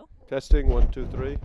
go. Testing, 1, 2, 3.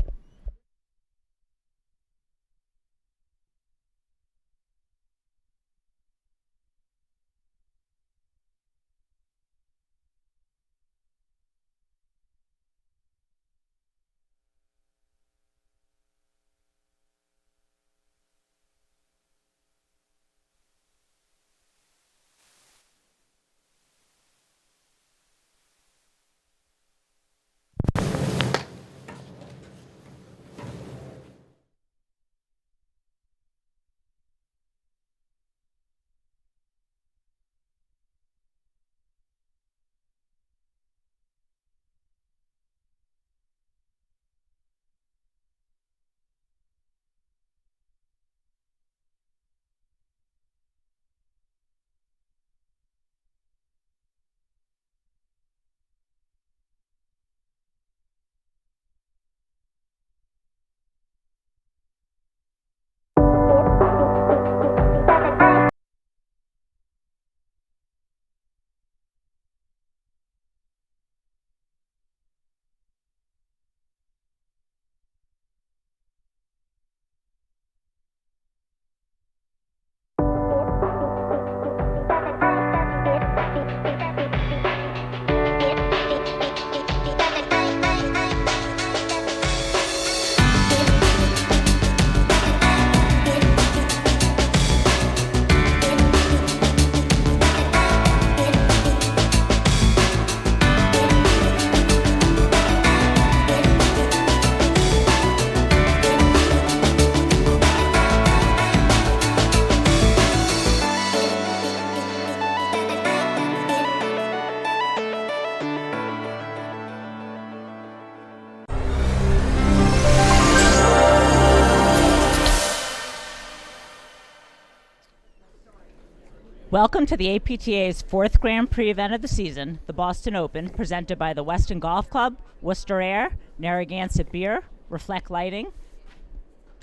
Welcome to the APTA's fourth Grand Prix event of the season, the Boston Open, presented by the Weston Golf Club, Worcester Air, Narragansett Beer, Reflect Lighting,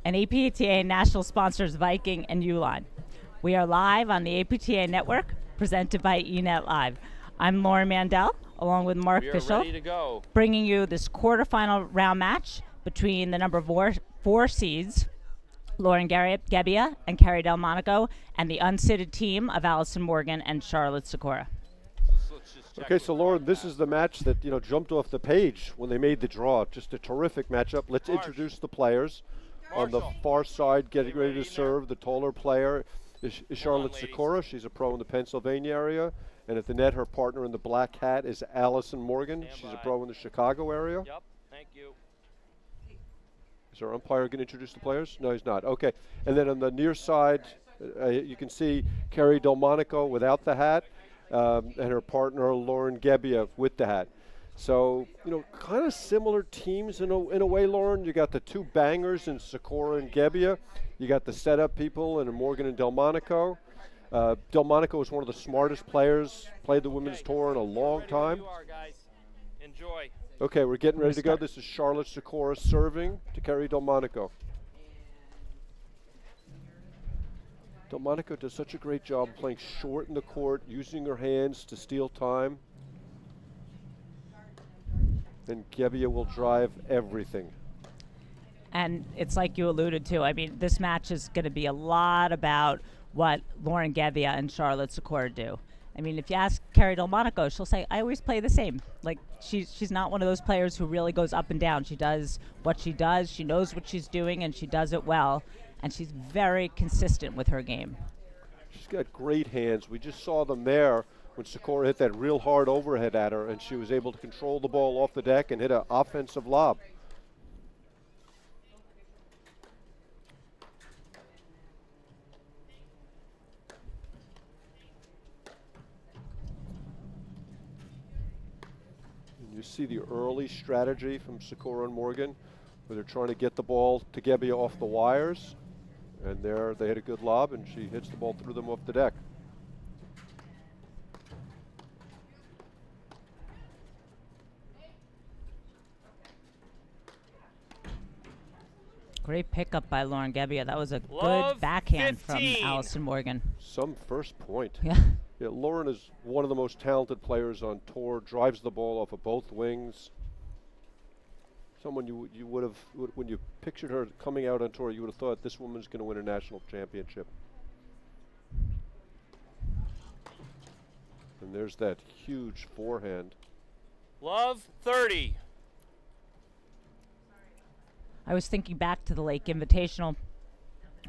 and APTA national sponsors Viking and Uline. We are live on the APTA network, presented by eNet Live. I'm Lauren Mandel, along with Mark Fischel, ready to go. bringing you this quarterfinal round match between the number four seeds, Lauren Gebbia and Carrie Delmonico, and the unseeded team of Allison Morgan and Charlotte Sikora. Okay, so Lauren, this is the match that jumped off the page when they made the draw. Just a terrific matchup. Let's introduce the players. On the far side, getting ready to serve, the taller player is Charlotte Sakura. She's a pro in the Pennsylvania area. And at the net, her partner in the black hat is Allison Morgan. She's a pro in the Chicago area. Yep, thank you. Is our umpire going to introduce the players? No, he's not. Okay. And then on the near side, you can see Carrie Delmonico without the hat, and her partner Lauren Gebbia with the hat. So, kind of similar teams in a way, Lauren. You got the two bangers in Sakura and Gebbia. You got the setup people in Morgan and Delmonico. Delmonico is one of the smartest players, played the women's tour in a long time. You are, guys. Enjoy. Okay, we're getting ready to go. This is Charlotte Sikora serving to Carrie Delmonico. Delmonico does such a great job playing short in the court, using her hands to steal time. And Gebbia will drive everything. And it's like you alluded to. I mean, this match is going to be a lot about what Lauren Gebbia and Charlotte Sikora do. I mean, if you ask Carrie Delmonico, she'll say, I always play the same. Like, she's not one of those players who really goes up and down. She does what she does. She knows what she's doing, and she does it well. And she's very consistent with her game. She's got great hands. We just saw them there when Sikora hit that real hard overhead at her, and she was able to control the ball off the deck and hit an offensive lob. You see the early strategy from Sikora and Morgan, where they're trying to get the ball to Gebbia off the wires. And there they hit a good lob, and she hits the ball through them off the deck. Great pickup by Lauren Gebbia. That was a Love good backhand 15. from Allison Morgan. Some first point. Yeah. Yeah, Lauren is one of the most talented players on tour, drives the ball off of both wings. someone you would have, when you pictured her coming out on tour, you would have thought this woman's going to win a national championship. And there's that huge forehand. Love 30. I was thinking back to the Lake Invitational,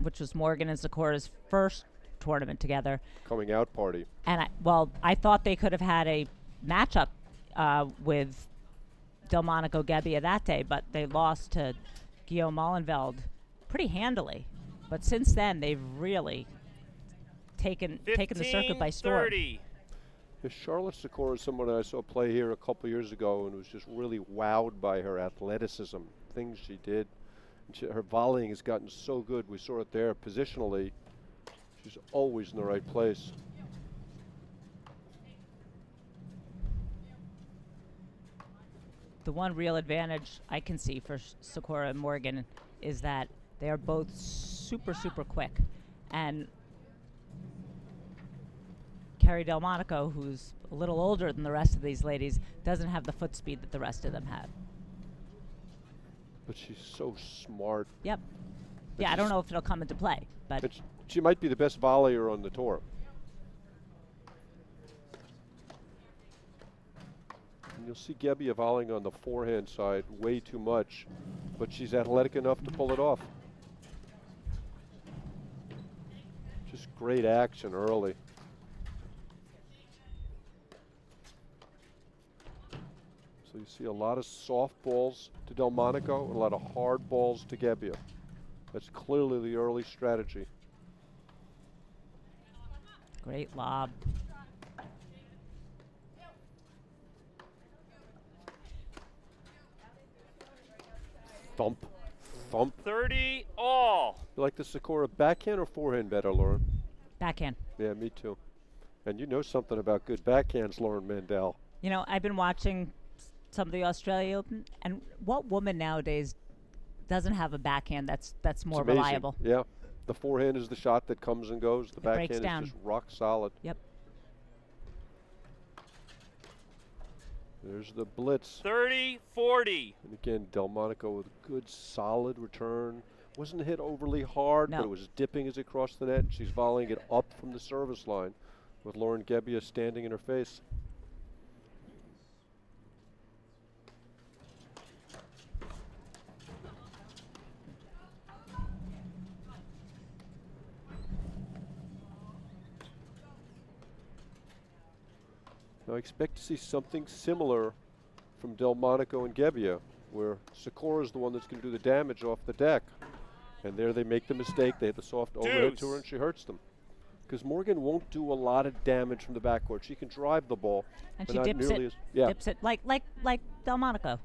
which was Morgan and Sakura's first tournament together. Coming out party. And I thought they could have had a matchup with Delmonico Gebbia that day, but they lost to Guyaux Molenveld pretty handily. But since then, they've really taken the circuit by storm. 30. Yeah, Charlotte Sikora is someone I saw play here a couple years ago and was just really wowed by her athleticism, things she did. And her volleying has gotten so good. We saw it there positionally. She's always in the right place. The one real advantage I can see for Sakura and Morgan is that they are both super, super quick. And Carrie Delmonico, who's a little older than the rest of these ladies, doesn't have the foot speed that the rest of them have. But she's so smart. Yep. But Yeah, I don't know if it'll come into play, but she might be the best volleyer on the tour. And you'll see Gebbia volleying on the forehand side way too much, but she's athletic enough to pull it off. Just great action early. So you see a lot of soft balls to Delmonico and a lot of hard balls to Gebbia. That's clearly the early strategy. great lob. Thump. Thump. 30 all. You like the Sikora backhand or forehand better, Lauren? Backhand. Yeah, me too. And you know something about good backhands, Lauren Mandel. You know, I've been watching some of the Australia Open, and what woman nowadays doesn't have a backhand that's more It's amazing. reliable? Yeah. The forehand is the shot that comes and goes. The breaks backhand down. is just rock solid. Yep. There's the blitz. 30 40. And again, Delmonico with a good solid return. Wasn't hit overly hard, No. but it was dipping as it crossed the net. She's volleying it up from the service line with Lauren Gebbia standing in her face. Now I expect to see something similar from Delmonico and Gebbia, where Sikora is the one that's going to do the damage off the deck. And there they make the mistake. They hit the soft overhead to her and she hurts them. Because Morgan won't do a lot of damage from the backcourt. She can drive the ball, And but she not dips nearly it, as yeah. dips it like Delmonico.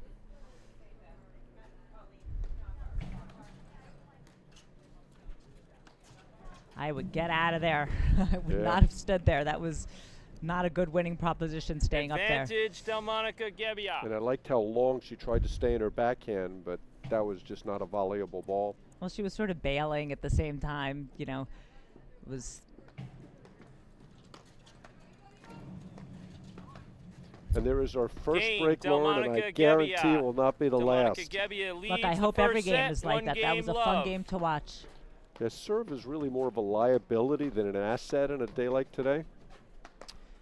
I would get out of there. I would Yeah. not have stood there. That was not a good winning proposition staying up there. Advantage Delmonico Gebbia. And I liked how long she tried to stay in her backhand, but that was just not a volleyable ball. Well, she was sort of bailing at the same time, you know. It was And there is our first Game, break, Lauren, and I Delmonico guarantee Gebbia. it will not be the Delmonico last. Gebbia leads look, I the hope first every game set, is like one that. That was a game fun love. game to watch. Yeah, serve is really more of a liability than an asset in a day like today.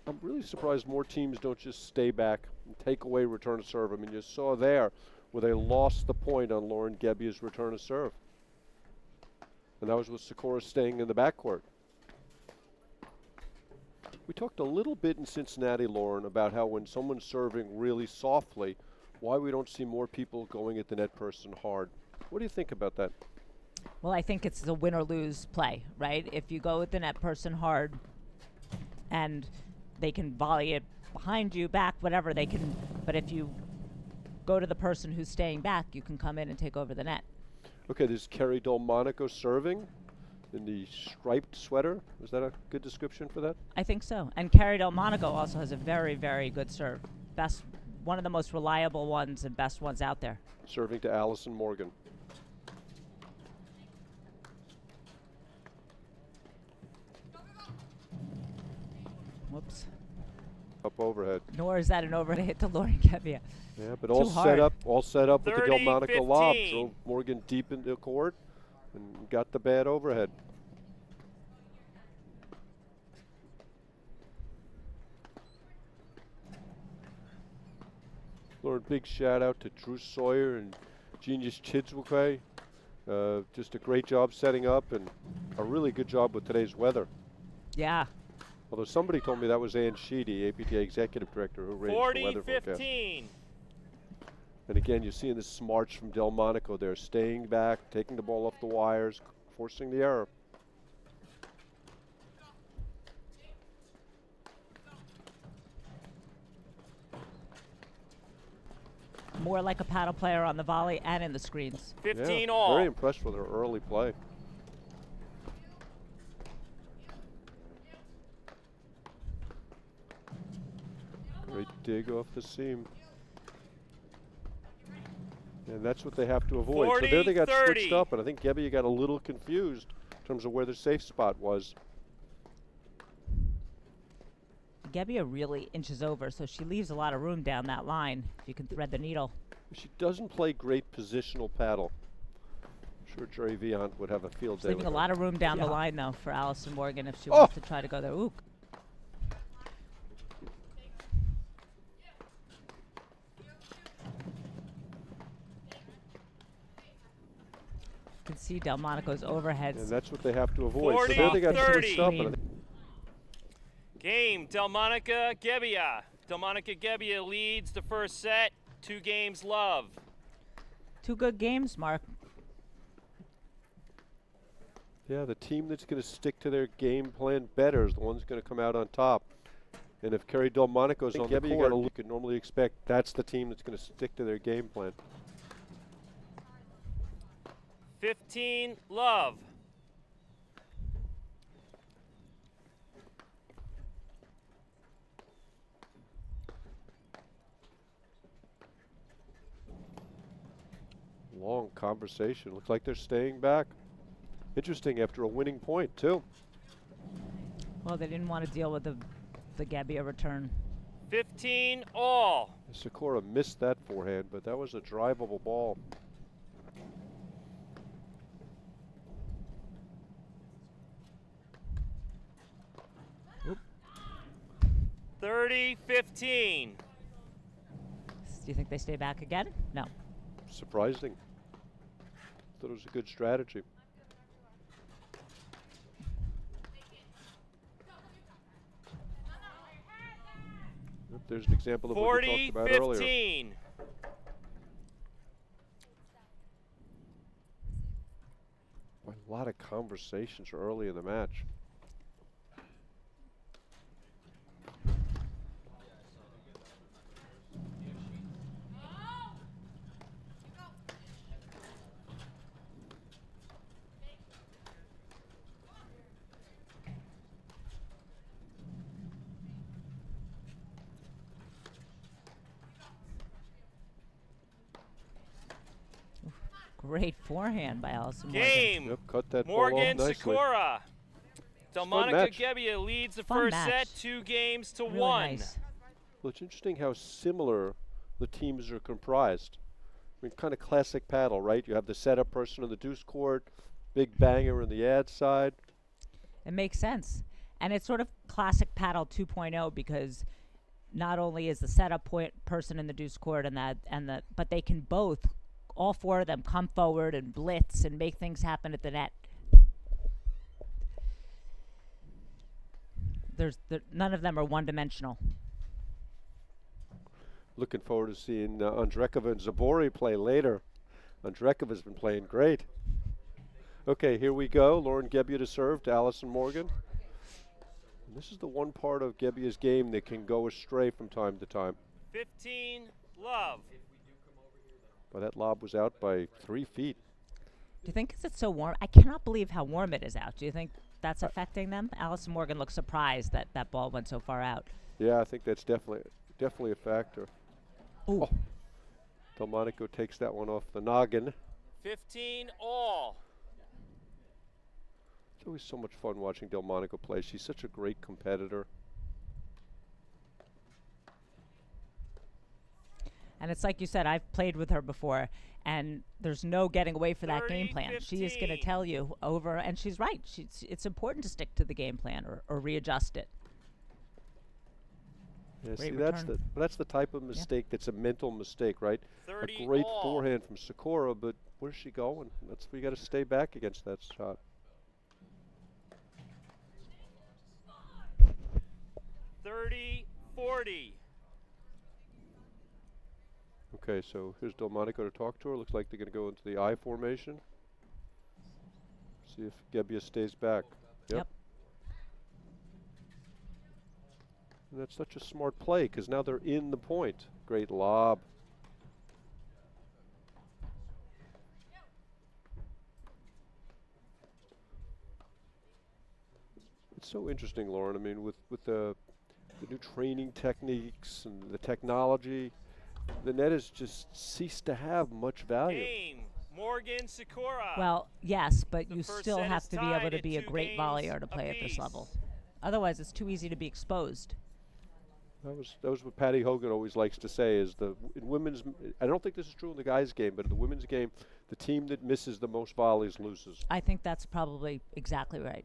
I'm really surprised more teams don't just stay back and take away return of serve. I mean, you saw there where they lost the point on Lauren Gebbia's return of serve. And that was with Sikora staying in the backcourt. We talked a little bit in Cincinnati, Lauren, about how when someone's serving really softly, why we don't see more people going at the net person hard. What do you think about that? Well, I think it's a win or lose play, right? If you go with the net person hard and they can volley it behind you, back, whatever they can. But if you go to the person who's staying back, you can come in and take over the net. Okay, there's Carrie Delmonico serving in the striped sweater. Is that a good description for that? I think so. And Carrie Delmonico also has a very, very good serve. One of the most reliable ones and best ones out there. Serving to Allison Morgan. Whoops. Up overhead. Nor is that an overhead hit to Lauren Gebbia. Yeah, but Too all hard. set up with the Delmonico lob. 30-15. Drove Morgan deep into the court and got the bad overhead. Lord, big shout out to Drew Sawyer and Genius Chidsway. Just a great job setting up and a really good job with today's weather. Yeah. Although somebody told me that was Ann Sheedy, APTA Executive Director, who arranged the weather forecast. 40-15. And again, you're seeing this smarts from Delmonico there, staying back, taking the ball off the wires, forcing the error. More like a paddle player on the volley and in the screens. 15 Yeah, all. very impressed with her early play. Great dig off the seam. And that's what they have to avoid. So there they got 40-30. switched up, and I think Gebbia got a little confused in terms of where their safe spot was. Gebbia really inches over, so she leaves a lot of room down that line if you can thread the needle. She doesn't play great positional paddle. I'm sure Jerry Viant would have a field She's day leaving with a her. lot of room down the line, though, for Allison Morgan if she Oh! wants to try to go there. Ooh. You can see Delmonico's overheads. And that's what they have to avoid. So there they got 40-30. switched up. And I think Game, Delmonica, Gebbia. Delmonica Gebbia leads the first set. 2 games love. 2 good games, Mark. yeah, the team that's going to stick to their game plan better is the one that's going to come out on top. And if Kerry Delmonico's on the court, you could normally expect that's the team that's going to stick to their game plan. 15 love. Long conversation. Looks like they're staying back. Interesting after a winning point, too. Well, they didn't want to deal with the Gebbia return. 15 all. Sakura missed that forehand, but that was a drivable ball. Oop. 30-15. Do you think they stay back again? No. Surprising. Thought it was a good strategy. Yep, there's an example of what we talked about earlier. 40-15. A lot of conversations early in the match. Great forehand by Allison Morgan. Game. Yep, cut that Morgan, ball off nicely. Sikora. fun Delmonica match. Gebbia leads the Fun first match. set 2 games to Really 1. nice. Well, it's interesting how similar the teams are comprised. I mean, kind of classic paddle, right? You have the setup person on the deuce court, big banger on the ad side. It makes sense. And it's sort of classic paddle 2.0 because not only is the setup point person in the deuce court but they can both, all 4 of them, come forward and blitz and make things happen at the net. None of them are one-dimensional. Looking forward to seeing Andrekova and Zabori play later. Andrekova's been playing great. Okay, here we go. Lauren Gebbia to serve to Allison Morgan. And this is the one part of Gebbia's game that can go astray from time to time. 15 love. But that lob was out by 3 feet. Do you think it's so warm? I cannot believe how warm it is out. Do you think that's affecting them? Allison Morgan looks surprised that that ball went so far out. Yeah, I think that's definitely a factor. Ooh. Oh. Delmonico takes that one off the noggin. 15 all. It's always so much fun watching Delmonico play. She's such a great competitor. And it's like you said, I've played with her before, and there's no getting away for that game plan. She is going to 30-15. tell you over, and she's right. It's important to stick to the game plan or readjust it. Yeah, Great see, return. that's the type of mistake that's a mental mistake, right? 30 A great all. forehand from Sakura, but where's she going? That's where you got to stay back against that shot. Thirty, 40. Okay, so here's Delmonico to talk to her. Looks like they're going to go into the I formation. See if Gebbia stays back. Yep. And that's such a smart play because now they're in the point. Great lob. It's so interesting, Lauren. I mean, with the new training techniques and the technology, the net has just ceased to have much value. Game. Morgan, Sikora. Well, yes, but The you first still set have is to be able tied to at be a 2 great games volleyer to play at this apiece. level. Otherwise, it's too easy to be exposed. That was what Patty Hogan always likes to say is in women's, I don't think this is true in the guys' game, but in the women's game, the team that misses the most volleys loses. I think that's probably exactly right.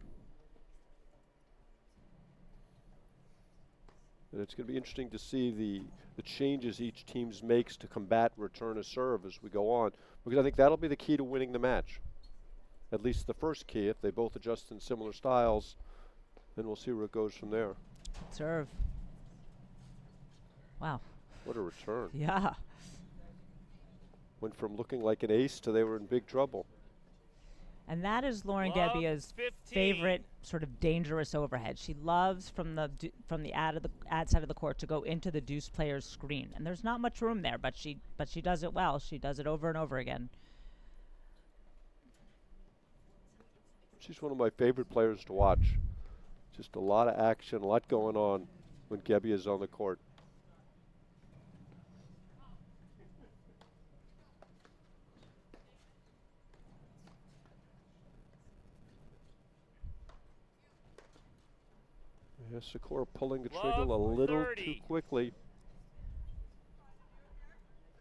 And it's going to be interesting to see the changes each team makes to combat return of serve as we go on, because I think that'll be the key to winning the match. At least the first key, if they both adjust in similar styles, then we'll see where it goes from there. Serve. Wow. What a return. Yeah. Went from looking like an ace to they were in big trouble. And that is Lauren Love Gebbia's 15. favorite sort of dangerous overhead. She loves from the ad side of the court to go into the deuce player's screen. And there's not much room there, but she does it well. She does it over and over again. She's one of my favorite players to watch. Just a lot of action, a lot going on when Gebbia is on the court. Yeah, Sakura pulling the trigger a Love little 30. too quickly.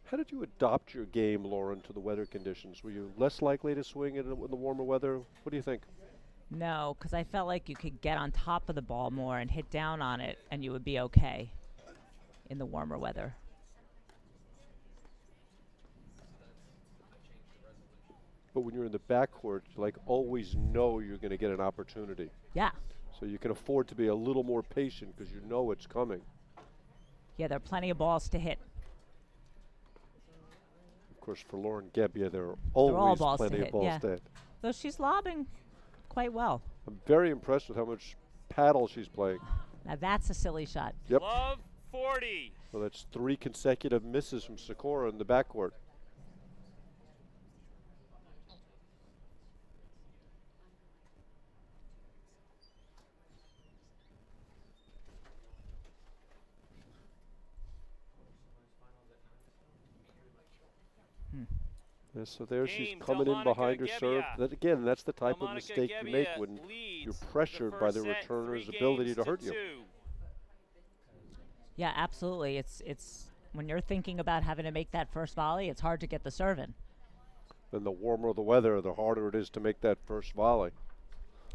How did you adopt your game, Lauren, to the weather conditions? Were you less likely to swing it in the warmer weather? What do you think? No, because I felt like you could get on top of the ball more and hit down on it, and you would be okay in the warmer weather. But when you're in the backcourt, you like always know you're going to get an opportunity. Yeah. So you can afford to be a little more patient because you know it's coming. Yeah, there are plenty of balls to hit. Of course, for Lauren Gebbia, there are all always balls to plenty of hit, balls yeah. to hit. Though she's lobbing quite well. I'm very impressed with how much paddle she's playing. Now that's a silly shot. Yep. Love 40. Well, that's 3 consecutive misses from Sikora in the backcourt. Yeah, so there she's Game, coming in behind her Delmonico, serve. Gebbia. That, again, that's the type of Delmonico, mistake you make Gebbia when leads you're the pressured by first the set, returner's 3 ability games to hurt you. 2. Yeah, absolutely. It's when you're thinking about having to make that first volley, it's hard to get the serve in. And the warmer the weather, the harder it is to make that first volley.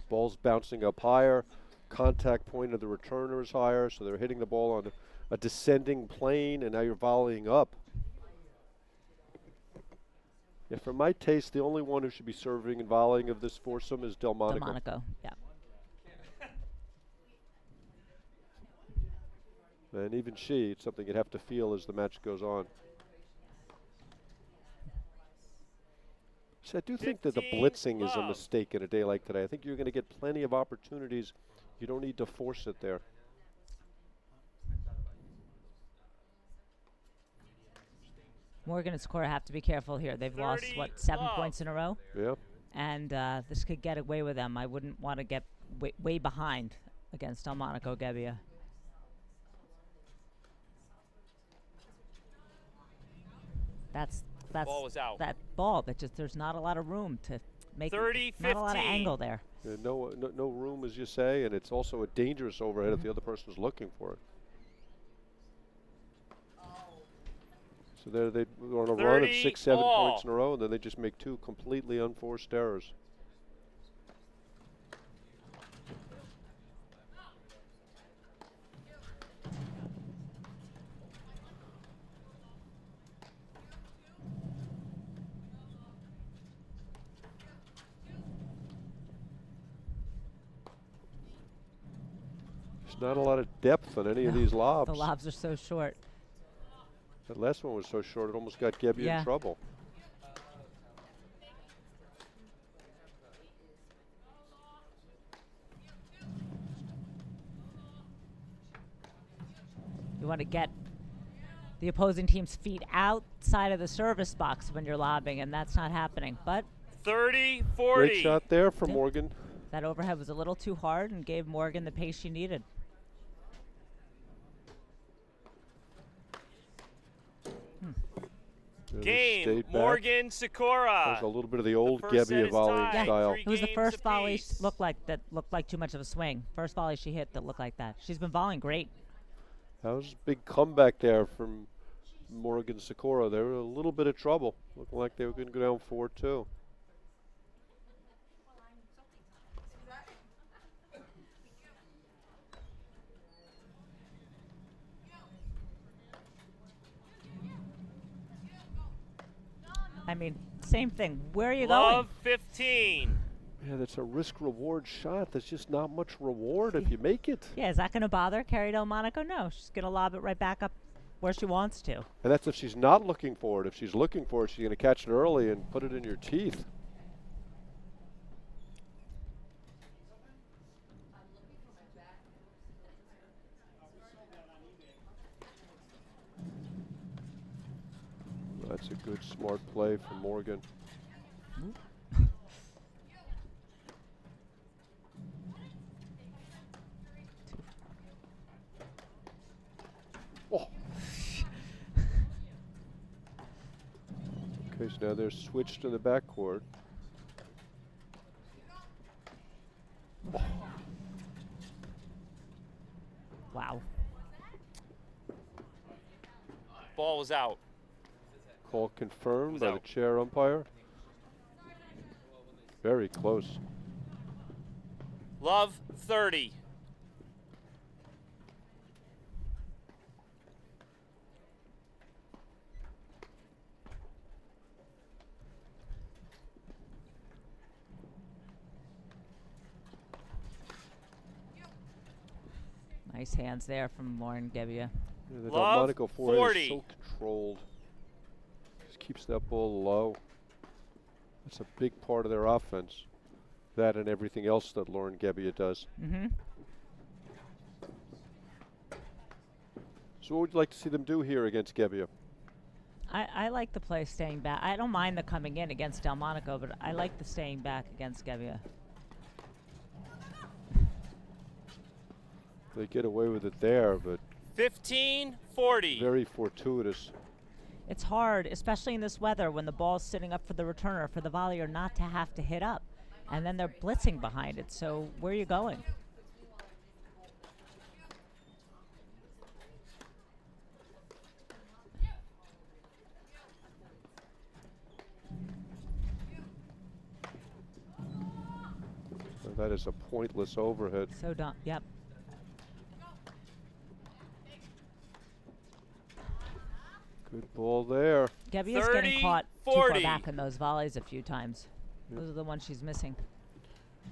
Ball's bouncing up higher. Contact point of the returner is higher, so they're hitting the ball on a descending plane, and now you're volleying up. Yeah, for my taste, the only one who should be serving and volleying of this foursome is Delmonico. Delmonico, yeah. And even she, it's something you'd have to feel as the match goes on. So I do think that the 15 blitzing is a love. mistake in a day like today. I think you're going to get plenty of opportunities. You don't need to force it there. Morgan and Sikora have to be careful here. They've lost, 30 what, 7 love. points in a row? Yeah. And this could get away with them. I wouldn't want to get way behind against Delmonico Gebbia. That's Ball was out. that ball that just there's not a lot of room to make 30, not a lot of 15. angle there. No room, as you say, and it's also a dangerous overhead if the other person is looking for it. So they're on a run of 6, 7 all. points in a row, and then they just make 2 completely unforced errors. There's not a lot of depth on any of these lobs. The lobs are so short. That last one was so short, it almost got Gebbia in trouble. You want to get the opposing team's feet outside of the service box when you're lobbing, and that's not happening. But 30-40. Great shot there for Morgan. That overhead was a little too hard and gave Morgan the pace she needed. Game, Morgan, Sakura. There's a little bit of the old Gebbia volleying style. It was the first volley looked like too much of a swing. First volley she hit that looked like that. She's been volleying great. That was a big comeback there from Morgan Sikora. They were in a little bit of trouble. Looking like they were going to go down 4-2. I mean, same thing. Where are you Love going? 15. Yeah, that's a risk-reward shot. There's just not much reward if you make it. Yeah, is that going to bother Carrie Delmonico? No, she's going to lob it right back up where she wants to. And that's if she's not looking for it. If she's looking for it, she's going to catch it early and put it in your teeth. That's a good, smart play from Morgan. Oh. Okay, so now they're switched to the backcourt. Oh. Wow. Ball was out. Call confirmed by the chair umpire. Very close. Love 30. Nice hands there from Lauren Gebbia. Yeah, the Love Delmonico forehand 40. is so controlled. Just keeps that ball low. That's a big part of their offense. That and everything else that Lauren Gebbia does. Mm-hmm. So what would you like to see them do here against Gebbia? I like the play staying back. I don't mind the coming in against Delmonico, but I like the staying back against Gebbia. They get away with it there, but 15-40. very fortuitous. It's hard, especially in this weather when the ball's sitting up for the returner, for the volleyer not to have to hit up. And then they're blitzing behind it, so where are you going? So that is a pointless overhead. So dumb, yep. Good ball there. Gebbia's getting caught too far 40. back in those volleys a few times. Those are the ones she's missing.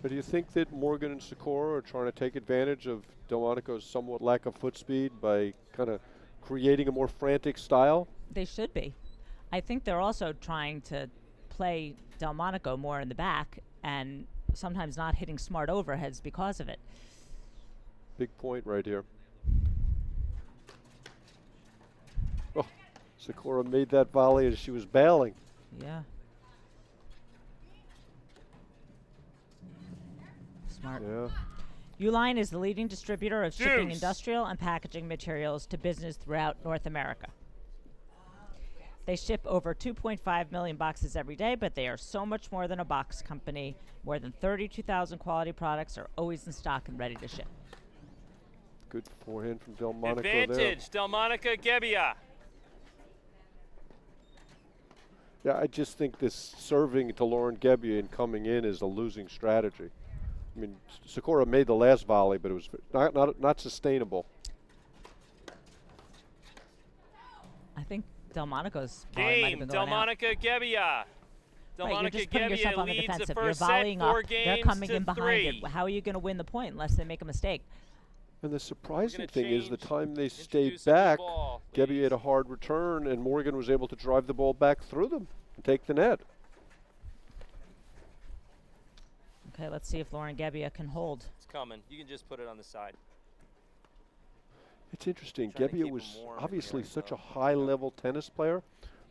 But do you think that Morgan and Sikora are trying to take advantage of Delmonico's somewhat lack of foot speed by kind of creating a more frantic style? They should be. I think they're also trying to play Delmonico more in the back and sometimes not hitting smart overheads because of it. Big point right here. Oh, Sakura made that volley as she was bailing. Yeah. Smart. Yeah. Uline is the leading distributor of shipping Juice. industrial and packaging materials to business throughout North America. They ship over 2.5 million boxes every day, but they are so much more than a box company. More than 32,000 quality products are always in stock and ready to ship. Good forehand from Delmonico Advantage, Delmonico, Gebbia. Yeah, I just think this serving to Lauren Gebbia and coming in is a losing strategy. I mean, Sakura made the last volley, but it was not sustainable. I think Delmonico's volley might have Game, been going out. Delmonico Gebbia. Right, you're Delmonico just putting yourself Gebbia on the leads the defensive. You're first set, volleying up. 4 They're games coming to in behind 3. it. How are you going to win the point unless they make a mistake? And the surprising gonna thing is the change, time they stayed introduce a new back, ball, Gebbia please. had a hard return, and Morgan was able to drive the ball back through them and take the net. Okay, let's see if Lauren Gebbia can hold. It's coming. You can just put it on the side. It's interesting. Trying to Gebbia keep was 'em warm obviously here, such so. a high-level tennis player,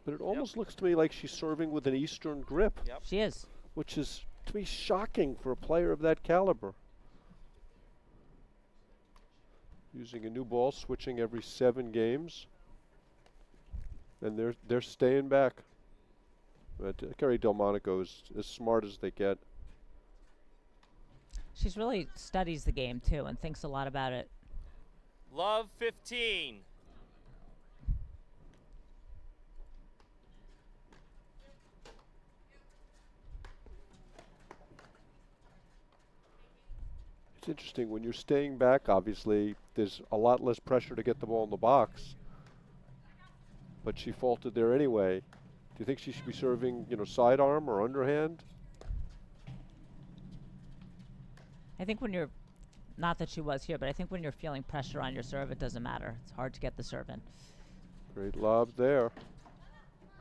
but it almost looks to me like she's serving with an Eastern grip, Yep. She is. which is, to me, shocking for a player of that caliber. Using a new ball, switching every 7 games, and they're staying back. But Carrie Delmonico is as smart as they get. She's really studies the game too and thinks a lot about it. Love 15. It's interesting, when you're staying back, obviously, there's a lot less pressure to get the ball in the box. But she faulted there anyway. Do you think she should be serving, sidearm or underhand? I think when you're, not that she was here, but I think when you're feeling pressure on your serve, it doesn't matter. It's hard to get the serve in. Great lob there.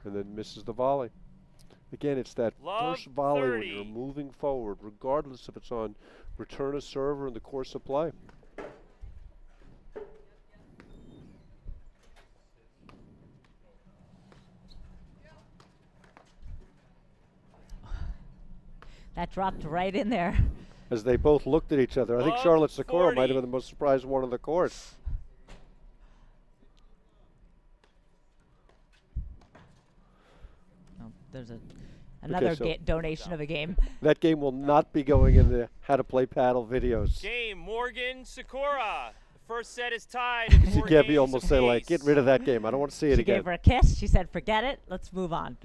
And then misses the volley. Again, it's that Love first volley 30. when you're moving forward, regardless if it's on return of serve or in the course of play. That dropped right in there. As they both looked at each other. I think Love Charlotte Sikora might 40. have been the most surprised one on the court. Oh, there's another so donation of a game. That game will not be going in the how to play paddle videos. Game, Morgan, Sakura. The first set is tied. You at see 4 Gebbia games almost say, like, apiece. get rid of that game. I don't want to see it She again. gave her a kiss. She said, forget it. Let's move on.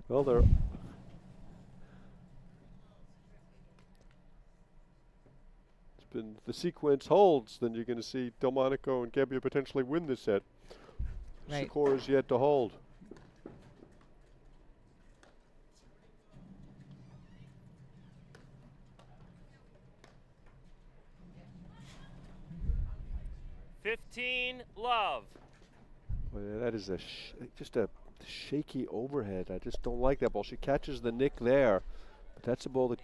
Well, the sequence holds, then you're going to see Delmonico and Gebbia potentially win this set. Right. Sakura's yet to hold. Love. Well, yeah, that is just a shaky overhead. I just don't like that ball. She catches the nick there, but that's a ball that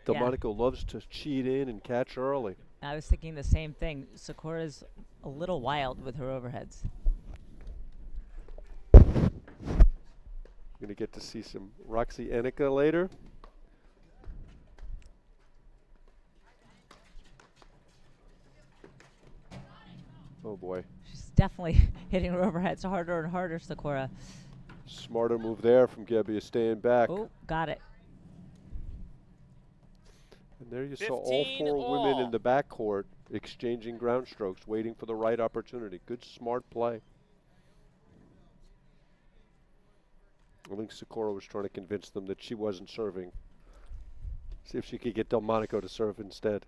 Delmonico loves to cheat in and catch early. I was thinking the same thing. Sakura's a little wild with her overheads. Going to get to see some Roxy Enica later. Oh boy. She's definitely hitting her overheads harder and harder, Sakura. Smarter move there from Gebbia, staying back. Oh, got it. And there you saw all 4 women in the backcourt exchanging ground strokes, waiting for the right opportunity. Good, smart play. I think Sikora was trying to convince them that she wasn't serving. See if she could get Delmonico to serve instead.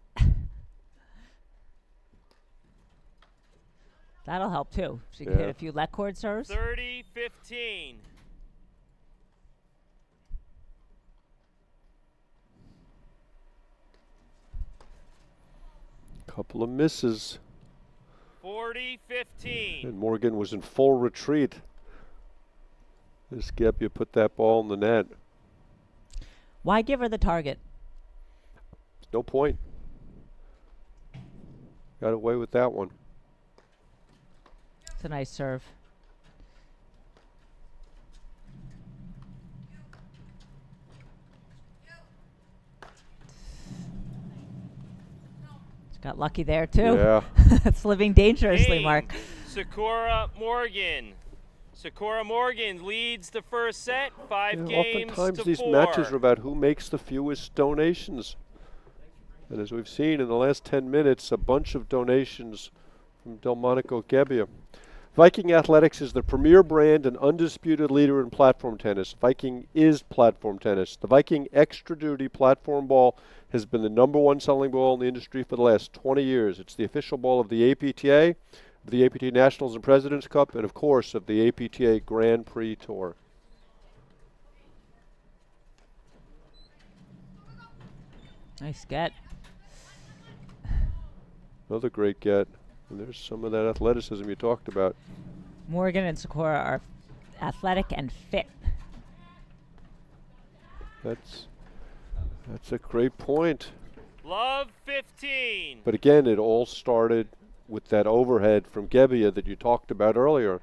That'll help too. She can hit a few let cord serves. 30-15. Couple of misses. 40-15. And Morgan was in full retreat as Gebbia put that ball in the net. Why give her the target? No point. Got away with that one. It's a nice serve. She got lucky there too. Yeah. It's living dangerously, Game. Mark. Sakura Morgan. Sakura Morgan leads the first set, 5 games Oftentimes to these 4. matches are about who makes the fewest donations. And as we've seen in the last 10 minutes, a bunch of donations from Delmonico Gebbia. Viking Athletics is the premier brand and undisputed leader in platform tennis. Viking is platform tennis. The Viking Extra Duty platform ball has been the #1 selling ball in the industry for the last 20 years. It's the official ball of the APTA, of the APTA Nationals and President's Cup, and of course of the APTA Grand Prix Tour. Nice get. Another great get. And there's some of that athleticism you talked about. Morgan and Sakura are athletic and fit. That's a great point. Love 15. But again, it all started with that overhead from Gebbia that you talked about earlier.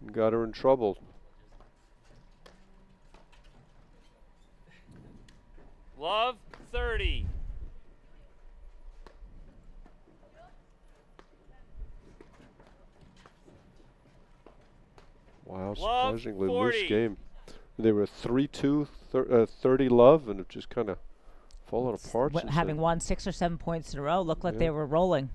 And got her in trouble. Love 30. Wow, Love surprisingly 40. loose game. They were 3-2, 30 love, and it just kind of fallen apart. since Having then. won 6 or 7 points in a row, looked like Yeah. they were rolling.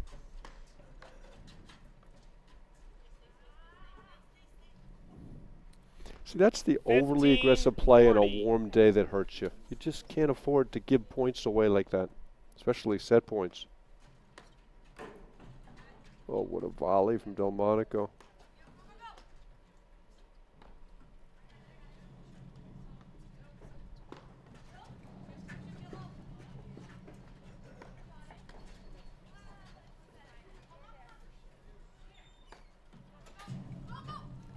See, that's the overly aggressive play on a 40. warm day that hurts you. You just can't afford to give points away like that, especially set points. Oh, what a volley from Delmonico.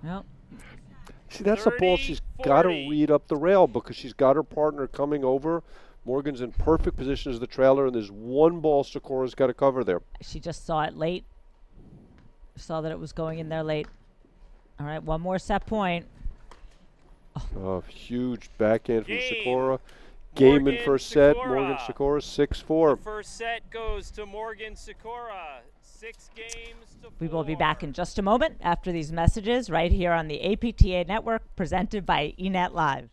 Well, See, that's the ball 30, she's got to 40. read up the rail because she's got her partner coming over. Morgan's in perfect position as the trailer, and there's one ball Sakura's got to cover there. she just saw it late. Saw that it was going in there late. All right, one more set point. Oh, huge backhand from Game. Sakura. Game in Morgan first set. Sakura. Morgan Sakura, 6-4. The first set goes to Morgan Sikora. 6 games to 4. We will be back in just a moment after these messages right here on the APTA Network presented by eNet Live.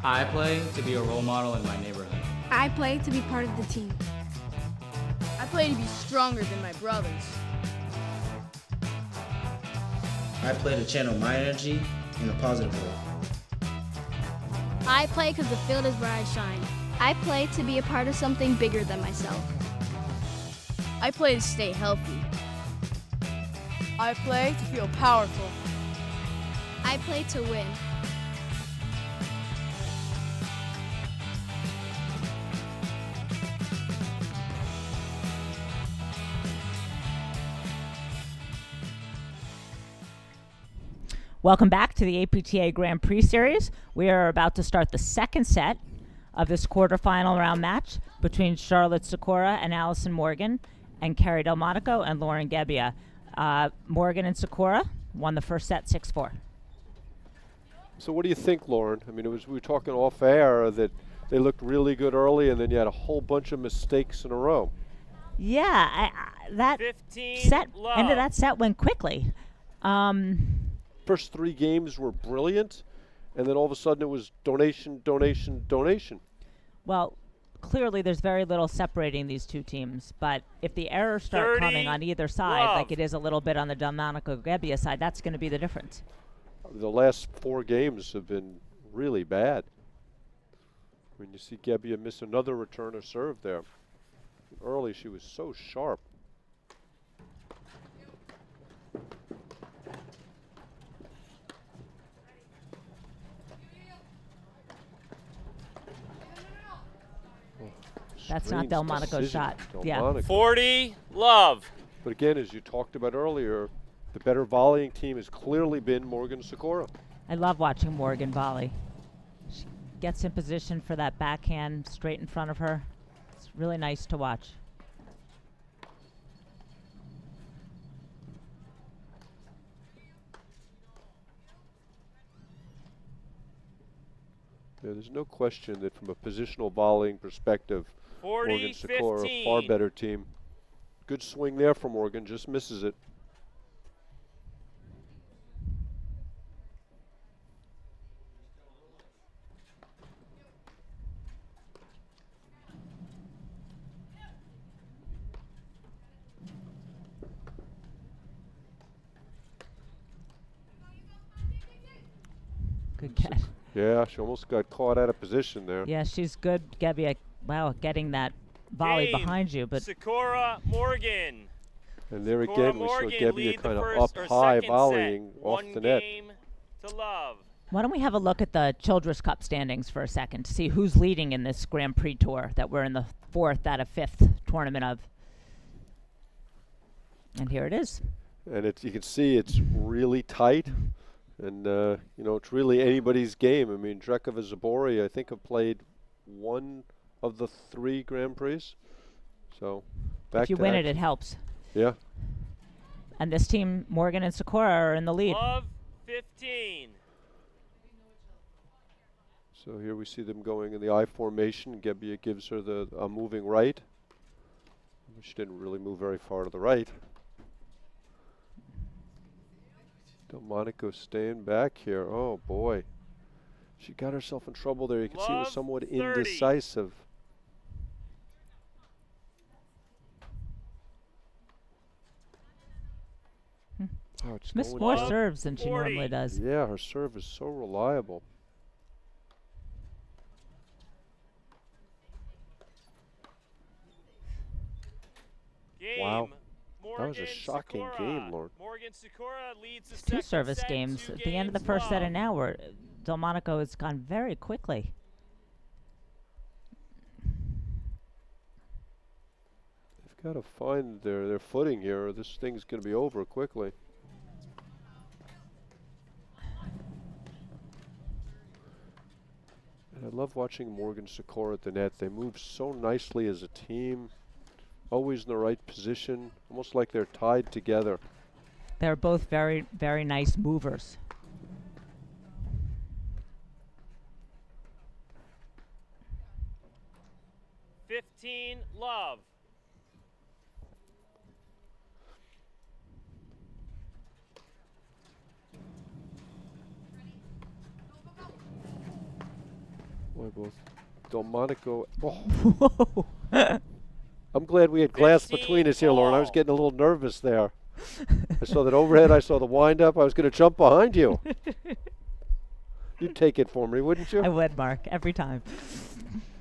I play to be a role model in my neighborhood. I play to be part of the team. I play to be stronger than my brothers. I play to channel my energy in a positive way. I play because the field is where I shine. I play to be a part of something bigger than myself. I play to stay healthy. I play to feel powerful. I play to win. Welcome back to the APTA Grand Prix Series. We are about to start the second set of this quarterfinal round match between Charlotte Sikora and Allison Morgan and Carrie Delmonico and Lauren Gebbia. Morgan and Sikora won the first set 6-4. So what do you think, Lauren? I mean, we were talking off air that they looked really good early, and then you had a whole bunch of mistakes in a row. Yeah, that 15 set love. end of that set went quickly. First 3 games were brilliant, and then all of a sudden it was donation, donation, donation. Well, clearly there's very little separating these two teams, but if the errors start 30 coming on either side, love. like it is a little bit on the Delmonico Gebbia side, that's going to be the difference. The last 4 games have been really bad. When you see Gebbia miss another return or serve there. Early she was so sharp. That's not Strange Delmonico's decision shot. from Yeah. Delmonico. 40 love. But again, as you talked about earlier, the better volleying team has clearly been Morgan Sikora. I love watching Morgan volley. She gets in position for that backhand straight in front of her. It's really nice to watch. Yeah, there's no question that from a positional volleying perspective, 40 Morgan Sikora, 15. far better team. Good swing there from Morgan, just misses it. Good catch. Yeah, she almost got caught out of position there. Yeah, she's good, Gebbia. Wow, getting that volley Game. behind you, but Sikora Morgan. And there Sikora again, we saw Morgan Gebbia lead the kind of first up or high second volleying set. off One the net. game to love. why don't we have a look at the Childress Cup standings for a second to see who's leading in this Grand Prix tour that we're in the 4th out of 5th tournament of. And here it is. And you can see it's really tight. And, you know, it's really anybody's game. I mean, Drekova Zabori, I think, have played one of the 3 Grand Prix. So, back If you to win it, action. it helps. Yeah. And this team, Morgan and Sakura, are in the lead. Love 15. So here we see them going in the I formation. Gebbia gives her the moving right. She didn't really move very far to the right. Delmonico staying back here. Oh boy. She got herself in trouble there. You can see it was Love somewhat 30. indecisive. Oh, it's Missed going more down. serves than she 40. normally does. Yeah, her serve is so reliable. Game. Wow. Morgan, That was a shocking Sikora. game, Lauren. Morgan Sikora leads the Two second service set, games 2 at the end of the games first set love. and now where Delmonico has gone very quickly. They've got to find their footing here, or this thing's going to be over quickly. And I love watching Morgan Sikora at the net. They move so nicely as a team, always in the right position, almost like they're tied together. They're both very, very nice movers. Love. Boy, both Delmonico. Oh, Whoa. I'm glad we had glass 15 between us here, Lauren. I was all. getting a little nervous there. I saw that overhead. I saw the wind-up. I was going to jump behind you. You'd take it for me, wouldn't you? I would, Mark, every time.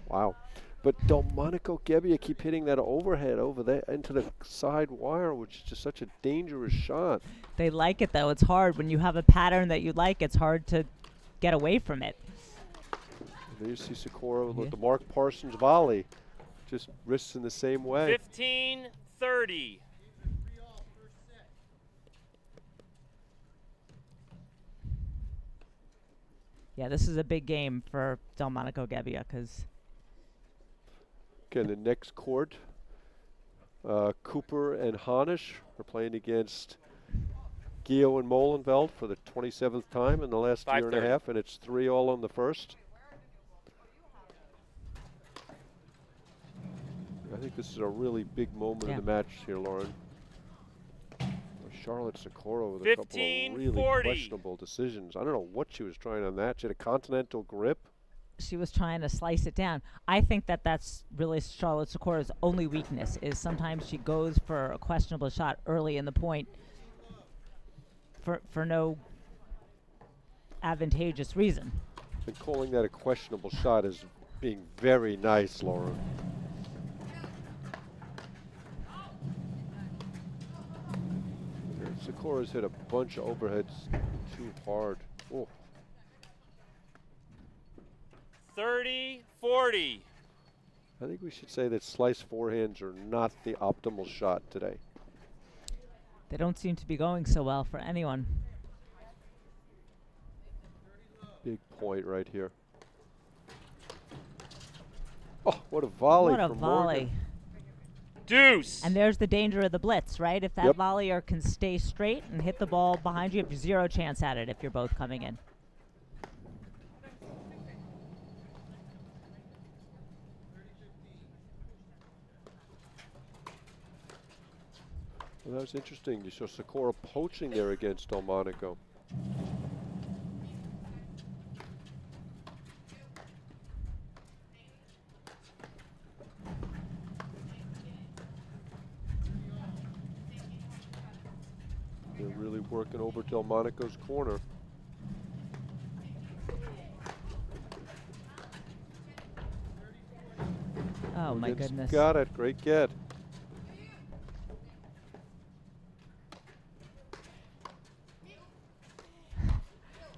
Wow. But Delmonico, Gebbia keep hitting that overhead over there into the side wire, which is just such a dangerous shot. They like it, though. It's hard. When you have a pattern that you like, it's hard to get away from it. And there you see Sikora with the Mark Parsons volley. Just wrists in the same way. 15-30. Yeah, this is a big game for Delmonico Gebbia because Okay, the next court, Cooper and Hanish are playing against Guyaux and Molenveld for the 27th time in the last year and a 5:30. half, and it's 3-all on the first. I think this is a really big moment in the match here, Lauren. Charlotte Sikora with a couple of really 15-40. questionable decisions. I don't know what she was trying on that. She had a continental grip. she was trying to slice it down. I think that that's really Charlotte Sikora's only weakness is sometimes she goes for a questionable shot early in the point for no advantageous reason. And calling that a questionable shot is being very nice, Lauren. Sikora's hit a bunch of overheads too hard. Oh. 30-40. I think we should say that slice forehands are not the optimal shot today. They don't seem to be going so well for anyone. Big point right here. Oh, what a volley What a from volley. Morgan. Deuce. And there's the danger of the blitz, right? If that Yep. volleyer can stay straight and hit the ball behind you, you have zero chance at it if you're both coming in. Well, that was interesting. You saw Sikora poaching there against Delmonico. They're really working over Delmonico's corner. Oh, my Morgan's goodness. got it. Great get.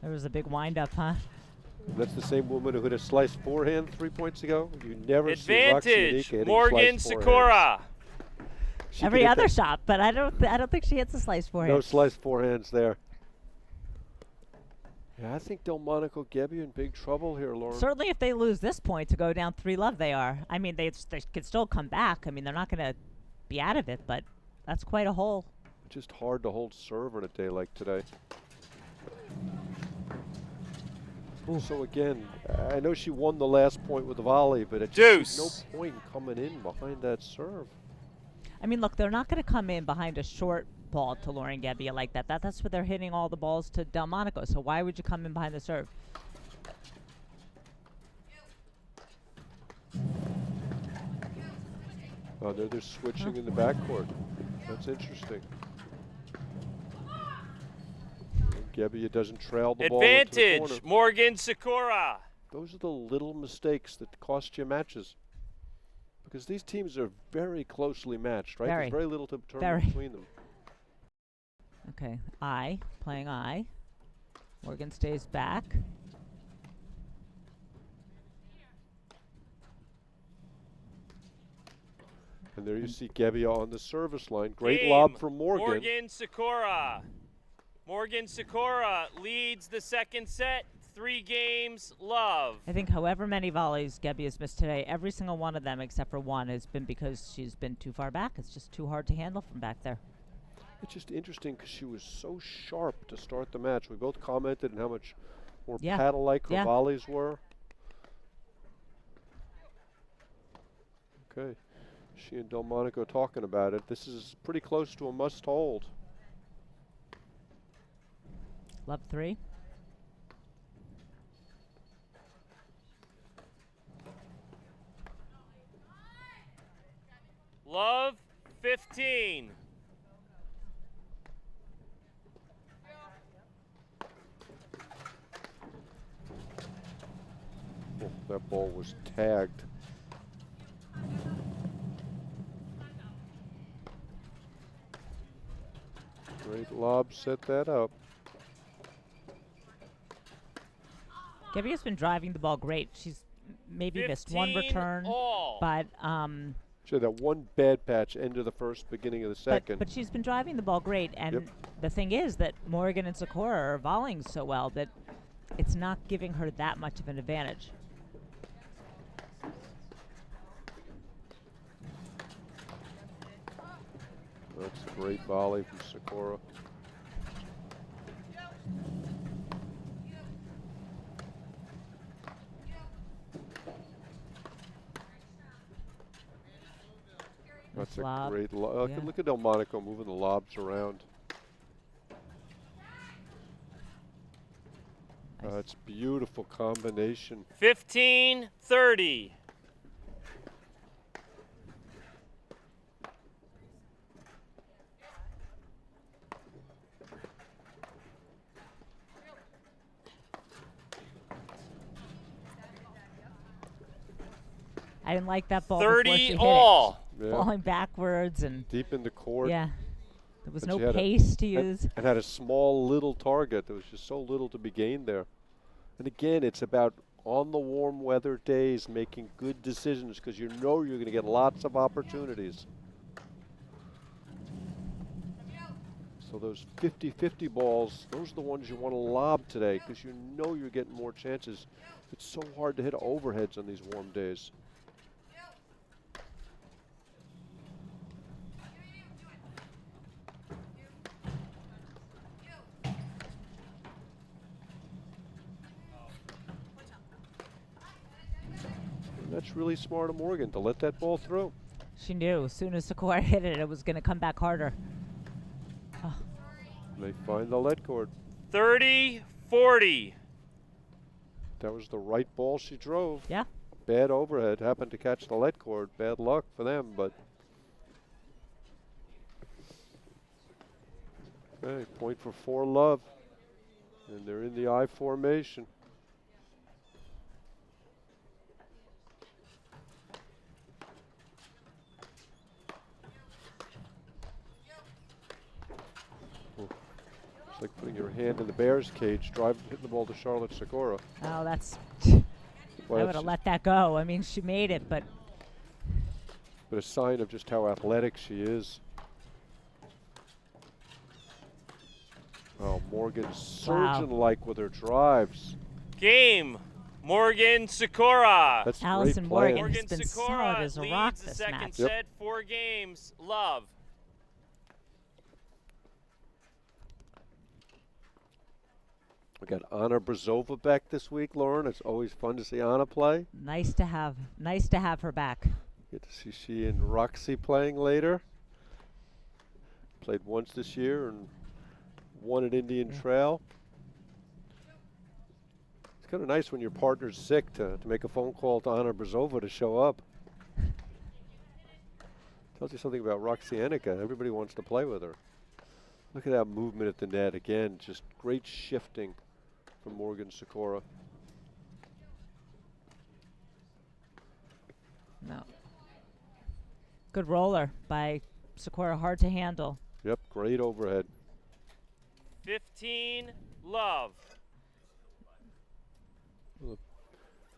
There was a big wind-up, huh? That's the same woman who hit a sliced forehand 3 points ago. You never see Roxy Advantage, Enica hitting Morgan sliced forehands. Sikora. She Every can hit other that. shot, but I don't think she hits a slice forehand. No sliced forehands there. Yeah, I think Delmonico Gebbia in big trouble here, Lauren. Certainly, if they lose this point to go down 3-love, they are. I mean, they could still come back. I mean, they're not going to be out of it, but that's quite a hole. Just hard to hold serve on a day like today. So again, I know she won the last point with the volley, but it's no point coming in behind that serve. I mean, look, they're not going to come in behind a short ball to Lauren Gebbia like that. That's what they're hitting all the balls to Delmonico. So why would you come in behind the serve? Oh, they're switching in the backcourt. That's interesting. Gebbia doesn't trail the ball into the corner. Advantage, Morgan Sikora. Those are the little mistakes that cost you matches. Because these teams are very closely matched, right? There's very little to determine between them. Okay, playing I. Morgan stays back. And there you see Gebbia on the service line. Great lob from Morgan. Morgan Sikora. Morgan Sikora leads the second set. 3 games, love. I think however many volleys Gebbia's missed today, every single one of them except for one has been because she's been too far back. It's just too hard to handle from back there. It's just interesting because she was so sharp to start the match. We both commented on how much more paddle-like her volleys were. Okay, she and Delmonico talking about it. This is pretty close to a must-hold. Love 3. Love 15. Oh, that ball was tagged. Great lob, set that up. Gebbia's been driving the ball great. She's maybe missed one return, but she had that one bad patch, end of the first, beginning of the second. But she's been driving the ball great, and the thing is that Morgan and Sakura are volleying so well that it's not giving her that much of an advantage. That's a great volley from Sakura. That's a great lob. Look at Delmonico moving the lobs around. It's beautiful combination. 15-30. I didn't like that ball 30 before she hit all. it. Falling backwards and deep in the court. Yeah, there was no pace to use. And had a small little target. There was just so little to be gained there. And again, it's about on the warm weather days making good decisions because you know you're going to get lots of opportunities. So those 50-50 balls, those are the ones you want to lob today because you know you're getting more chances. It's so hard to hit overheads on these warm days. That's really smart of Morgan to let that ball through. She knew as soon as Sakura hit it, it was going to come back harder. Oh. They find the lead cord. 30-40. That was the right ball she drove. Yeah. Bad overhead. Happened to catch the lead cord. Bad luck for them, but. Okay, point for 4 love. And they're in the I formation. like putting your hand in the bear's cage, hitting the ball to Charlotte Sikora. Oh, that's. Well, I would have let that go. I mean, she made it, but. But a sign of just how athletic she is. Oh, Morgan surgeon-like with her drives. Game. Morgan Sikora. That's Allison great playing. Morgan has been solid as a rock leads the this second match. set, 4 games. Love. We got Anna Brzova back this week, Lauren. It's always fun to see Anna play. Nice to have her back. Get to see she and Roxy playing later. Played once this year and won at Indian Trail. It's kind of nice when your partner's sick to make a phone call to Anna Brzova to show up. Tells you something about Roxy Enica. Everybody wants to play with her. Look at that movement at the net. Again, just great shifting from Morgan Sikora. No. Good roller by Sakura, hard to handle. Yep, great overhead. 15, love. Well, if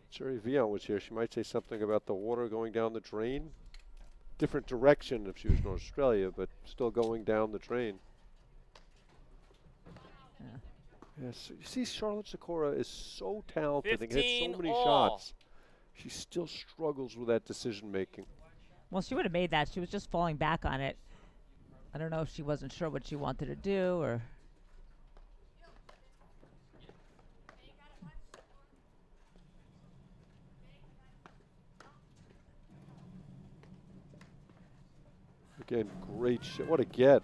Sherry Vion was here, she might say something about the water going down the drain. Different direction if she was in Australia, but still going down the drain. Yes, you see, Charlotte Sikora is so talented and hits so many shots. She still struggles with that decision making. Well, she would have made that. She was just falling back on it. I don't know if she wasn't sure what she wanted to do or. Again, great shot. What a get.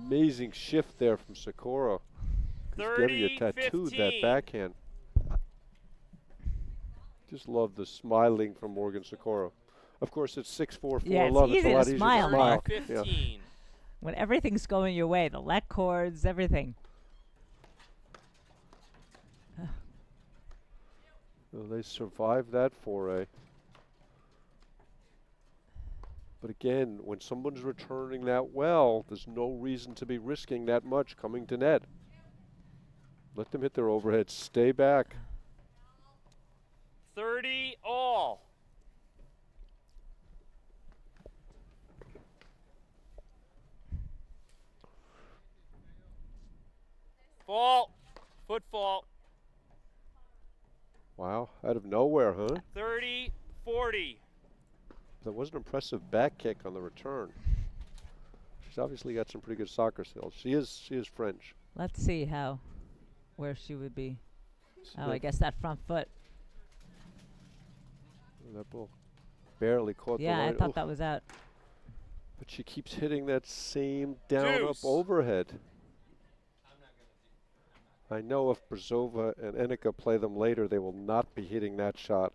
Amazing shift there from Sakura. Gebbia tattooed that backhand. Just love the smiling from Morgan Sikora. Of course, it's 6-4-4 yeah, love. It's a lot to easier smile to smile. 15. Yeah. When everything's going your way, the leg cords, everything. Well, they survived that foray. But again, when someone's returning that well, there's no reason to be risking that much coming to net. Let them hit their overhead. Stay back. 30 all. Fault. Foot fault. Wow, out of nowhere, huh? 30, 40. That was an impressive back kick on the return. She's obviously got some pretty good soccer skills. She is French. Let's see where she would be. So I guess that front foot. That ball barely caught the line. Yeah, I thought Oof. that was out. But she keeps hitting that same down up Deuce. overhead. I know if Brzova and Enica play them later, they will not be hitting that shot.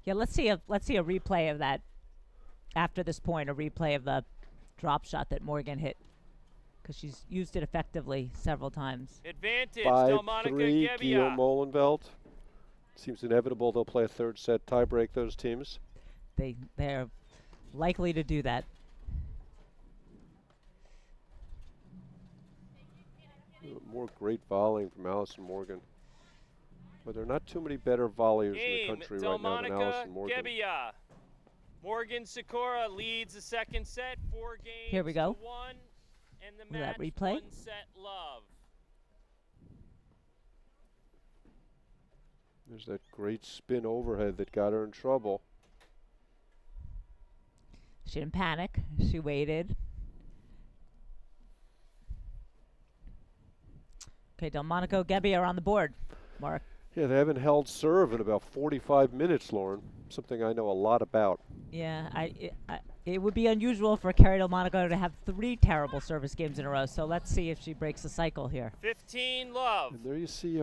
Yeah, let's see a replay of that after this point, a replay of the drop shot that Morgan hit, because she's used it effectively several times. Advantage, 5-3 Delmonico, Guyaux Gebbia. Molenveld. Seems inevitable they'll play a third set tiebreak, those teams. They're likely to do that. More great volleying from Allison Morgan. But there are not too many better volleyers in the country right now than Allison Morgan. Gebbia. Morgan Sikora leads the second set, 4 games Here we go. to 1, and the Will that match replay? 1 set love. There's that great spin overhead that got her in trouble. She didn't panic. She waited. Okay, Delmonico, Gebbia are on the board. Mark. Yeah, they haven't held serve in about 45 minutes, Lauren. Something I know a lot about. Yeah, it would be unusual for Carrie Delmonico to have 3 terrible service games in a row. So let's see if she breaks the cycle here. 15 love. And there you see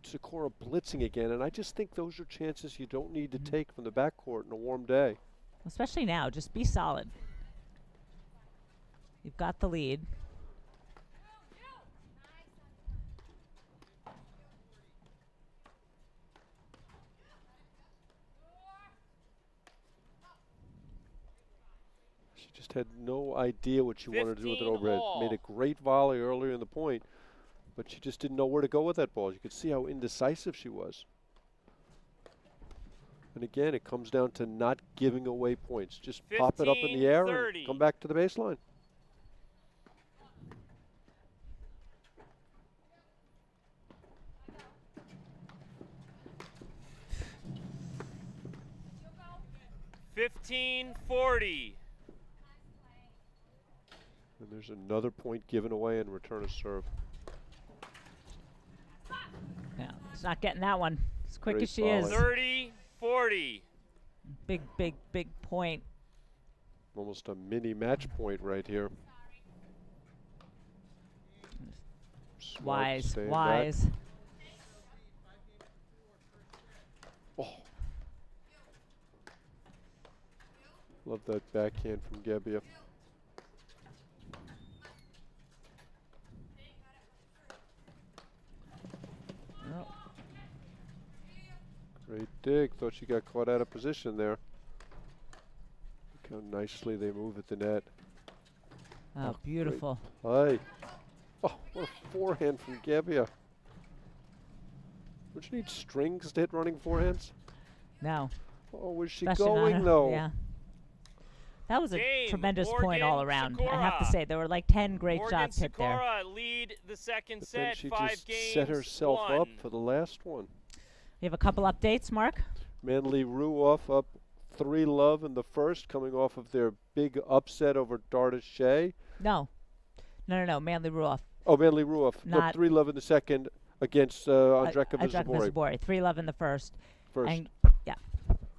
Sakura blitzing again, and I just think those are chances you don't need to take from the backcourt in a warm day. Especially now, just be solid. You've got the lead. Just had no idea what she wanted to do with it overhead. all. Made a great volley earlier in the point, but she just didn't know where to go with that ball. You could see how indecisive she was. And again, it comes down to not giving away points. Just pop it up in the air 15-30. and come back to the baseline. $15-40. And there's another point given away and return a serve. Yeah, she's not getting that one as quick Great as she is. volley. 30-40. Big, big, big point. Almost a mini match point right here. Smart Wise, staying back. wise. Oh. Love that backhand from Gebbia. Oh, Great dig. Thought she got caught out of position there. Look how nicely they move at the net. oh, beautiful. Hi. Oh, what a forehand from Gebbia. Don't you need strings to hit running forehands? No. Oh, where's she Especially not going her- though? Yeah. That was a Game, tremendous point all Morgan around. I have to Sikora. say, there were like 10 great Morgan shots hit there. Sikora lead the second But then set. she 5 just games. set herself up 1. for the last one. You have a couple updates, Mark? Manly Ruoff up 3-love in the first, coming off of their big upset over Dardis Shay. No. No. Manly Ruoff. Oh, Manly Ruoff. No, Not- 3-love in the second against Andreka Andreka Vizabori. Vizabori. 3-love in the first. First. And, yeah.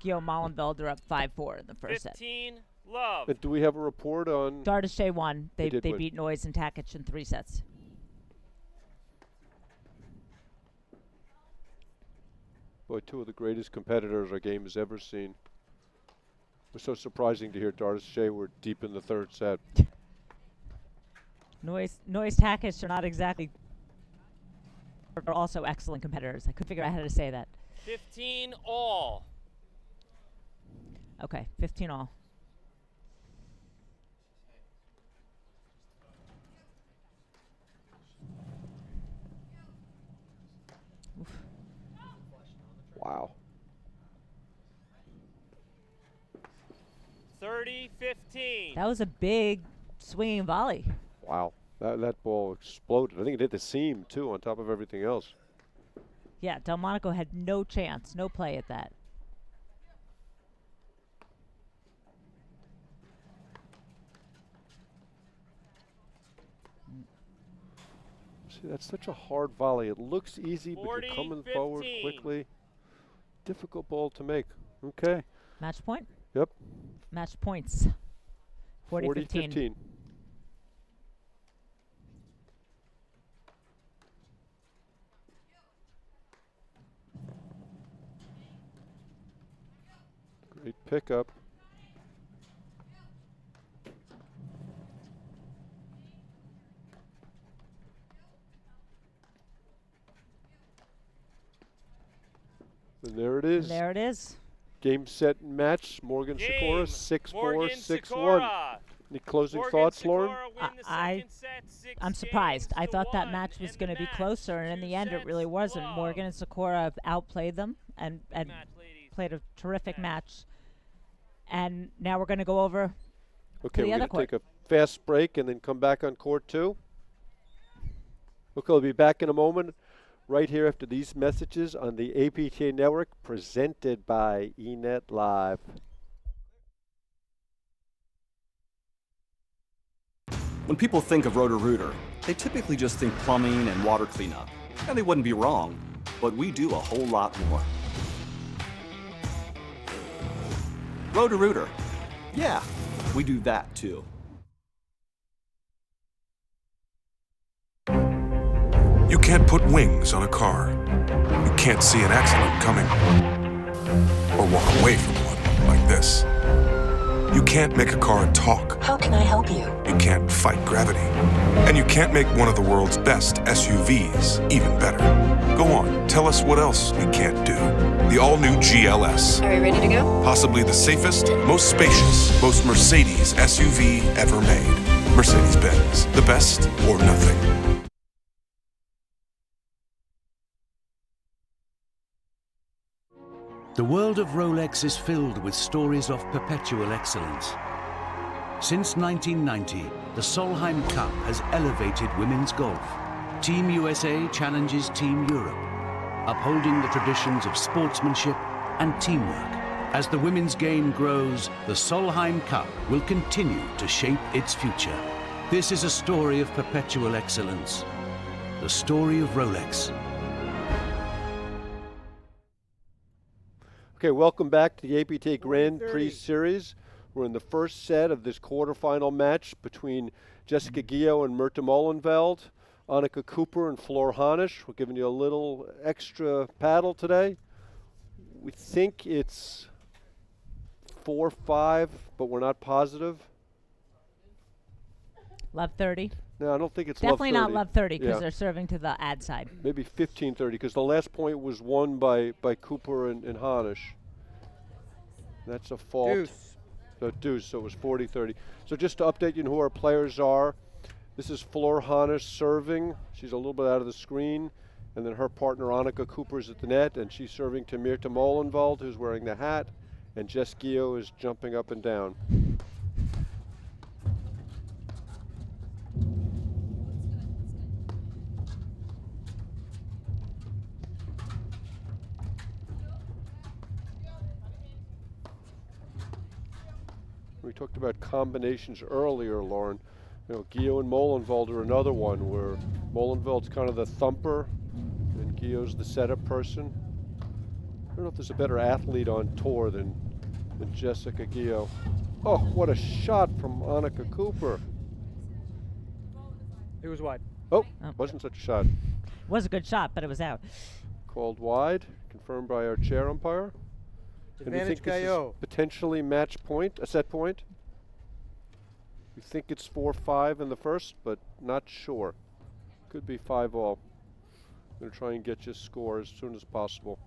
Guyaux Molenveld are up 5-4 in the first set. 15-love. And do we have a report on? Dardis Shay won. They did win. beat Noyes and Takich in 3 sets. Boy, 2 of the greatest competitors our game has ever seen. It was so surprising to hear Dardis Shay were deep in the third set. Noyes Takich are not exactly. Are also excellent competitors. I couldn't figure out how to say that. 15 all. Okay, 15 all. Wow. 30-15. That was a big swinging volley. Wow. That ball exploded. I think it hit the seam, too, on top of everything else. Yeah, Delmonico had no chance, no play at that. See, that's such a hard volley. It looks easy, but you're coming forward 40-15. quickly. Difficult ball to make. Okay. Match point? Yep. Match points. 40-15. 40-15. Great pickup. And there it is. And there it is. Game, set, and match. Morgan Sikora, Game. 6-4, Morgan 6-1. Sikora. Any closing Morgan thoughts, Sikora Lauren? win the second set, 6 I'm surprised. I games thought to that 1, match was and going the to be match, closer, and in 2 the end, it really sets wasn't. love. Morgan and Sakura outplayed them and Match, ladies. played a terrific Match. match. And now we're going to go over Okay, the we're other going to take a fast break and then come back on court 2. Okay, we'll be back in a moment right here after these messages on the APTA Network presented by eNet Live. When people think of Roto-Rooter, they typically just think plumbing and water cleanup. And they wouldn't be wrong, but we do a whole lot more. Roto-Rooter. Yeah, we do that too. You can't put wings on a car. You can't see an accident coming. Or walk away from one like this. You can't make a car talk. How can I help you? You can't fight gravity. And you can't make one of the world's best SUVs even better. Go on, tell us what else we can't do. The all-new GLS. Are you ready to go? Possibly the safest, most spacious, most Mercedes SUV ever made. Mercedes-Benz. The best or nothing. The world of Rolex is filled with stories of perpetual excellence. Since 1990, the Solheim Cup has elevated women's golf. Team USA challenges Team Europe, upholding the traditions of sportsmanship and teamwork. As the women's game grows, the Solheim Cup will continue to shape its future. This is a story of perpetual excellence. The story of Rolex. Okay, welcome back to the APTA Grand Prix Series. We're in the first set of this quarterfinal match between Jessica Guyaux and Myrta Molenveld, Annika Cooper and Floor Hanish. We're giving you a little extra paddle today. We think it's 4-5, but we're not positive. Love 30. No, I don't think it's definitely love 30. not love 30 because Yeah. they're serving to the ad side. Maybe 15-30 because the last point was won by Cooper and Hanish. That's a fault. Deuce. Deuce, so it was 40-30. So just to update you on who our players are, this is Floor Hanish serving. She's a little bit out of the screen. And then her partner Annika Cooper's at the net, and she's serving to Myrta Molenveld, who's wearing the hat, and Jess Guyaux is jumping up and down. We talked about combinations earlier, Lauren. You know, Guyaux and Molenveld are another one where Molenveld's kind of the thumper and Guyaux's the setup person. I don't know if there's a better athlete on tour than Jessica Guyaux. Oh, what a shot from Annika Cooper. It was wide. Oh, wasn't such a shot. Was a good shot, but it was out. Called wide, confirmed by our chair umpire. And we Advantage think this is Guyaux. potentially match point, a set point. We think it's 4-5 in the first, but not sure. Could be 5-all. I'm going to try and get you a score as soon as possible.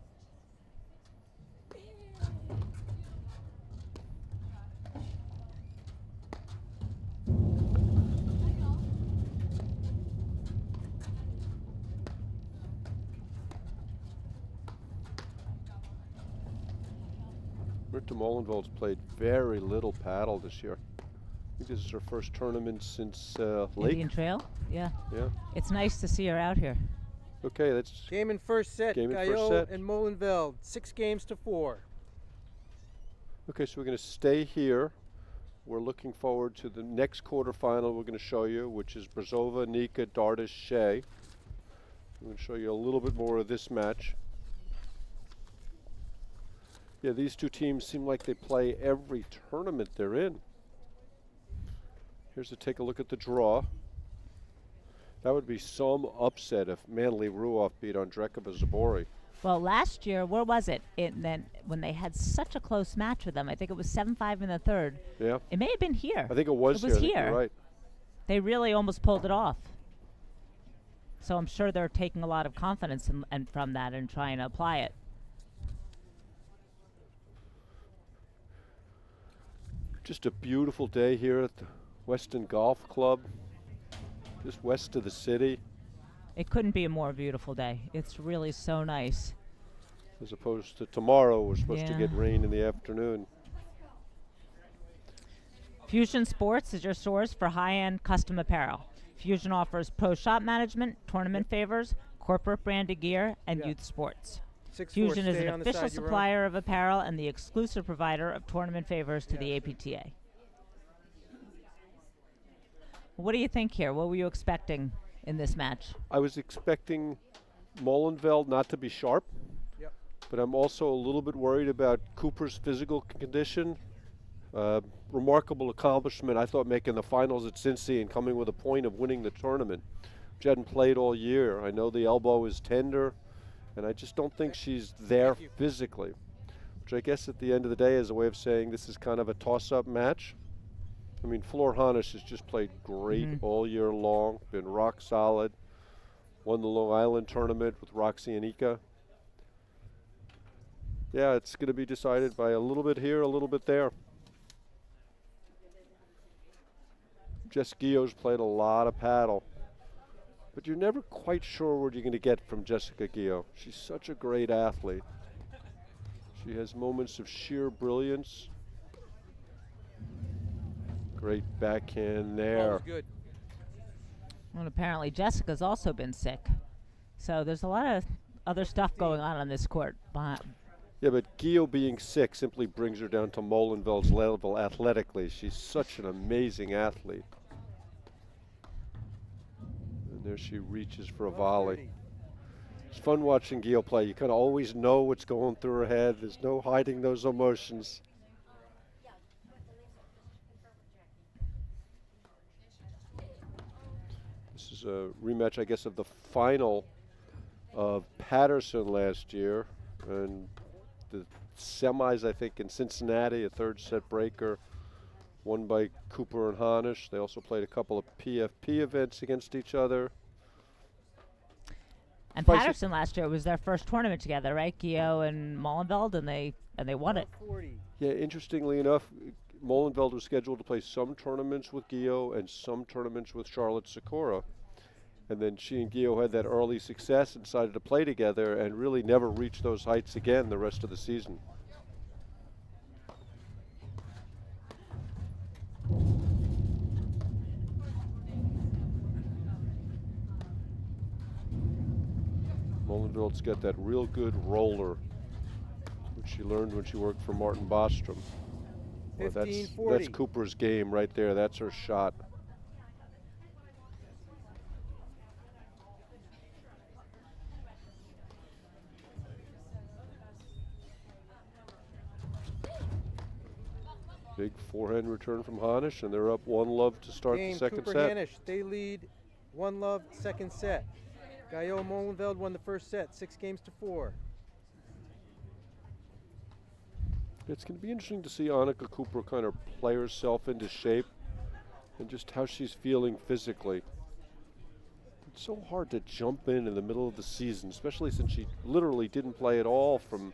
Myrta Molenveld's played very little paddle this year. I think this is her first tournament since Lake. Indian Trail? Yeah. Yeah. It's nice to see her out here. Okay, that's Game in first set. Game in first Guyaux set. and Molenveld, 6 games to 4. okay. So we're going to stay here. We're looking forward to the next quarterfinal we're going to show you, which is Brzova, Enica, Dardis, Shay. I'm going to show you a little bit more of this match. Yeah, these two teams seem like they play every tournament they're in. Here's to take a look at the draw. That would be some upset if Manly Ruoff beat Andrekova Zabori. Well, last year, where was it? Then when they had such a close match with them, I think it was 7-5 in the third. Yeah. It may have been here. I think it was here. I think here. you're Right. They really almost pulled it off. So I'm sure they're taking a lot of confidence and from that and trying to apply it. Just a beautiful day here at the Weston Golf Club, just west of the city. It couldn't be a more beautiful day. It's really so nice. As opposed to tomorrow, we're supposed to Yeah. get rain in the afternoon. Fusion Sports is your source for high-end custom apparel. Fusion offers pro shop management, tournament favors, corporate branded gear, and youth sports. 6-4, Fusion is stay an on the official side you're on. supplier of apparel and the exclusive provider of tournament favors to the APTA. What do you think here? What were you expecting in this match? I was expecting Molenveld not to be sharp, Yep. but I'm also a little bit worried about Cooper's physical condition. Remarkable accomplishment, I thought, making the finals at Cincy and coming with a point of winning the tournament. She hadn't played all year. I know the elbow is tender, and I just don't think she's there physically. which I guess at the end of the day is a way of saying this is kind of a toss-up match. I mean, Floor Hanish has just played great all year long, been rock solid, won the Long Island tournament with Roxy and Enica. Yeah, it's going to be decided by a little bit here, a little bit there. Jess Guyaux's played a lot of paddle, but you're never quite sure what you're going to get from Jessica Guyaux. She's such a great athlete. She has moments of sheer brilliance. Great backhand there. Good. And apparently Jessica's also been sick. So there's a lot of other stuff going on this court. Yeah, but Guyaux being sick simply brings her down to Molenveld's level athletically. She's such an amazing athlete. And there she reaches for a volley. It's fun watching Guyaux play. You kind of always know what's going through her head. There's no hiding those emotions. This is a rematch, I guess, of the final of Patterson last year. And the semis, I think, in Cincinnati, a third set breaker, won by Cooper and Hanish. They also played a couple of PFP events against each other. And Patterson last year was their first tournament together, right? Guyaux and Molenveld, and they won it. Yeah, interestingly enough, Molenveld was scheduled to play some tournaments with Guyaux and some tournaments with Charlotte Sikora. And then she and Guyaux had that early success and decided to play together and really never reached those heights again the rest of the season. Molenveld's got that real good roller, which she learned when she worked for Martin Bostrom. Well, that's Cooper's game right there. That's her shot. Big forehand return from Hanish, and they're up 1-love to start the second Cooper set. Hanish, they lead 1-love, second set. Guyaux Molenveld won the first set, 6-4. It's going to be interesting to see Annika Cooper kind of play herself into shape and just how she's feeling physically. It's so hard to jump in the middle of the season, especially since she literally didn't play at all from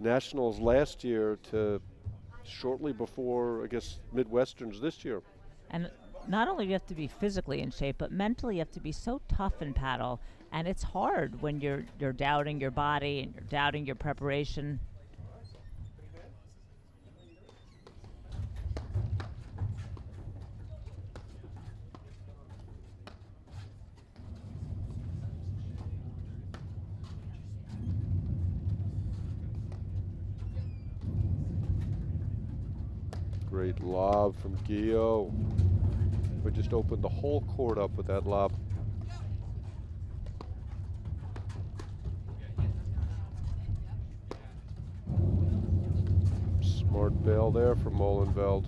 Nationals last year to shortly before, I guess, Midwesterns this year. And not only do you have to be physically in shape, but mentally you have to be so tough in paddle. And it's hard when you're doubting your body and you're doubting your preparation. Great lob from Guyaux. We just opened the whole court up with that lob. Smart bail there from Molenveld.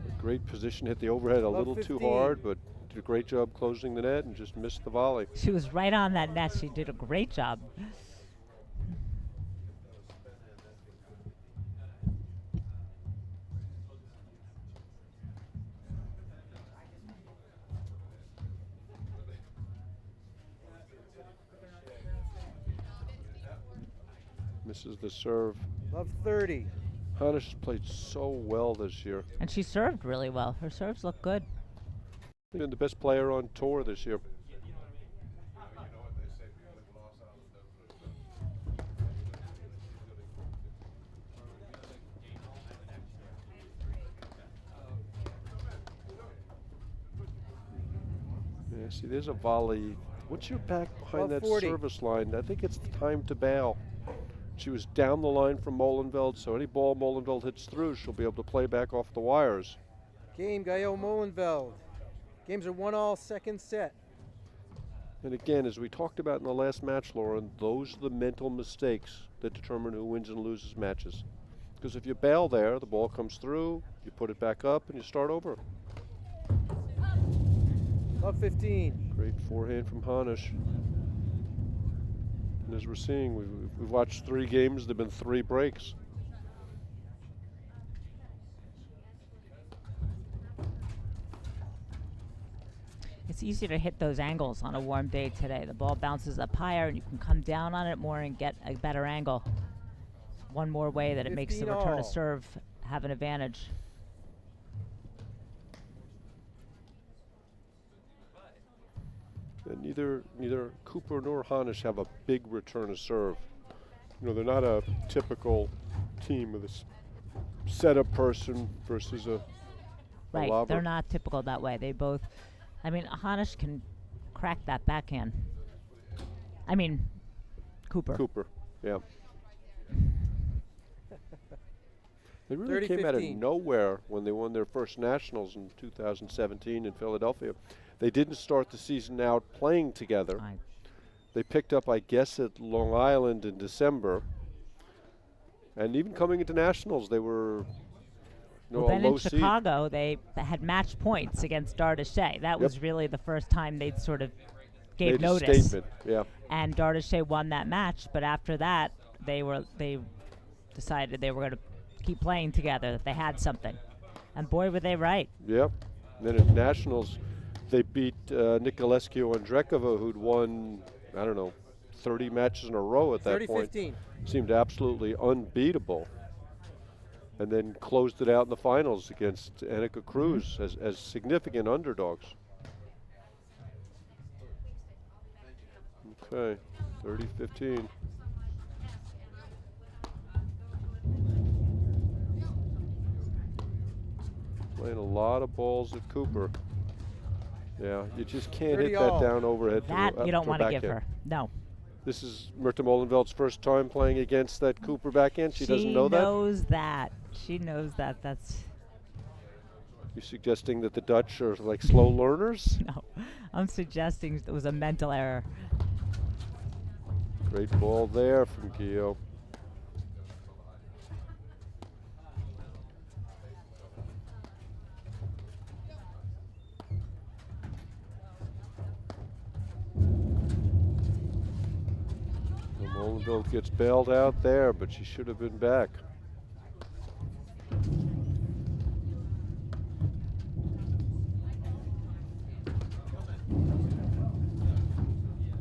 A great position, hit the overhead a little too hard, but did a great job closing the net and just missed the volley. She was right on that net. She did a great job. Misses the serve. Love 30. Hanish has played so well this year. And she served really well. Her serves look good. Been the best player on tour this year. Yeah, see, there's a volley. Once you're back behind that service line, I think it's the time to bail. She was down the line from Molenveld, so any ball Molenveld hits through, she'll be able to play back off the wires. Game, Guyaux Molenveld. Games are 1-all, second set. And again, as we talked about in the last match, Lauren, those are the mental mistakes that determine who wins and loses matches. Because if you bail there, the ball comes through, you put it back up, and you start over. Love 15. Great forehand from Hanish. And as we're seeing, we've watched 3 games. There've been 3 breaks. It's easier to hit those angles on a warm day today. The ball bounces up higher, and you can come down on it more and get a better angle. One more way that it makes the return to serve have an advantage. And neither Cooper nor Hanish have a big return to serve. You know, they're not a typical team with a setup person versus a Right, lobber. they're not typical that way. They both, I mean, Hanish can crack that backhand. I mean, Cooper. Cooper, yeah. They really came out of nowhere when they won their first nationals in 2017 in Philadelphia. They didn't start the season out playing together. They picked up, I guess, at Long Island in December. And even coming into nationals, they were Well, then in Chicago, they had match points against Dardis Shay. That was really the first time they'd sort of gave notice. Made a statement, yeah. And Dardis Shay won that match, but after that, they decided they were going to keep playing together, that they had something. And boy, were they right. Yep. And then at nationals, they beat Nicolescu and Drekova, who'd won, I don't know, 30 matches in a row at that point. 30-15. Seemed absolutely unbeatable. And then closed it out in the finals against Enica Cruz as significant underdogs. Okay, 30-15. Playing a lot of balls at Cooper. Yeah, you just can't hit that down overhead. That you don't want to give her. No. This is Myrta Molenveld's first time playing against that Cooper backhand. She doesn't know that? She knows that. She knows that. That's. You're suggesting that the Dutch are like slow learners? No. I'm suggesting it was a mental error. Great ball there from Guyaux. Molenveld gets bailed out there, but she should have been back.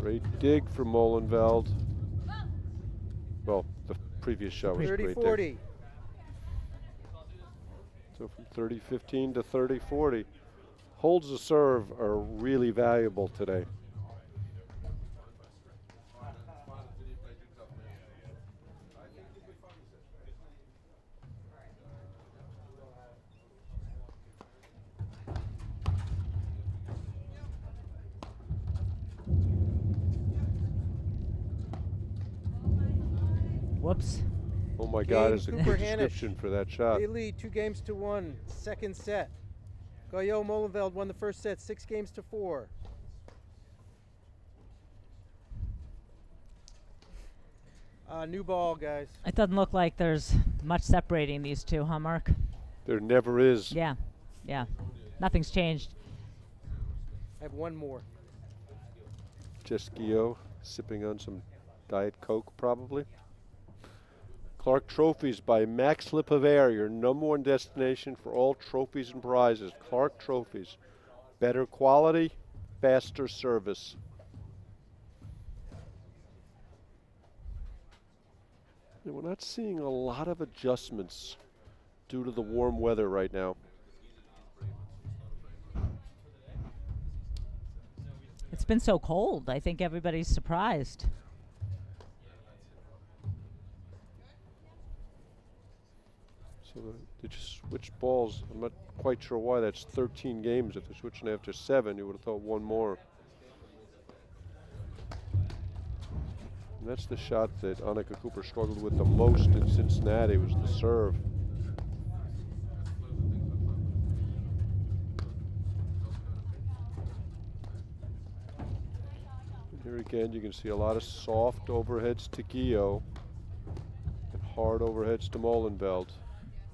Great dig from Molenveld. Well, the previous shot was great. 30-40. So from 30-15 to 30-40. Holds of serve are really valuable today. Whoops. Oh my God, is a good description for that shot. They lead 2-1, second set. Guyaux Molenveld won the first set 6-4. New ball, guys. It doesn't look like there's much separating these two, huh, Mark? There never is. Yeah, yeah. Nothing's changed. I have one more. Just Guyaux sipping on some Diet Coke, probably. Clark Trophies by Max Lipovair, your #1 destination for all trophies and prizes. Clark Trophies. Better quality, faster service. Yeah, we're not seeing a lot of adjustments due to the warm weather right now. It's been so cold. I think everybody's surprised. So they just switched balls. I'm not quite sure why. That's 13 games. If they're switching after 7, you would have thought one more. And that's the shot that Annika Cooper struggled with the most in Cincinnati, was the serve. And here again, you can see a lot of soft overheads to Guyaux and hard overheads to Molenveld.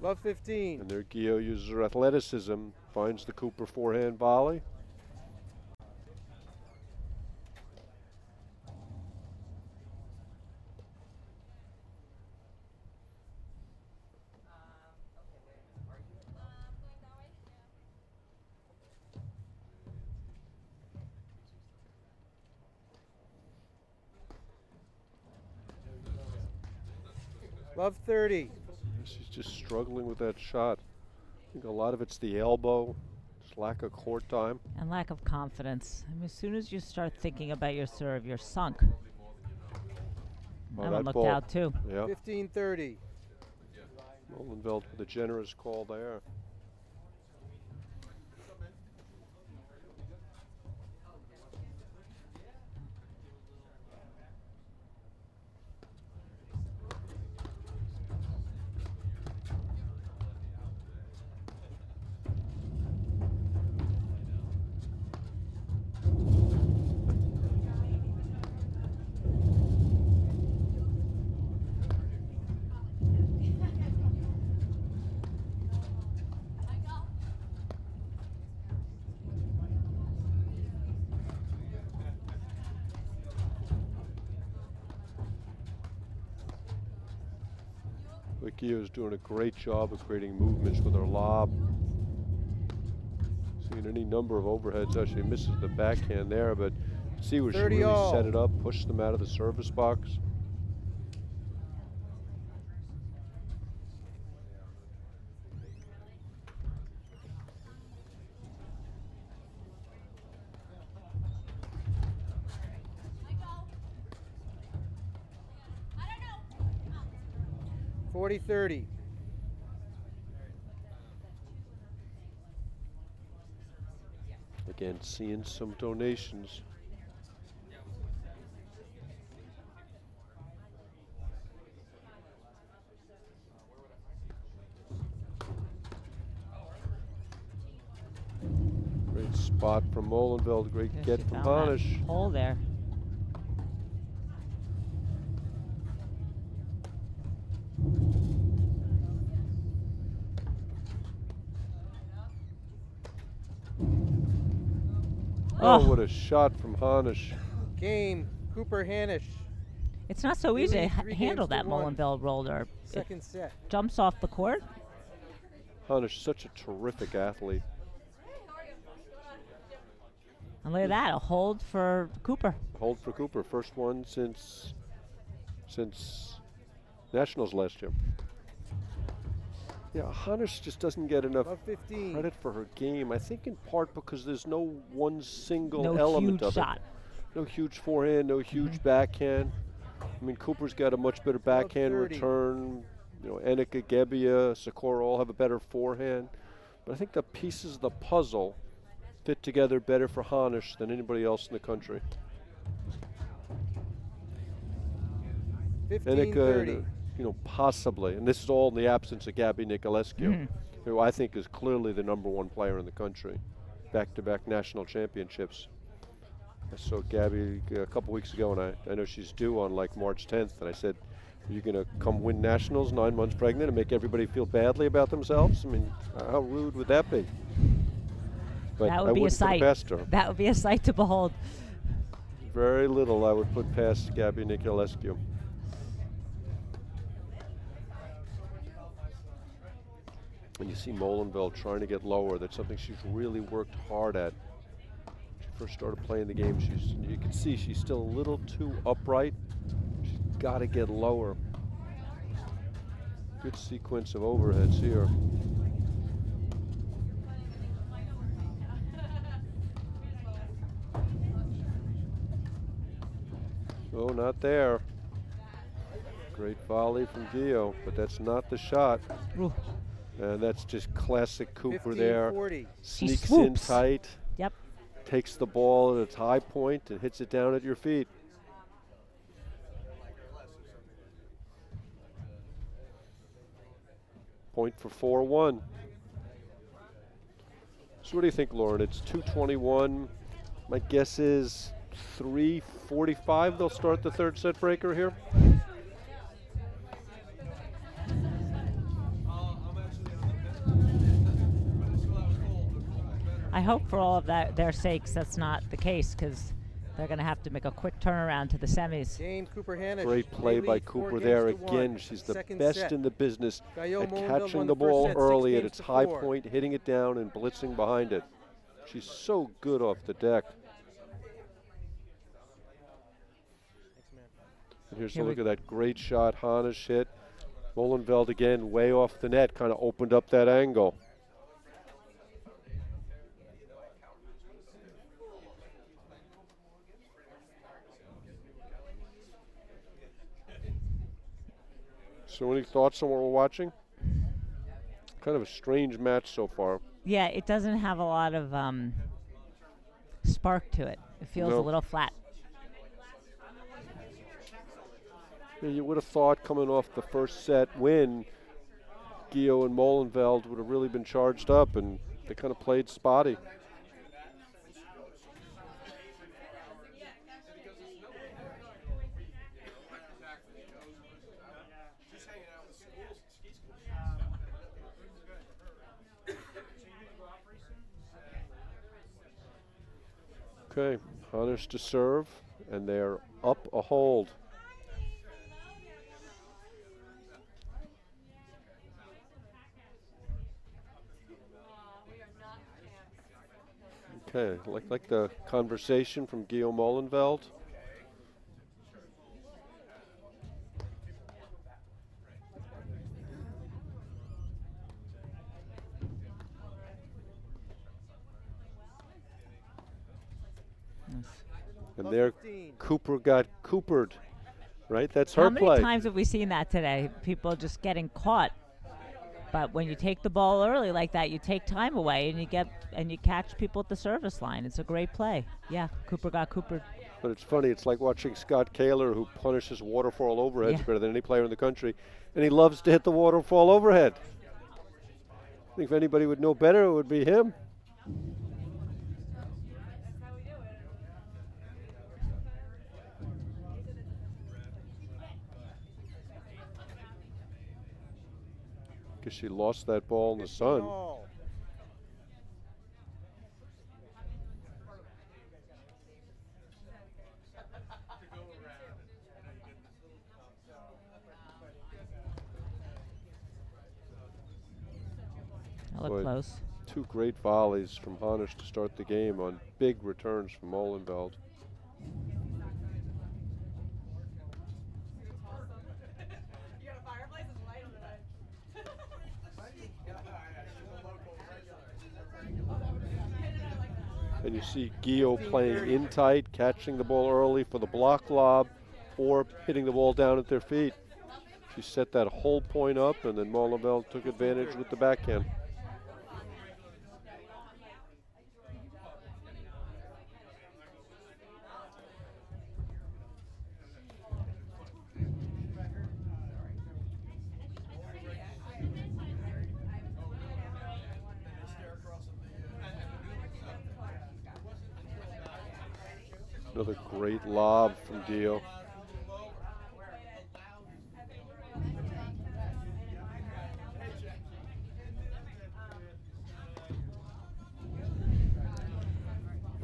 Love 15. And there Guyaux uses her athleticism, finds the Cooper forehand volley. Love 30. She's just struggling with that shot. I think a lot of it's the elbow, just lack of court time. And lack of confidence. I mean, as soon as you start thinking about your serve, you're sunk. Oh, That one that looked ball. out too. Yeah. 15-30. Molenveld with a generous call there. Guyaux is doing a great job of creating movements with her lob. Seeing any number of overheads. Actually misses the backhand there, but see where she 30 really all. set it up, pushed them out of the service box. $40-30. Again, seeing some donations. Great spot from Molenveld, great Yeah, get she from found that Hanish. hole there. Oh, what a shot from Hanish. Game, Cooper Hanish. It's not so We easy to lead 3 handle games that to 1. Molenveld roller. Second It set. jumps off the court. Hanish, such a terrific athlete. And look at that, a hold for Cooper. Hold for Cooper, first one since Nationals last year. Yeah, Hanish just doesn't get enough Love 15. credit for her game. I think in part because there's no one single No element huge of shot. it. No huge forehand, no huge backhand. I mean, Cooper's got a much better backhand 30. return. You know, Enica, Gebbia, Sikora all have a better forehand. But I think the pieces of the puzzle fit together better for Hanish than anybody else in the country. 15-30. You know, possibly, and this is all in the absence of Gabby Nicolescu, who I think is clearly the number 1 player in the country. Back-to-back national championships. I saw Gabby a couple weeks ago, and I know she's due on like March 10th, and I said, are you going to come win nationals 9 months pregnant and make everybody feel badly about themselves? I mean, how rude would that be? But That I would be a wouldn't put it sight. past her. That would be a sight to behold. Very little I would put past Gabby Nicolescu. And you see Molenveld trying to get lower. That's something she's really worked hard at. When she first started playing the game, you can see she's still a little too upright. She's got to get lower. Good sequence of overheads here. Oh, not there. Great volley from Guyaux, but that's not the shot. Ooh. And that's just classic Cooper there. 15-40. Sneaks in swoops. tight. Yep. Takes the ball at its high point and hits it down at your feet. Point for 4-1. So what do you think, Lauren? It's 2:21. My guess is 3:45 they'll start the third set breaker here. I hope for all of their sakes that's not the case, because they're going to have to make a quick turnaround to the semis. Game, Cooper Hanish. Great play by Cooper there again. She's the Second best set. in the business Guyaux at Molenveld catching won the the first ball set, 6 early at games its to high 4. point, hitting it down and blitzing behind it. She's so good off the deck. And here's a Here look we- at that great shot Hanish hit. Molenveld again, way off the net, kind of opened up that angle. So any thoughts on what we're watching? Kind of a strange match so far. Yeah, it doesn't have a lot of spark to it. It feels a little flat. Yeah, you would have thought coming off the first set win, Guyaux and Molenveld would have really been charged up, and they kind of played spotty. Okay, Hanish to serve, and they're up a hold. Okay, like the conversation from Guyaux Molenveld. And there, Cooper got Coopered, right? That's her play. How many times have we seen that today? People just getting caught. But when you take the ball early like that, you take time away and you catch people at the service line. It's a great play. Yeah, Cooper got Coopered. But it's funny. It's like watching Scott Kaler, who punishes waterfall overheads better than any player in the country, and he loves to hit the waterfall overhead. I think if anybody would know better, it would be him. Because she lost that ball in the sun. That looked close. Two great volleys from Hanish to start the game on big returns from Molenveld. And you see Guyaux playing in tight, catching the ball early for the block lob, or hitting the ball down at their feet. She set that whole point up, and then Molenveld took advantage with the backhand. Another great lob from Guyaux.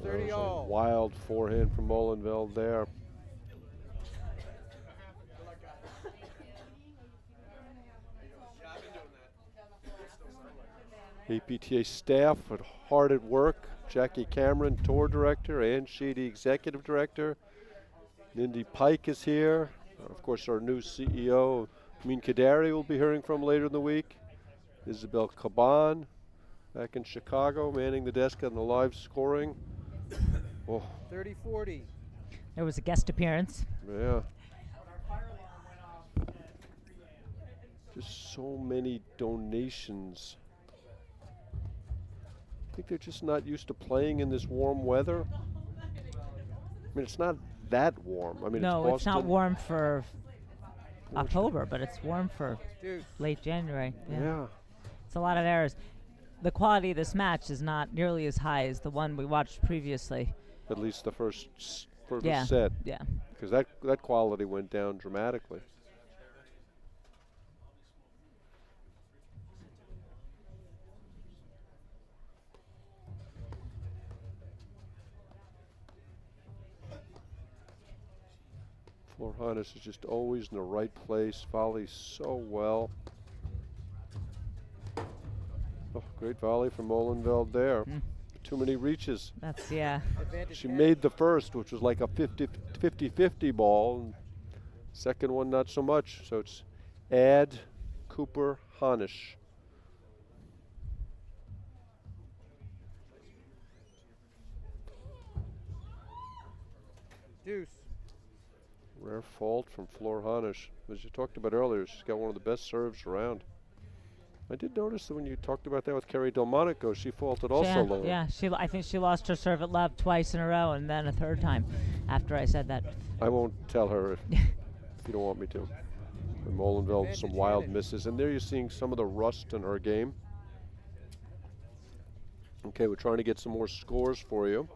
There's a wild forehand from Molenveld there. APTA staff are hard at work. Jackie Cameron, tour director, Ann Sheedy, executive director. Nindy Pike is here. Of course, our new CEO, Amin Kadari, will be hearing from later in the week. Isabel Caban, back in Chicago, manning the desk on the live scoring. Oh. 30-40. There was a guest appearance. Yeah. Just so many donations. I think they're just not used to playing in this warm weather. I mean, it's not that warm. I mean, no, it's not warm for What's October, but it's warm for late January. Yeah. It's a lot of errors. The quality of this match is not nearly as high as the one we watched previously. At least the first Yeah. set. Yeah. Because that quality went down dramatically. Hanish is just always in the right place, volleys so well. Oh, great volley from Molenveld there. Too many reaches. That's, yeah. She made the first, which was like a 50-50 ball. And second one, not so much. So it's add Cooper, Hanish. Deuce. Rare fault from Flor Hanish. As you talked about earlier, she's got one of the best serves around. I did notice that when you talked about that with Carrie Delmonico, she faulted also lower. Yeah, I think she lost her serve at love twice in a row and then a third time after I said that. I won't tell her if you don't want me to. And Molenveld, some wild misses. And there you're seeing some of the rust in her game. Okay, we're trying to get some more scores for you.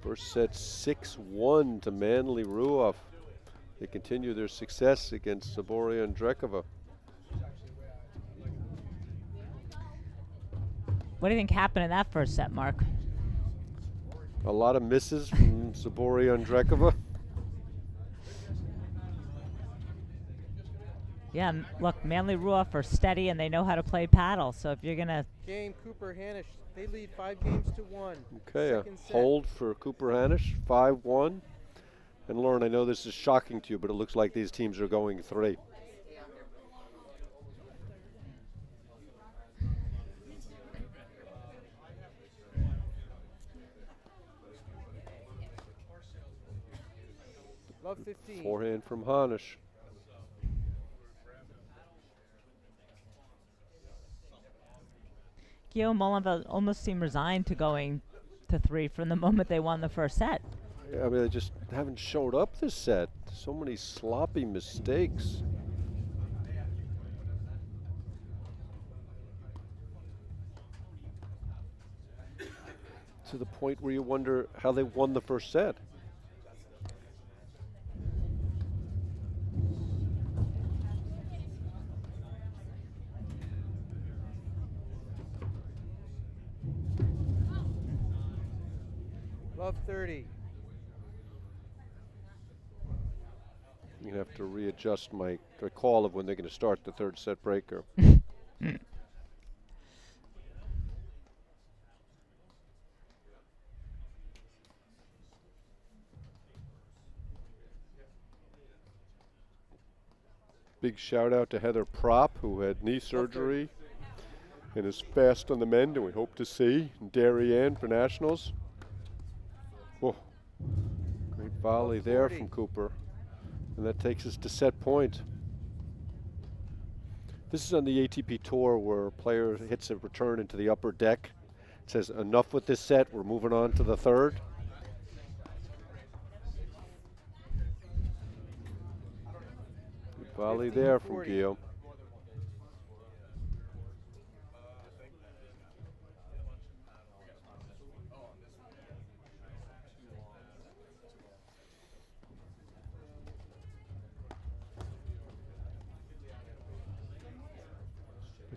First set 6-1 to Manly Ruoff. They continue their success against Saboria and Drekova. What do you think happened in that first set, Mark? A lot of misses from Saboria and Drekova. Yeah, look, Manly Ruoff are steady and they know how to play paddle. So if you're going to... Game, Cooper, Hanish. They lead 5 games to 1. Okay, a hold for Cooper Hanish, 5-1. And Lauren, I know this is shocking to you, but it looks like these teams are going 3. Love 15. Forehand from Hanish. Guyaux and Molenveld almost seem resigned to going to 3 from the moment they won the first set. Yeah, I mean, they just haven't showed up this set. So many sloppy mistakes. To the point where you wonder how they won the first set. Love 30. I'm going to have to readjust my call of when they're going to start the third set breaker. Big shout out to Heather Propp, who had knee surgery and is fast on the mend, and we hope to see Darien for nationals. Oh, great volley there from Cooper. And that takes us to set point. This is on the ATP Tour where a player hits a return into the upper deck. It says, enough with this set, we're moving on to the third. Good volley there from Guyaux.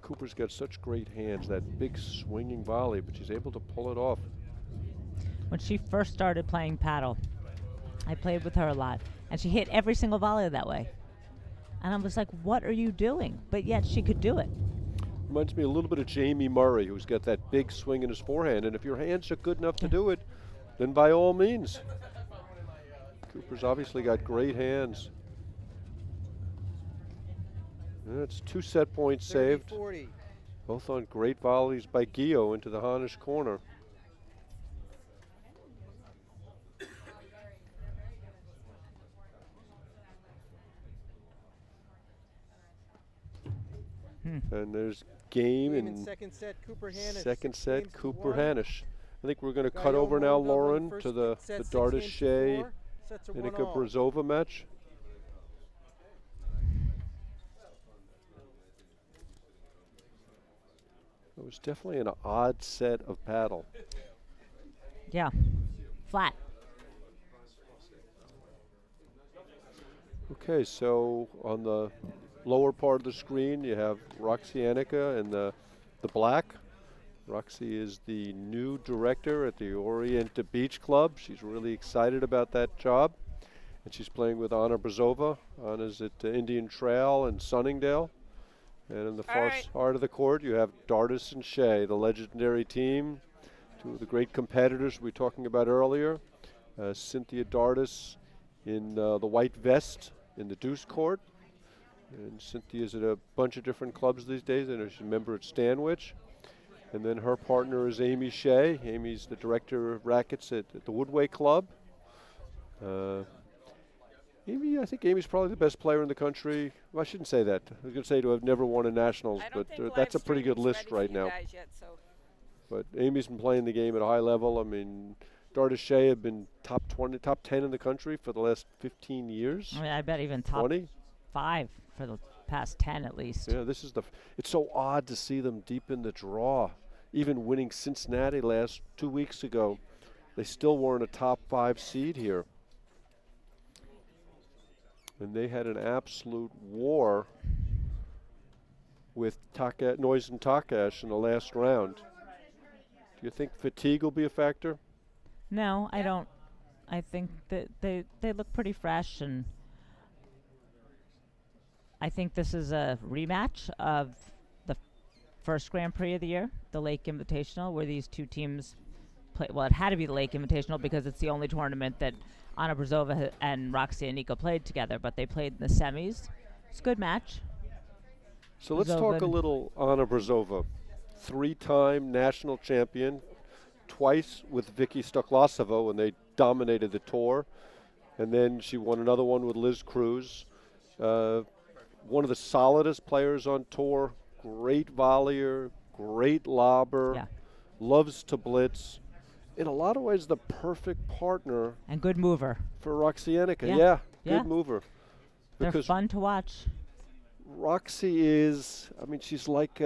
Cooper's got such great hands, that big swinging volley, but she's able to pull it off. When she first started playing paddle, I played with her a lot, and she hit every single volley that way. And I was like, what are you doing? But yet she could do it. Reminds me a little bit of Jamie Murray, who's got that big swing in his forehand, and if your hands are good enough to do it, then by all means. Cooper's obviously got great hands. That's 2 set points saved. 40. Both on great volleys by Guyaux into the Hanish corner. And there's game in second set, Cooper Hanish. Second set, Cooper Hanish. I think we're going to cut over now, Lauren, to the Dardis Shay Enica Brzova match. It was definitely an odd set of paddle. Yeah, flat. Okay, so on the lower part of the screen, you have Roxy Enica in the black. Roxy is the new director at the Orienta Beach Club. She's really excited about that job. And she's playing with Anna Brzova. Anna's at Indian Trail in Sunningdale. And in the far part of the court, you have Dardis and Shay, the legendary team, two of the great competitors we were talking about earlier. Cynthia Dardis in the white vest in the deuce court. And Cynthia's at a bunch of different clubs these days, and she's a member at Stanwich. And then her partner is Amy Shay. Amy's the director of rackets at the Woodway Club. I think Amy's probably the best player in the country. Well, I shouldn't say that. I was going to say to have never won a nationals, but that's a pretty good list right now. Yet, so. But Amy's been playing the game at a high level. I mean, Dardis Shay have been top 10 in the country for the last 15 years. I mean, I bet even top 20? 5 for the past 10 at least. Yeah, this is it's so odd to see them deep in the draw. Even winning Cincinnati 2 weeks ago, they still weren't a top 5 seed here. And they had an absolute war with Noise and Takash in the last round. Do you think fatigue will be a factor? No, I don't. I think that they look pretty fresh, and I think this is a rematch of the first Grand Prix of the year, the Lake Invitational, where these two teams play. Well, it had to be the Lake Invitational because it's the only tournament that Anna Brzova and Roxy Enica played together, but they played in the semis. It's a good match. So let's talk a little Anna Brzova, 3-time national champion, twice with Vicky Stoklasova when they dominated the tour, and then she won another one with Liz Cruz. One of the solidest players on tour, great volleyer, great lobber, loves to blitz. In a lot of ways, the perfect partner. And good mover. For Roxy Enica. Yeah. Good mover. They're fun to watch. Roxy is, she's like,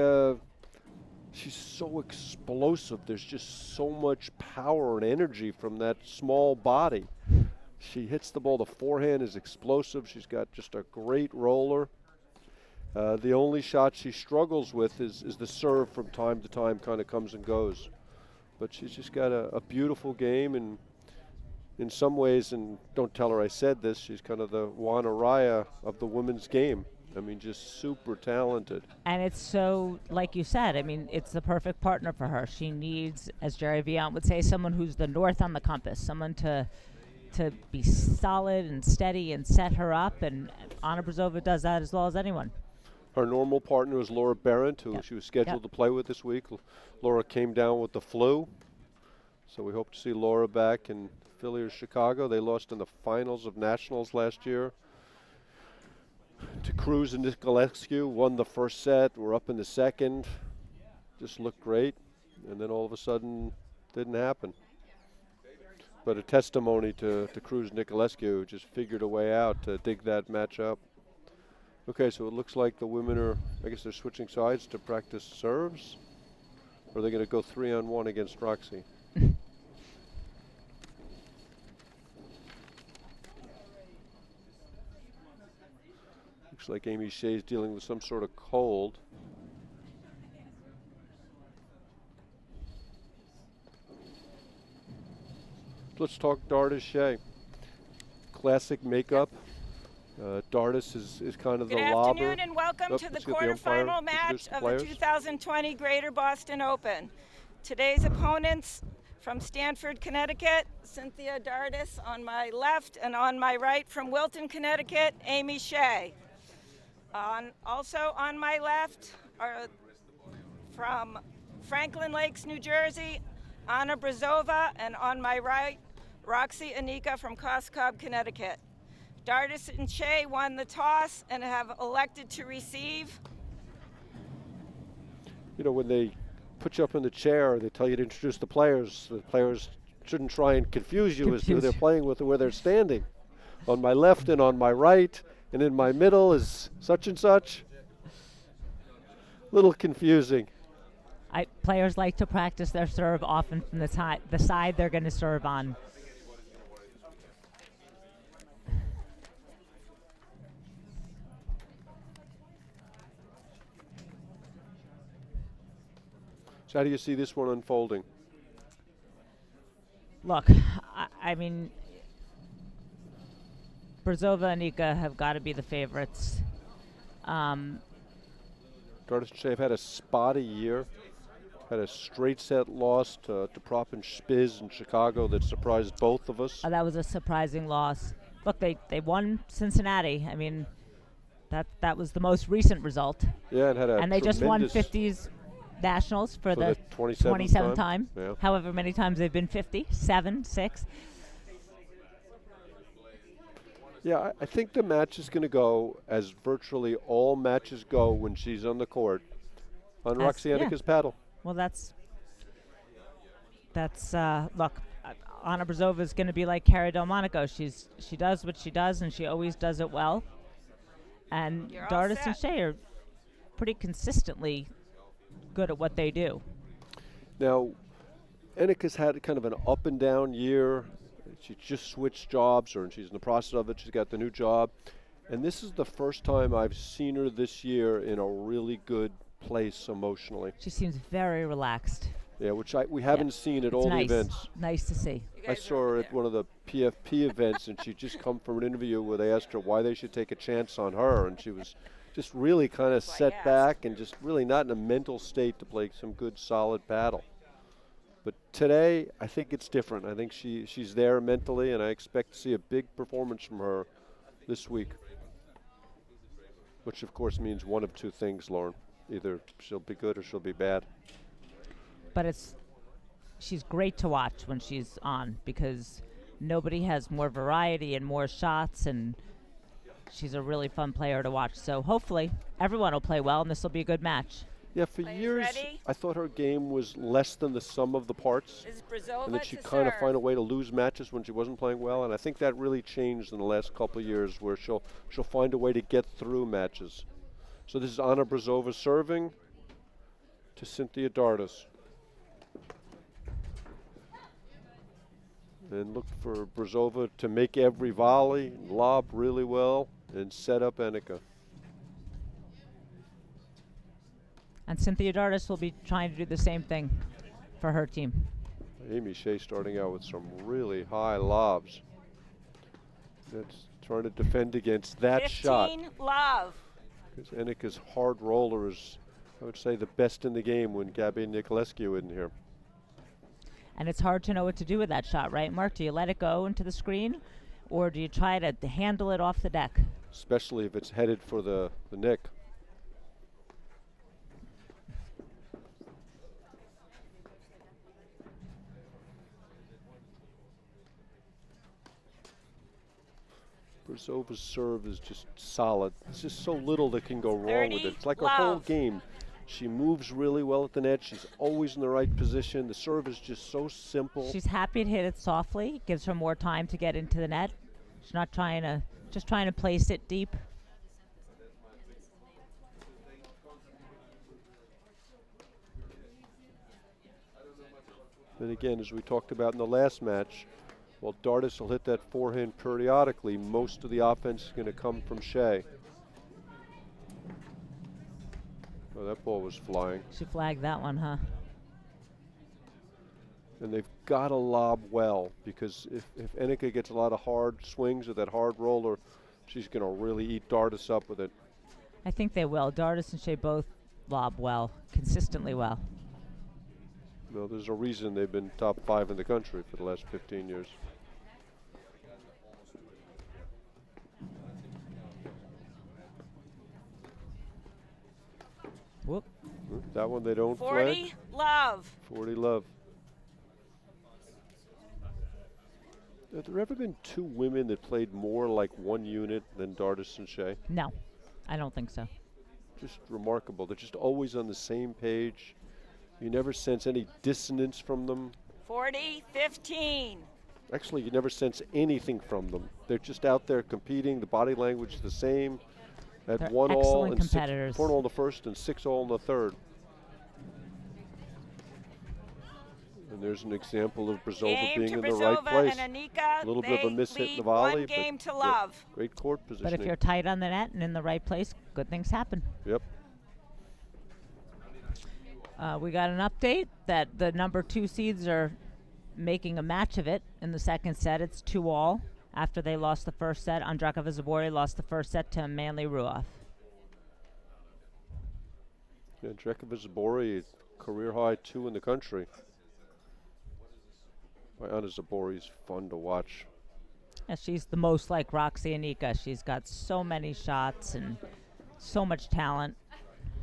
she's so explosive. There's just so much power and energy from that small body. She hits the ball. The forehand is explosive. She's got just a great roller. The only shot she struggles with is the serve from time to time, kind of comes and goes. But she's just got a beautiful game, and in some ways, and don't tell her I said this, she's kind of the Juan Araya of the women's game. Just super talented. And it's so, like you said, it's the perfect partner for her. She needs, as Jerry Vian would say, someone who's the north on the compass, someone to be solid and steady and set her up, and Anna Brzova does that as well as anyone. Her normal partner is Laura Berendt, who she was scheduled to play with this week. Laura came down with the flu, so we hope to see Laura back in Philly or Chicago. They lost in the finals of nationals last year to Cruz and Nicolescu. Won the first set. We're up in the second. Just looked great, and then all of a sudden, didn't happen. But a testimony to Cruz and Nicolescu, who just figured a way out to dig that match up. Okay, so it looks like the women are, I guess they're switching sides to practice serves. Or are they going to go 3-on-1 against Roxy? Looks like Amy Shay's dealing with some sort of cold. Let's talk Dardis Shay. Classic makeup. Dardis is kind of the lobber. Good afternoon and welcome to the quarterfinal match of the 2020 Greater Boston Open. Today's opponents from Stamford, Connecticut, Cynthia Dardis on my left, and on my right from Wilton, Connecticut, Amy Shay. Also on my left are from Franklin Lakes, New Jersey, Anna Brzova, and on my right, Roxy Enica from Coscob, Connecticut. Dardis and Shay won the toss and have elected to receive. When they put you up in the chair, they tell you to introduce the players. The players shouldn't try and confuse you as to who they're playing with or where they're standing. On my left and on my right, and in my middle is such and such. Little confusing. Players like to practice their serve often from the side they're going to serve on. So how do you see this one unfolding? Look, Brzova and Enica have got to be the favorites. Dardis and Shay have had a spotty year. Had a straight set loss to Prop and Spiz in Chicago that surprised both of us. That was a surprising loss. Look, they won Cincinnati. I mean, that was the most recent result. Yeah, and they just won 50s nationals for the 27th time. Yeah. However many times they've been 50, 7, 6. Yeah, I think the match is going to go as virtually all matches go when she's on the court on Roxy Enica's paddle. Well, that's look, Anna Brzova is going to be like Carrie Delmonico. She does what she does, and she always does it well. And Dardis and Shay are pretty consistently good at what they do. Now, Enica's had kind of an up and down year. She just switched jobs, or she's in the process of it. She's got the new job. And this is the first time I've seen her this year in a really good place emotionally. She seems very relaxed. Yeah, which we haven't seen at all the events. Nice to see. I saw her at one of the PFP events, and she'd just come from an interview where they asked her why they should take a chance on her, and she was just really kind of set back and just really not in a mental state to play some good, solid paddle. But today, I think it's different. I think she's there mentally, and I expect to see a big performance from her this week, which of course means one of two things, Lauren. Either she'll be good or she'll be bad. But she's great to watch when she's on, because nobody has more variety and more shots, and she's a really fun player to watch. So hopefully everyone will play well, and this will be a good match. Yeah, for years I thought her game was less than the sum of the parts, and that she'd kind of find a way to lose matches when she wasn't playing well, and I think that really changed in the last couple of years, where she'll find a way to get through matches. So this is Anna Brzova serving to Cynthia Dardis. And look for Brzova to make every volley, lob really well, and set up Enica. And Cynthia Dardis will be trying to do the same thing for her team. Amy Shay starting out with some really high lobs. That's trying to defend against that 15 shot. 15 love. Because Enica's hard roller is, I would say, the best in the game when Gabby Nicolescu isn't here. And it's hard to know what to do with that shot, right, Mark? Do you let it go into the screen, or do you try to handle it off the deck? Especially if it's headed for the nick. Brzova's serve is just solid. It's just so little that can go wrong with it. It's like her whole game. She moves really well at the net. She's always in the right position. The serve is just so simple. She's happy to hit it softly. Gives her more time to get into the net. She's not just trying to place it deep. And again, as we talked about in the last match, while Dardis will hit that forehand periodically, most of the offense is going to come from Shay. Oh, that ball was flying. She flagged that one, huh? And they've got to lob well, because if Enica gets a lot of hard swings with that hard roller, she's going to really eat Dardis up with it. I think they will. Dardis and Shay both lob well, consistently well. No, there's a reason they've been top 5 in the country for the last 15 years. Whoop. That one they don't 40 flag. love. 40 love. Have there ever been two women that played more like one unit than Dardis and Shay? No, I don't think so. Just remarkable. They're just always on the same page. You never sense any dissonance from them. 40-15. Actually, you never sense anything from them. They're just out there competing. The body language is the same. At They're 1-all and competitors. 4-all in the first and 6-all in the third. And there's an example of Brzova being in the right place. And Enica, a little bit of a miss hit in the volley, one game to but love. Great court positioning. But if you're tight on the net and in the right place, good things happen. Yep. We got an update that the number 2 seeds are making a match of it in the second set. It's 2-all. After they lost the first set, Andrakova Zabori lost the first set to Manly Ruoff. Yeah, Andrakova Zabori career high 2 in the country. Anna Zabori's fun to watch. Yeah, she's the most like Roxy Enica. She's got so many shots and so much talent.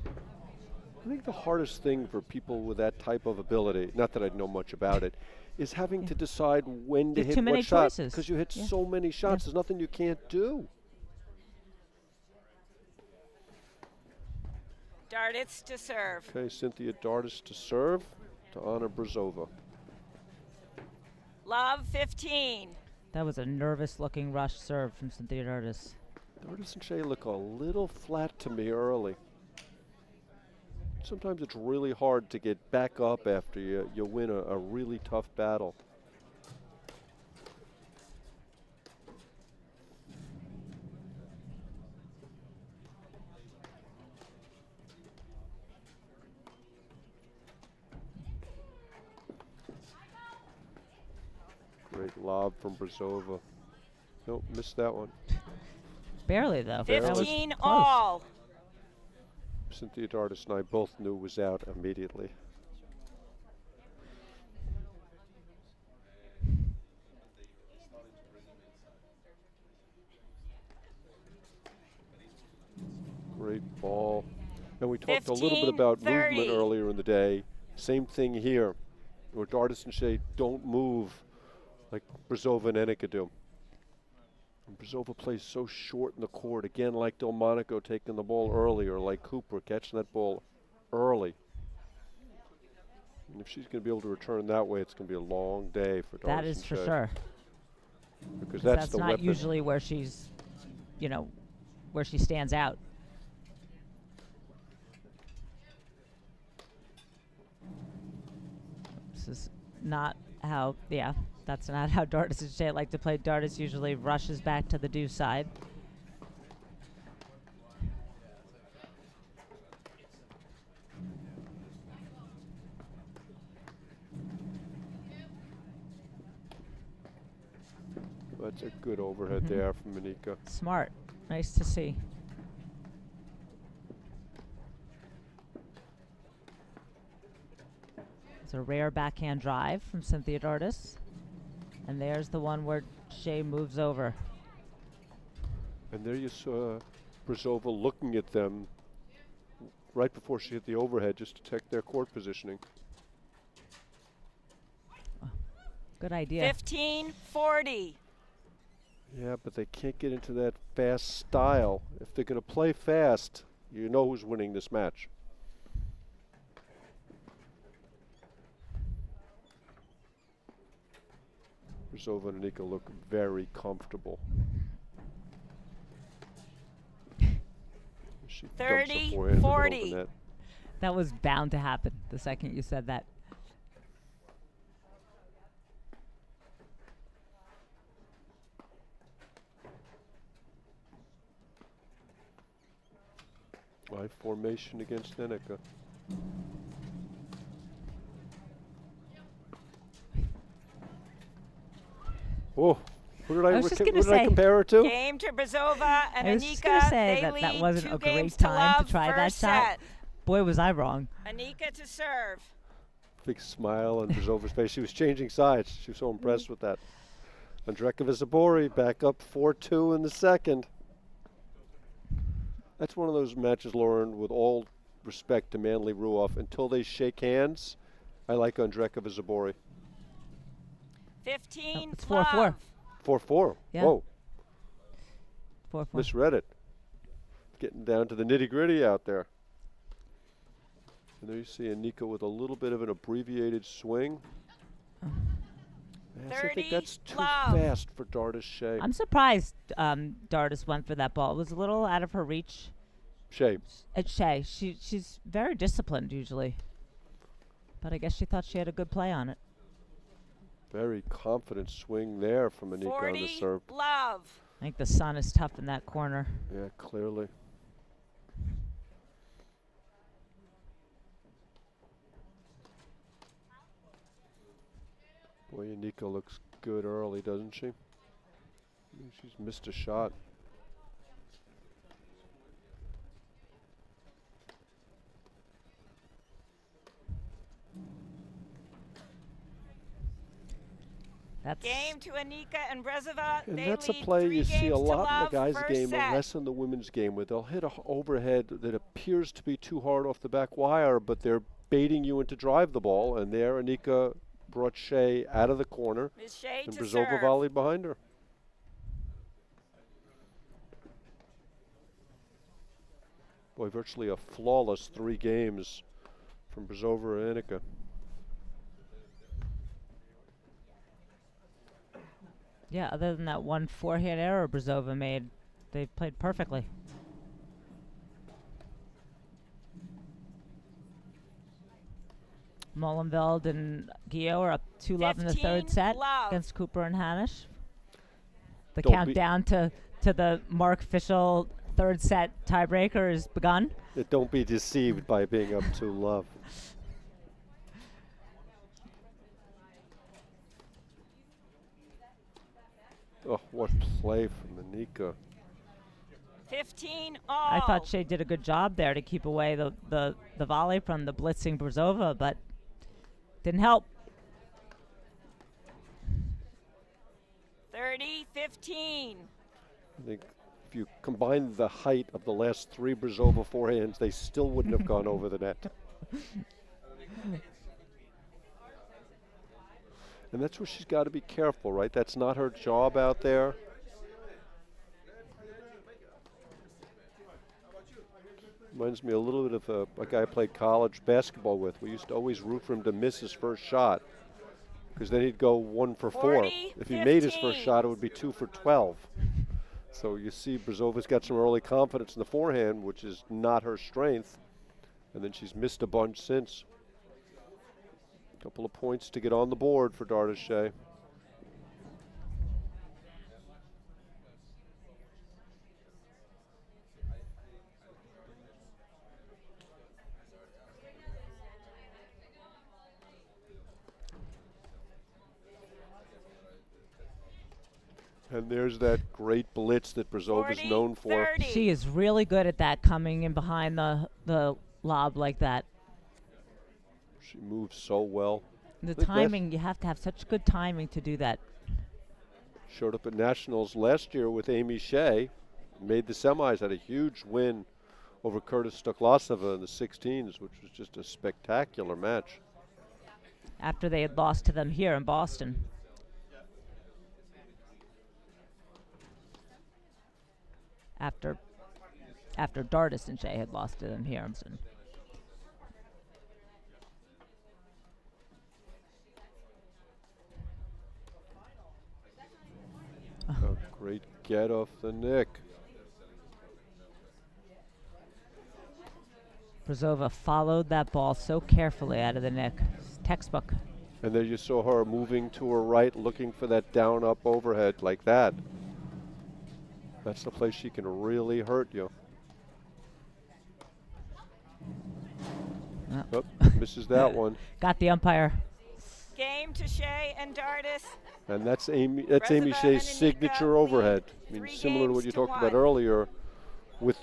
I think the hardest thing for people with that type of ability, not that I know much about it, is having to decide when to There's hit too many what shot. choices. Because you hit so many shots, there's nothing you can't do. Dardis to serve. Okay, Cynthia Dardis to serve to Anna Brzova. Love 15. That was a nervous-looking rush serve from Cynthia Dardis. Dardis and Shay look a little flat to me early. Sometimes it's really hard to get back up after you win a really tough battle. Great lob from Brzova. Nope, missed that one. Barely, though. 15 all. Cynthia Dardis and I both knew was out immediately. Great ball. And we talked a little bit about 30. movement earlier in the day. Same thing here, where Dardis and Shay don't move like Brzova and Enica do. And Brzova plays so short in the court, again, like Delmonico taking the ball earlier, like Cooper catching that ball early. And if she's going to be able to return that way, it's going to be a long day for Dardis. That is for sure. Because that's the not weapon. usually where she's, where she stands out. This is not how, that's not how Dardis and Shay like to play. Dardis usually rushes back to the due side. That's a good overhead there from Enica. Smart. Nice to see. It's a rare backhand drive from Cynthia Dardis. And there's the one where Shay moves over. And there you saw Brzova looking at them right before she hit the overhead just to check their court positioning. Good idea. 15-40. Yeah, but they can't get into that fast style. If they're going to play fast, you know who's winning this match. Brzova and Enica look very comfortable. She 30-40. That was bound to happen the second you said that. Live formation against Enica. Oh, who did I compare her to? Game to Brzova and Enica. I was just going to say that wasn't a great time to try that shot. Boy, was I wrong. Enica to serve. Big smile on Brzova's face. She was changing sides. She was so impressed with that. Andreka Zabori back up 4-2 in the second. That's one of those matches, Lauren, with all respect to Manly Ruoff, until they shake hands, I like Andreka Zabori. 15 it's 4-4. 4-4. Yeah. Whoa. 4-4. Misread it. Getting down to the nitty-gritty out there. And there you see Enica with a little bit of an abbreviated swing. I think that's too fast for Dardis Shay. I'm surprised Dardis went for that ball. It was a little out of her reach. Shay. It's Shay. She's very disciplined usually. But I guess she thought she had a good play on it. Very confident swing there from Enica on the serve. Love. I think the sun is tough in that corner. Yeah, clearly. Boy, Enica looks good early, doesn't she? She's missed a shot. Game to Enica and Brzova. And They that's a lead play 3 you see a games to lot in love. the guys' First game set. and less in the women's game, where they'll hit a overhead that appears to be too hard off the back wire, but they're baiting you in to drive the ball. And there, Enica brought Shay out of the corner, Ms. Shay and to Brzova serve. volleyed behind her. Boy, virtually a flawless 3 games from Brzova and Enica. Yeah, other than that one forehand error Brzova made, they played perfectly. Molenveld and Guyaux are up 2-love in the third set against Cooper and Hanish. The countdown to the Mark Fischel third set tiebreaker has begun. Don't be deceived by being up 2-love. Oh, what play from Enica. 15 I all. thought Shay did a good job there to keep away the volley from the blitzing Brzova, but didn't help. 30-15. I think if you combine the height of the last 3 Brzova forehands, they still wouldn't have gone over the net. And that's where she's got to be careful, right? That's not her job out there. Reminds me a little bit of a guy I played college basketball with. We used to always root for him to miss his first shot, because then he'd go 1 for 4. If he made his first shot, it would be 2 for 12. So you see Brzova's got some early confidence in the forehand, which is not her strength. And then she's missed a bunch since. Couple of points to get on the board for Dardis Shay. And there's that great blitz that Brzova is known for. She is really good at that, coming in behind the lob like that. She moves so well. The timing, you have to have such good timing to do that. Showed up at Nationals last year with Amy Shay, made the semis, had a huge win over Curtis Stoklasova in the 16s, which was just a spectacular match. After they had lost to them here in Boston. After Dardis and Shay had lost to them here in Boston. A great get off the nick. Brzova followed that ball so carefully out of the nick. Textbook. And then you saw her moving to her right, looking for that down-up overhead like that. That's the place she can really hurt you. Oh, misses that one. Got the umpire. Game to Shay and Dardis. And that's Amy Shay's signature overhead. I mean, similar to what you talked about earlier with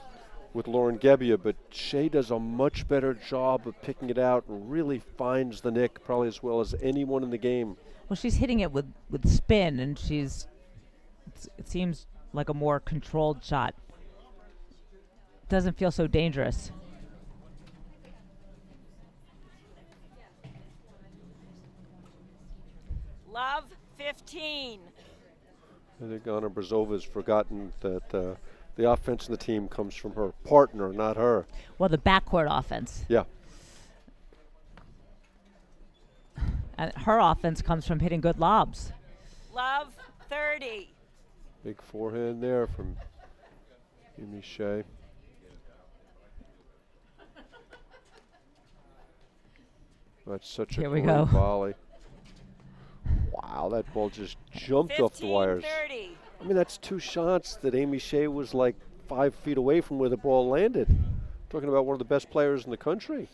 Lauren Gebbia, but Shay does a much better job of picking it out and really finds the nick probably as well as anyone in the game. Well, she's hitting it with spin, and it seems like a more controlled shot. Doesn't feel so dangerous. Love 15. I think Anna Brzova has forgotten that the offense in the team comes from her partner, not her. Well, the backcourt offense. Yeah. And her offense comes from hitting good lobs. Love 30. Big forehand there from Amy Shay. That's such a great volley. Wow, that ball just jumped off the wires. 30. I mean, that's 2 shots that Amy Shay was like 5 feet away from where the ball landed. Talking about one of the best players in the country.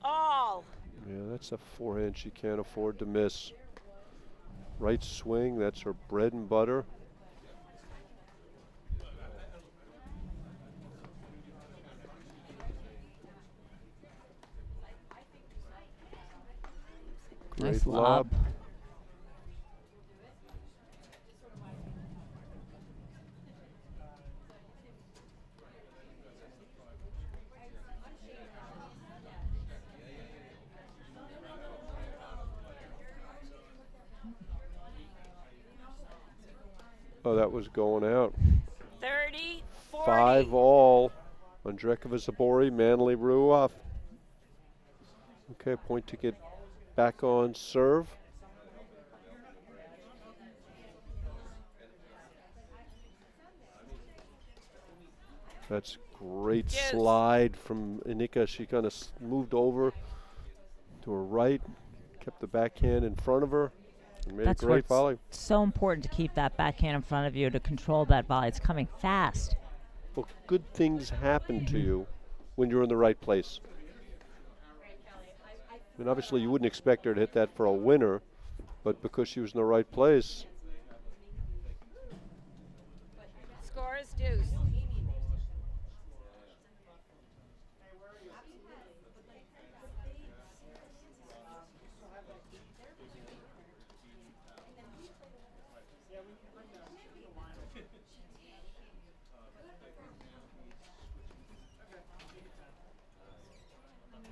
All. Yeah, that's a forehand she can't afford to miss. Right swing, that's her bread and butter. Nice lob. Oh, that was going out. 30, 40. 5 all. Andrekova Zabori, Manley Ruoff. Okay, point to get back on serve. That's great slide from Enica. She kind of moved over to her right, kept the backhand in front of her, and made a great volley. It's so important to keep that backhand in front of you to control that volley. It's coming fast. Well, good things happen to you when you're in the right place. I mean, obviously you wouldn't expect her to hit that for a winner, but because she was in the right place. Score is deuce.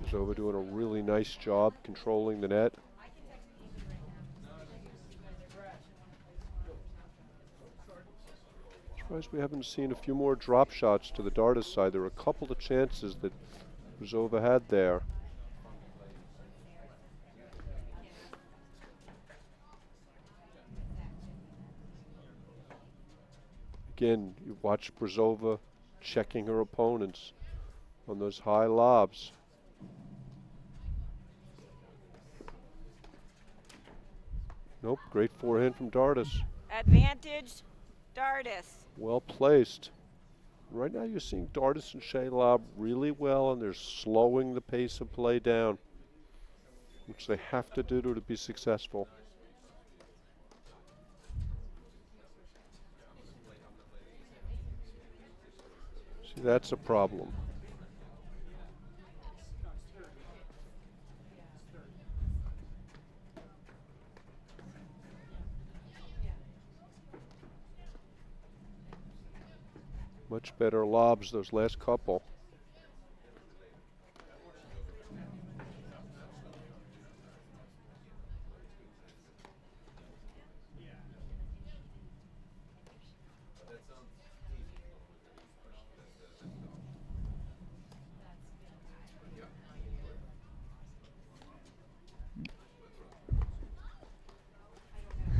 Brzova doing a really nice job controlling the net. Surprised we haven't seen a few more drop shots to the Dardis side. There were a couple of chances that Brzova had there. Again, you watch Brzova checking her opponents on those high lobs. Nope, great forehand from Dardis. Advantage, Dardis. Well placed. Right now you're seeing Dardis and Shay lob really well, and they're slowing the pace of play down, which they have to do to be successful. See, that's a problem. Much better lobs those last couple.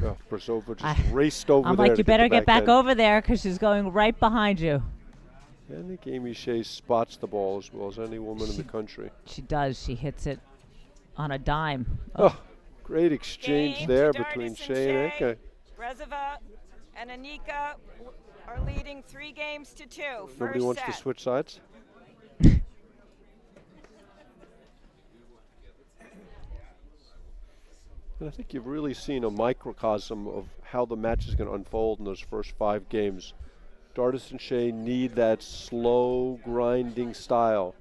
Oh, Brzova just raced over I'm there. like, you better get back over there because she's going right behind you. I think Amy Shay spots the ball as well as any woman in the country. She does. She hits it on a dime. Oh, great exchange there between Shay and Enica. Brzova and Enica are leading 3 games to 2. Nobody wants to switch sides? And I think you've really seen a microcosm of how the match is going to unfold in those first 5 games. Dardis and Shay need that slow, grinding style.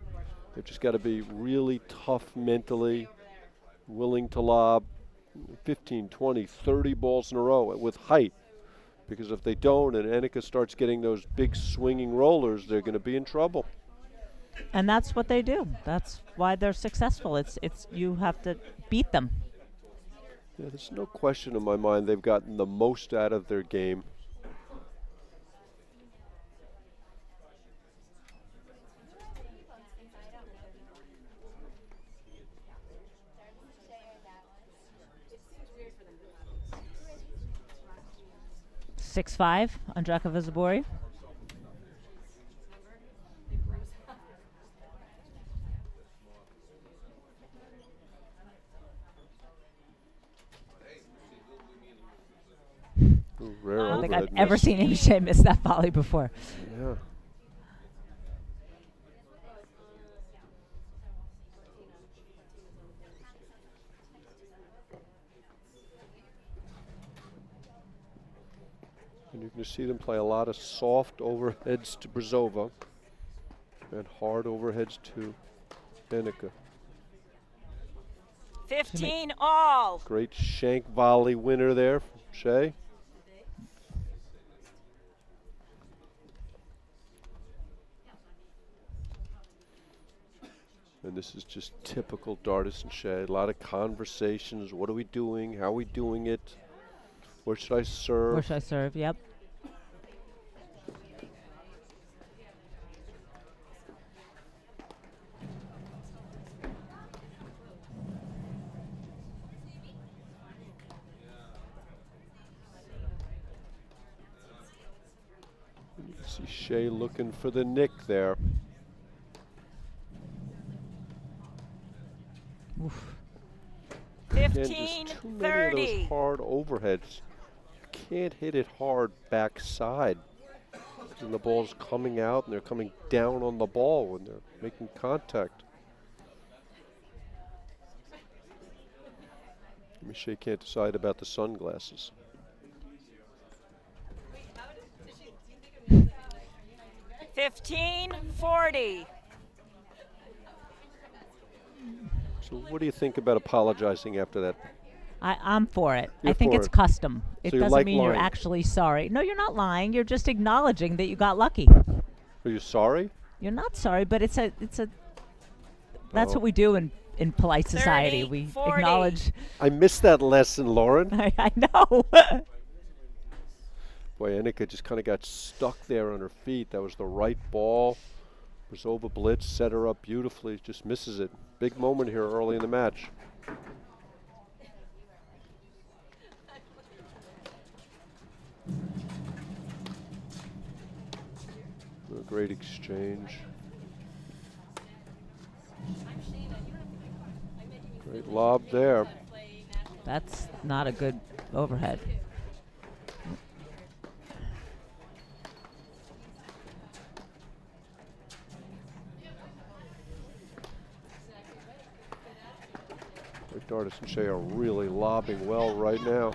They've just got to be really tough mentally, willing to lob 15, 20, 30 balls in a row with height. Because if they don't and Enica starts getting those big swinging rollers, they're going to be in trouble. And that's what they do. That's why they're successful. It's you have to beat them. Yeah, there's no question in my mind they've gotten the most out of their game. Six 5, Andrekova Zabori. Rare I don't think I've overhead ever miss. seen Amy Shay miss that volley before. Yeah. And you're going to see them play a lot of soft overheads to Brzova and hard overheads to Enica. 15 all. Great shank volley winner there from Shay. And this is just typical Dardis and Shay. A lot of conversations. What are we doing? How are we doing it? Where should I serve? Where should I serve? Yep. You can see Shay looking for the nick there. Oof. 15, just too many 30. of those hard overheads. You can't hit it hard backside. And the ball's coming out and they're coming down on the ball when they're making contact. Shay can't decide about the sunglasses. $15.40. So what do you think about apologizing after that? I'm for it. You're I think for it's it. custom. It So you doesn't like mean you're lying. actually sorry. No, you're not lying. You're just acknowledging that you got lucky. Are you sorry? You're not sorry, but it's a that's Oh. what we do in polite society. 30, We 40. acknowledge. I missed that lesson, Lauren. I know. Boy, Enica just kind of got stuck there on her feet. That was the right ball. Brzova blitz, set her up beautifully, just misses it. Big moment here early in the match. A great exchange. Great lob there. That's not a good overhead. Dardis and Shay are really lobbing well right now.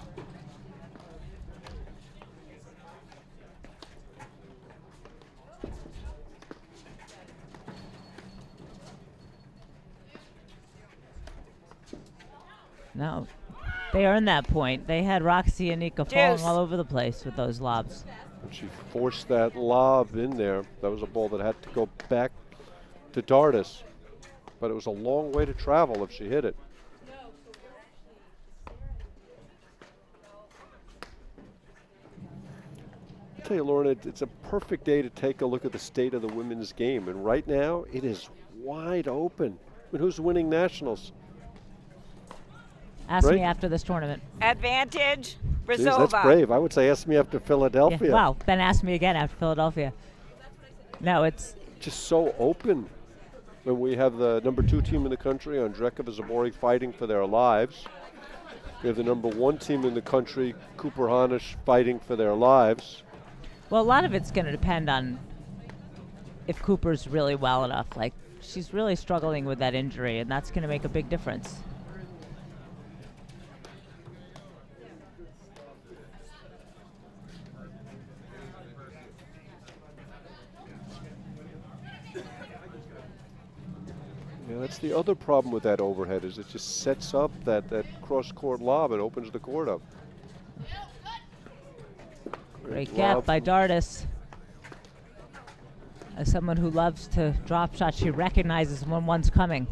No, they earned that point. They had Roxy and Enica falling Deuce. all over the place with those lobs. And she forced that lob in there. That was a ball that had to go back to Dardis. But it was a long way to travel if she hit it. I tell you, Lauren, it's a perfect day to take a look at the state of the women's game. And right now, it is wide open. I mean, who's winning nationals? Ask Right? me after this tournament. Advantage, Jeez, Brzova. that's brave. I would say ask me after Philadelphia. Yeah, well, then ask me again after Philadelphia. No, it's Just so open. When we have the #2 team in the country, Andreka Zabori, fighting for their lives. We have the #1 team in the country, Cooper Hanish, fighting for their lives. well, a lot of it's going to depend on if Cooper's really well enough. Like, she's really struggling with that injury, and that's going to make a big difference. Yeah, that's the other problem with that overhead, is it just sets up that cross-court lob and opens the court up. Great lob gap by from- Dardis. As someone who loves to drop shots, she recognizes when one's coming.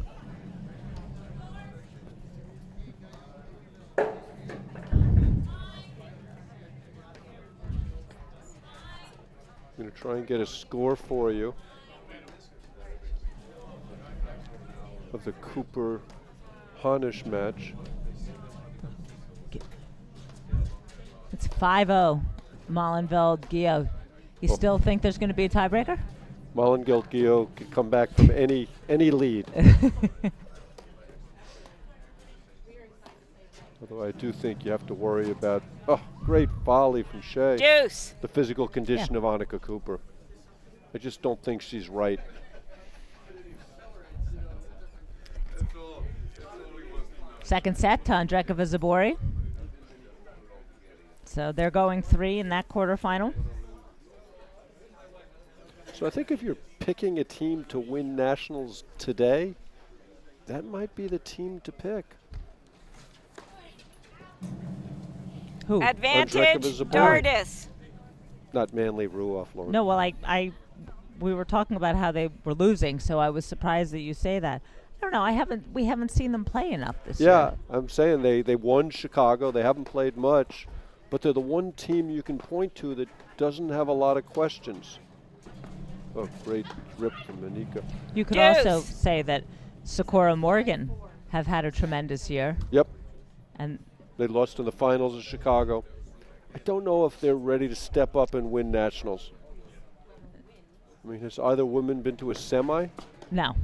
I'm going to try and get a score for you of the Cooper Hanish match. It's 5-0. Molenveld, Guyaux. You Oh. still think there's going to be a tiebreaker? Molenveld Guyaux could come back from any lead. Although I do think you have to worry about, great volley from Shay. Deuce. The physical condition of Annika Cooper. I just don't think she's right. Second set to Andreka Zabori. So they're going 3 in that quarterfinal. So I think if you're picking a team to win nationals today, that might be the team to pick. Who? Advantage, Dardis. Not Manly Ruoff, Lauren. No, well, we were talking about how they were losing, so I was surprised that you say that. I don't know. We haven't seen them play enough this year. Yeah, I'm saying they won Chicago. They haven't played much, but they're the one team you can point to that doesn't have a lot of questions. Oh, great rip from Enica. You could also say that Sakura Morgan have had a tremendous year. Yep. And they lost in the finals of Chicago. I don't know if they're ready to step up and win nationals. I mean, has either woman been to a semi? No.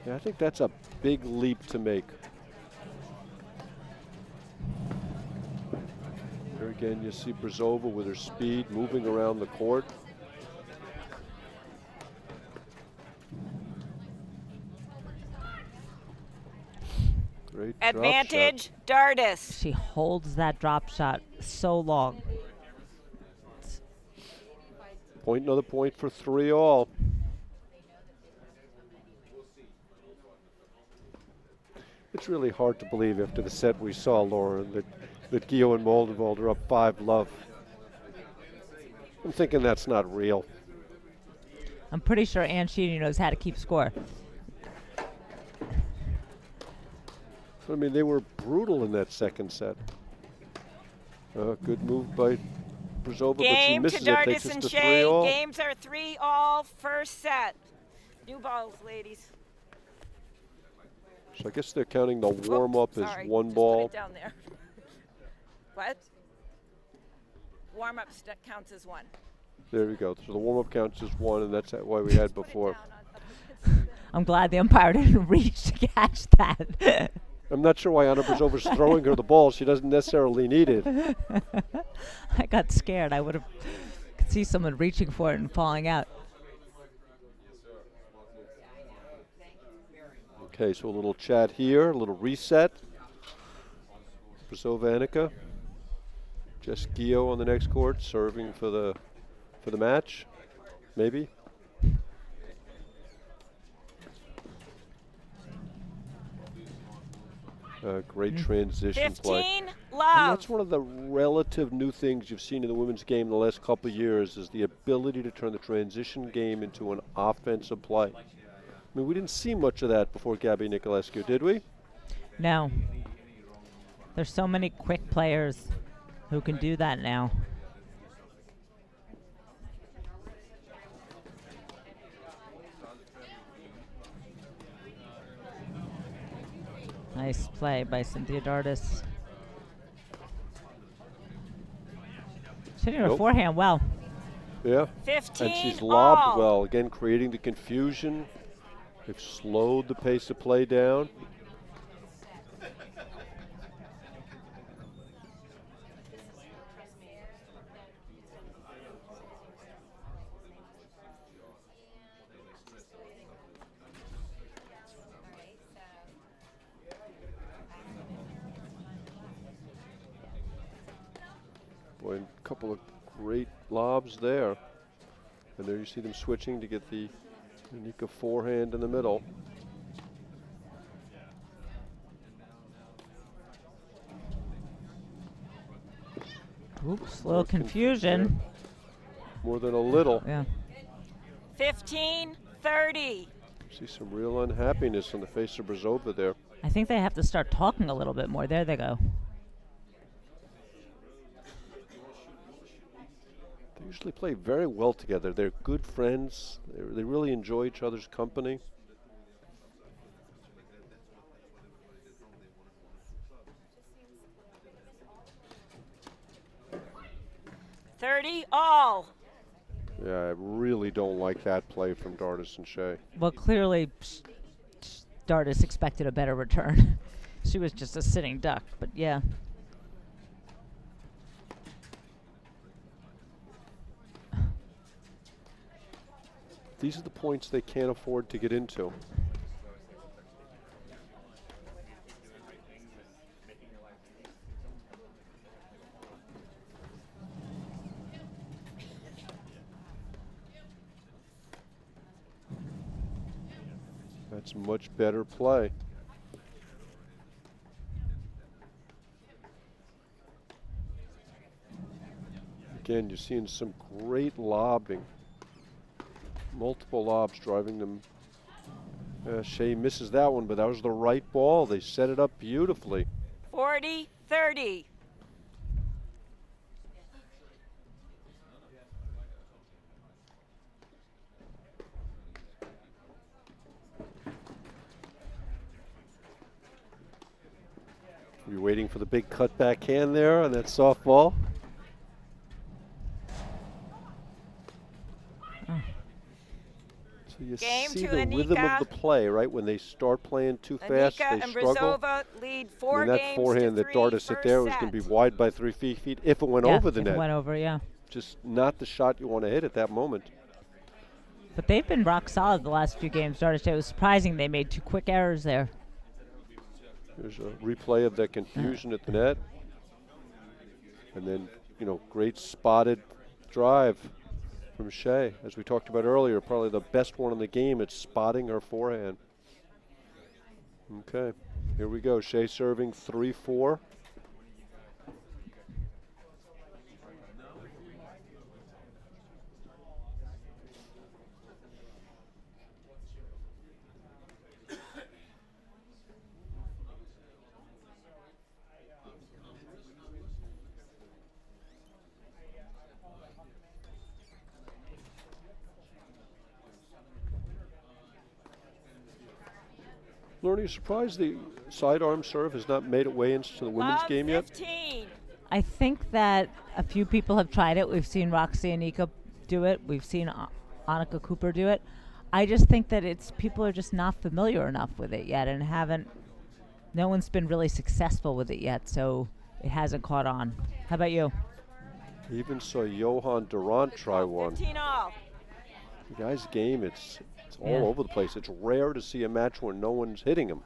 Yeah, I think that's a big leap to make. Here again, you see Brzova with her speed moving around the court. Great advantage, Dardis. She holds that drop shot so long. Point, another point for 3-all. It's really hard to believe after the set we saw, Lauren, that Guyaux and Molenveld are up 5-love. I'm thinking that's not real. I'm pretty sure Ann Sheedy knows how to keep score. I mean, they were brutal in that second set. Good move by Brzova, but she misses it. Takes us to 3-all. Games are 3-all, first set. New balls, ladies. So I guess they're counting the warm-up as one Just ball. Put it down there. What? Warm-up counts as one. There we go. So the warm-up counts as one, and that's why we had before. I'm glad the umpire didn't reach to catch that. I'm not sure why Anna Brzova's throwing her the ball. She doesn't necessarily need it. I got scared. I would have could see someone reaching for it and falling out. Okay, so a little chat here, a little reset. Brzova, Enica. Just Guyaux on the next court, serving for the match, maybe. Great transition play. 15, And love. that's one of the relative new things you've seen in the women's game in the last couple of years is the ability to turn the transition game into an offensive play. I mean, we didn't see much of that before Gabby Nicolescu, did we? No. There's so many quick players who can do that now. Nice play by Cynthia Dardis. She's hitting her forehand well. Yeah. 15 and she's lobbed all. well, again creating the confusion. They've slowed the pace of play down. Boy, a couple of great lobs there. And there you see them switching to get the Enica forehand in the middle. Oops, a little confusion. More than a little. Yeah. 15-30. See some real unhappiness on the face of Brzova there. I think they have to start talking a little bit more. There they go. They usually play very well together. They're good friends. They really enjoy each other's company. All. Yeah, I really don't like that play from Dardis and Shay. Well, clearly, Dardis expected a better return. She was just a sitting duck, but yeah. These are the points they can't afford to get into. That's much better play. Again, you're seeing some great lobbing. Multiple lobs driving them. Shay misses that one, but that was the right ball. They set it up beautifully. 40-30. You're waiting for the big cutback hand there on that softball. So you see the rhythm of the play, right? When they start playing too fast, Enica they and struggle. Brzova lead 4 and that games forehand to that 3 Dardis hit there was going to be wide by 3 feet if it went over the net. If it went over, yeah. Just not the shot you want to hit at that moment. But they've been rock solid the last few games. Dardis, it was surprising they made 2 quick errors there. There's a replay of that confusion at the net. And then, you know, great spotted drive from Shay. As we talked about earlier, probably the best one in the game at spotting her forehand. Okay, here we go. Shay serving 3-4. Lauren, are you surprised the sidearm serve has not made its way into the women's game yet? I think that a few people have tried it. We've seen Roxy and Enica do it. We've seen Annika Cooper do it. I just think that people are just not familiar enough with it yet and no one's been really successful with it yet, so it hasn't caught on. How about you? Even saw Johan Durant try one. 15-all. The guy's game, it's all over the place. It's rare to see a match where no one's hitting him.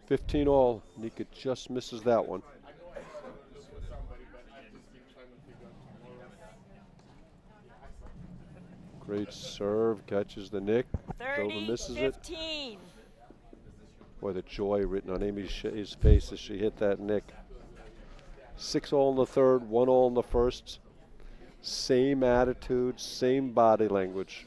15-all, Nika just misses that one. Great serve, catches the nick. Brzova misses it. Boy, the joy written on Amy Shay's face as she hit that nick. 6-all in the third, 1-all in the first. Same attitude, same body language.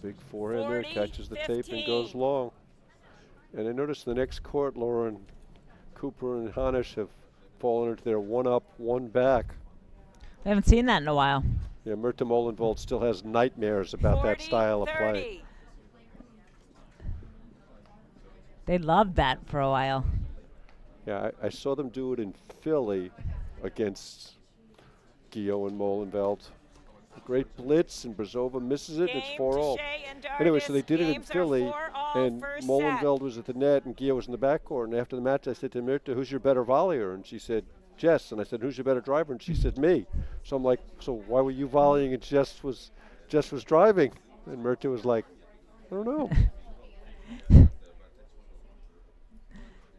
Big forehand there, catches the tape and goes long. And I noticed the next court, Lauren, Cooper and Hanish have fallen into their 1 up, 1 back. I haven't seen that in a while. Yeah, Myrta Molenveld still has nightmares about that style of play. They loved that for a while. Yeah, I saw them do it in Philly against Guyaux and Molenveld. Great blitz, and Brzova misses it, and it's 4-all. Anyway, so they did it in Philly, and Molenveld was at the net, and Guyaux was in the backcourt. And after the match, I said to Myrta, "Who's your better volleyer?" And she said, "Jess." And I said, "Who's your better driver?" And she said, "Me." So I'm like, "So why were you volleying and Jess was driving?" And Myrta was like, "I don't know."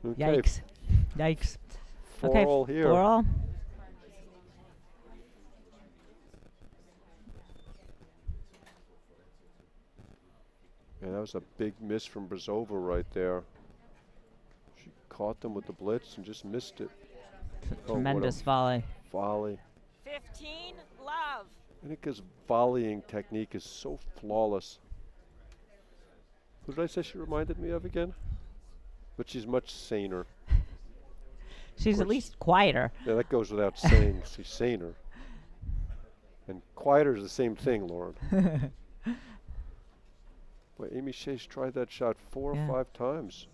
Okay. Yikes. 4-all here. 4-all. Yeah, that was a big miss from Brzova right there. She caught them with the blitz and just missed it. Tremendous volley. Volley. 15, love. Enica's volleying technique is so flawless. Who did I say she reminded me of again? But she's much saner. She's at least quieter. Yeah, that goes without saying. She's saner. And quieter is the same thing, Lauren. Boy, Amy Shay's tried that shot 4 or 5 times.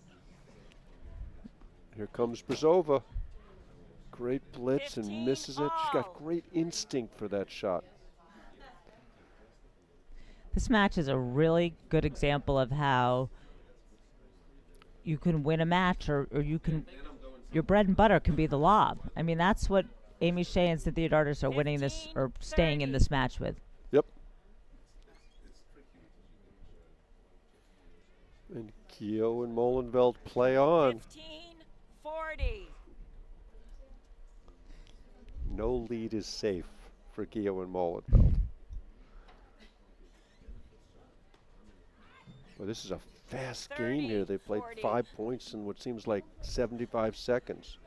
Here comes Brzova. Great blitz and misses it. She's got great instinct for that shot. This match is a really good example of how you can win a match or your bread and butter can be the lob. I mean, that's what Amy Shay and Cynthia Dardis are winning this or staying in this match with. Yep. And Guyaux and Molenveld play on. 15-40. No lead is safe for Guyaux and Molenveld. Well, this is a fast game here. They played 5 points in what seems like 75 seconds.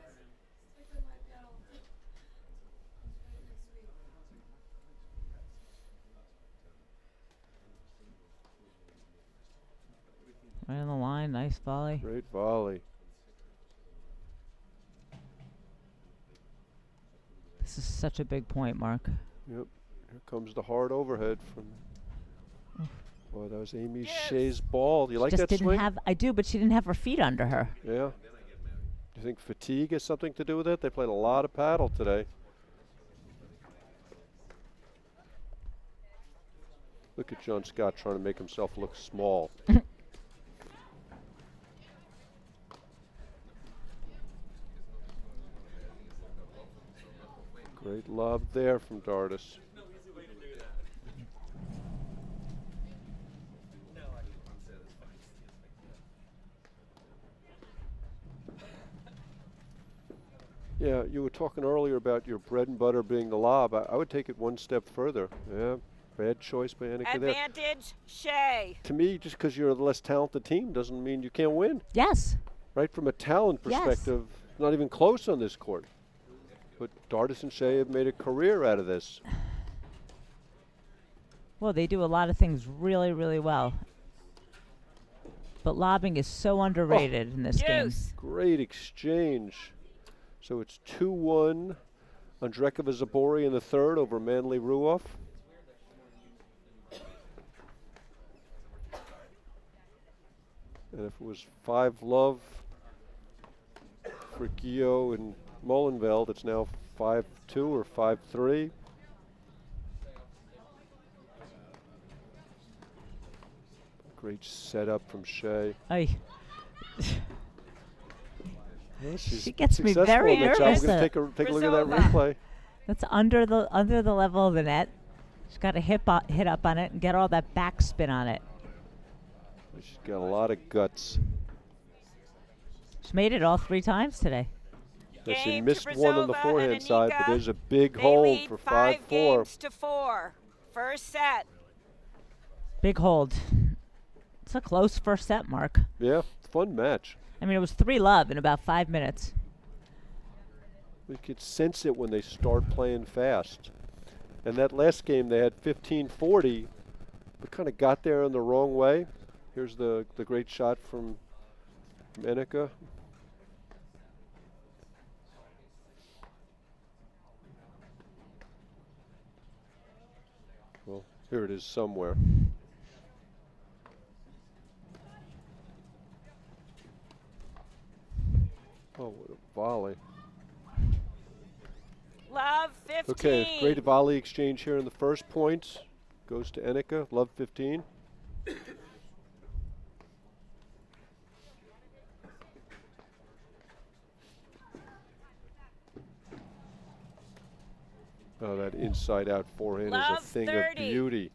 Right on the line, nice volley. Great volley. This is such a big point, Mark. Yep. Here comes the hard overhead from. Boy, that was Amy Shay's ball. Do you like just that didn't swing? have. I do, but she didn't have her feet under her. Yeah. Do you think fatigue has something to do with it? They played a lot of paddle today. Look at John Scott trying to make himself look small. Great love there from Dardis. Yeah, you were talking earlier about your bread and butter being the lob. I would take it one step further. Yeah, bad choice by Enica there. Advantage, Shay. To me, just because you're a less talented team doesn't mean you can't win. Yes. Right, from a talent perspective, not even close on this court. But Dardis and Shay have made a career out of this. Well, they do a lot of things really, really well. But lobbing is so underrated in this game. Great exchange. So it's 2-1 Andrekova Zabori in the third over Manley Ruoff. And if it was 5-love for Guyaux and Molenveld, it's now 5-2 or 5-3. Great setup from Shay. Aye. Well, she gets me very nervous. We're going to take a look at that replay. That's under the level of the net. She's got to hit up on it and get all that backspin on it. She's got a lot of guts. She made it all 3 times today. Yeah, she missed one on the forehand side, but there's a big hold for 5-4. 5 games to 4. First set. Big hold. It's a close first set, Mark. Yeah, fun match. I mean, it was 3-love in about 5 minutes. We could sense it when they start playing fast. And that last game, they had 15-40, but kind of got there in the wrong way. Here's the great shot from Enica. Well, here it is somewhere. Oh, what a volley. Love 15. Okay, great volley exchange here in the first point. Goes to Enica, love 15. Oh, that inside-out forehand love is a thing 30. of beauty.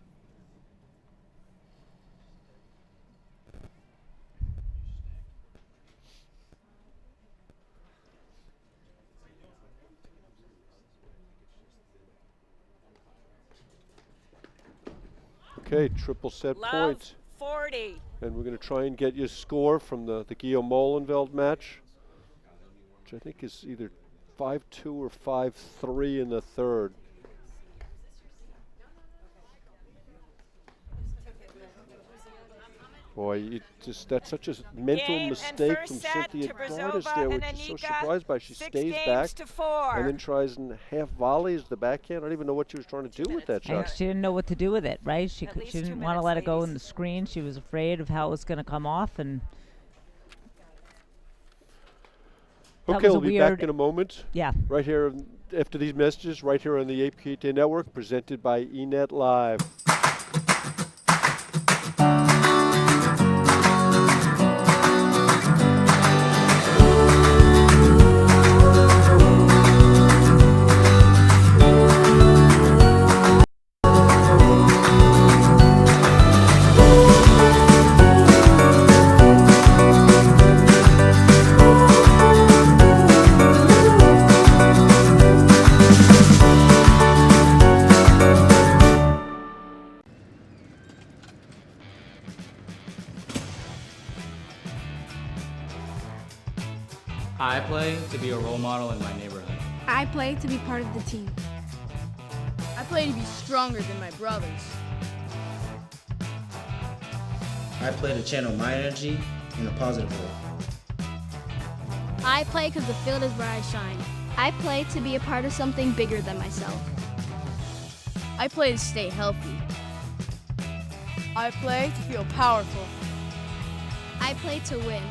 Okay, triple set love point. 40. And we're going to try and get you a score from the Guyaux Molenveld match, which I think is either 5-2 or 5-3 in the third. Boy, that's such a mental mistake from Cynthia Dardis there, which is so surprised by. She stays back and then tries and half volleys the backhand. I don't even know what she was trying to do with that And shot. she didn't know what to do with it, right? She didn't want to let it go in the screen. She was afraid of how it was going to come off, and okay, we'll be back in a moment. Yeah. Right here after these messages, right here on the APT Network, presented by eNet Live. play to be a role model in my neighborhood. I play to be part of the team. I play to be stronger than my brothers. I play to channel my energy in a positive way. I play because the field is where I shine. I play to be a part of something bigger than myself. I play to stay healthy. I play to feel powerful. I play to win.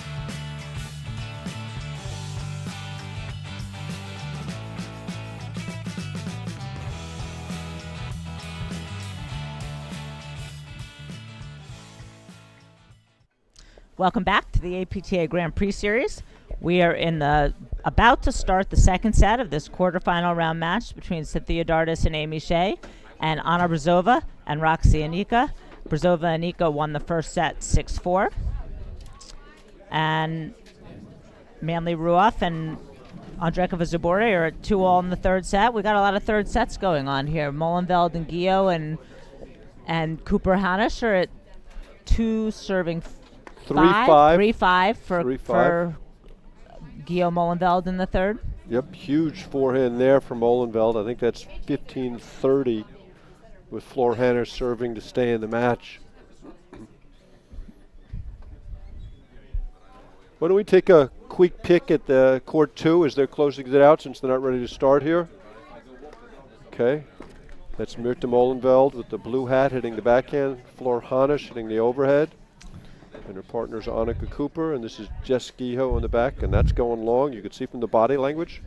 Welcome back to the APTA Grand Prix Series. We are about to start the second set of this quarterfinal round match between Cynthia Dardis and Amy Shay, and Anna Brzova and Roxy Enica. Brzova and Enica won the first set 6-4. And Manly Ruoff and Andrekova Zabore are at 2-all in the third set. We got a lot of third sets going on here. Molenveld and Guyaux and Cooper Hanish are at 2 serving 3-5 for Guyaux Molenveld in the third. Yep, huge forehand there for Molenveld. I think that's 15-30 with Flor Hanish serving to stay in the match. Why don't we take a quick pick at the court 2 as they're closing it out since they're not ready to start here. Okay, that's Mirta Molenveld with the blue hat hitting the backhand, Flor Hanish hitting the overhead. And her partner's Annika Cooper, and this is Jess Guyaux on the back, and that's going long. You can see from the body language.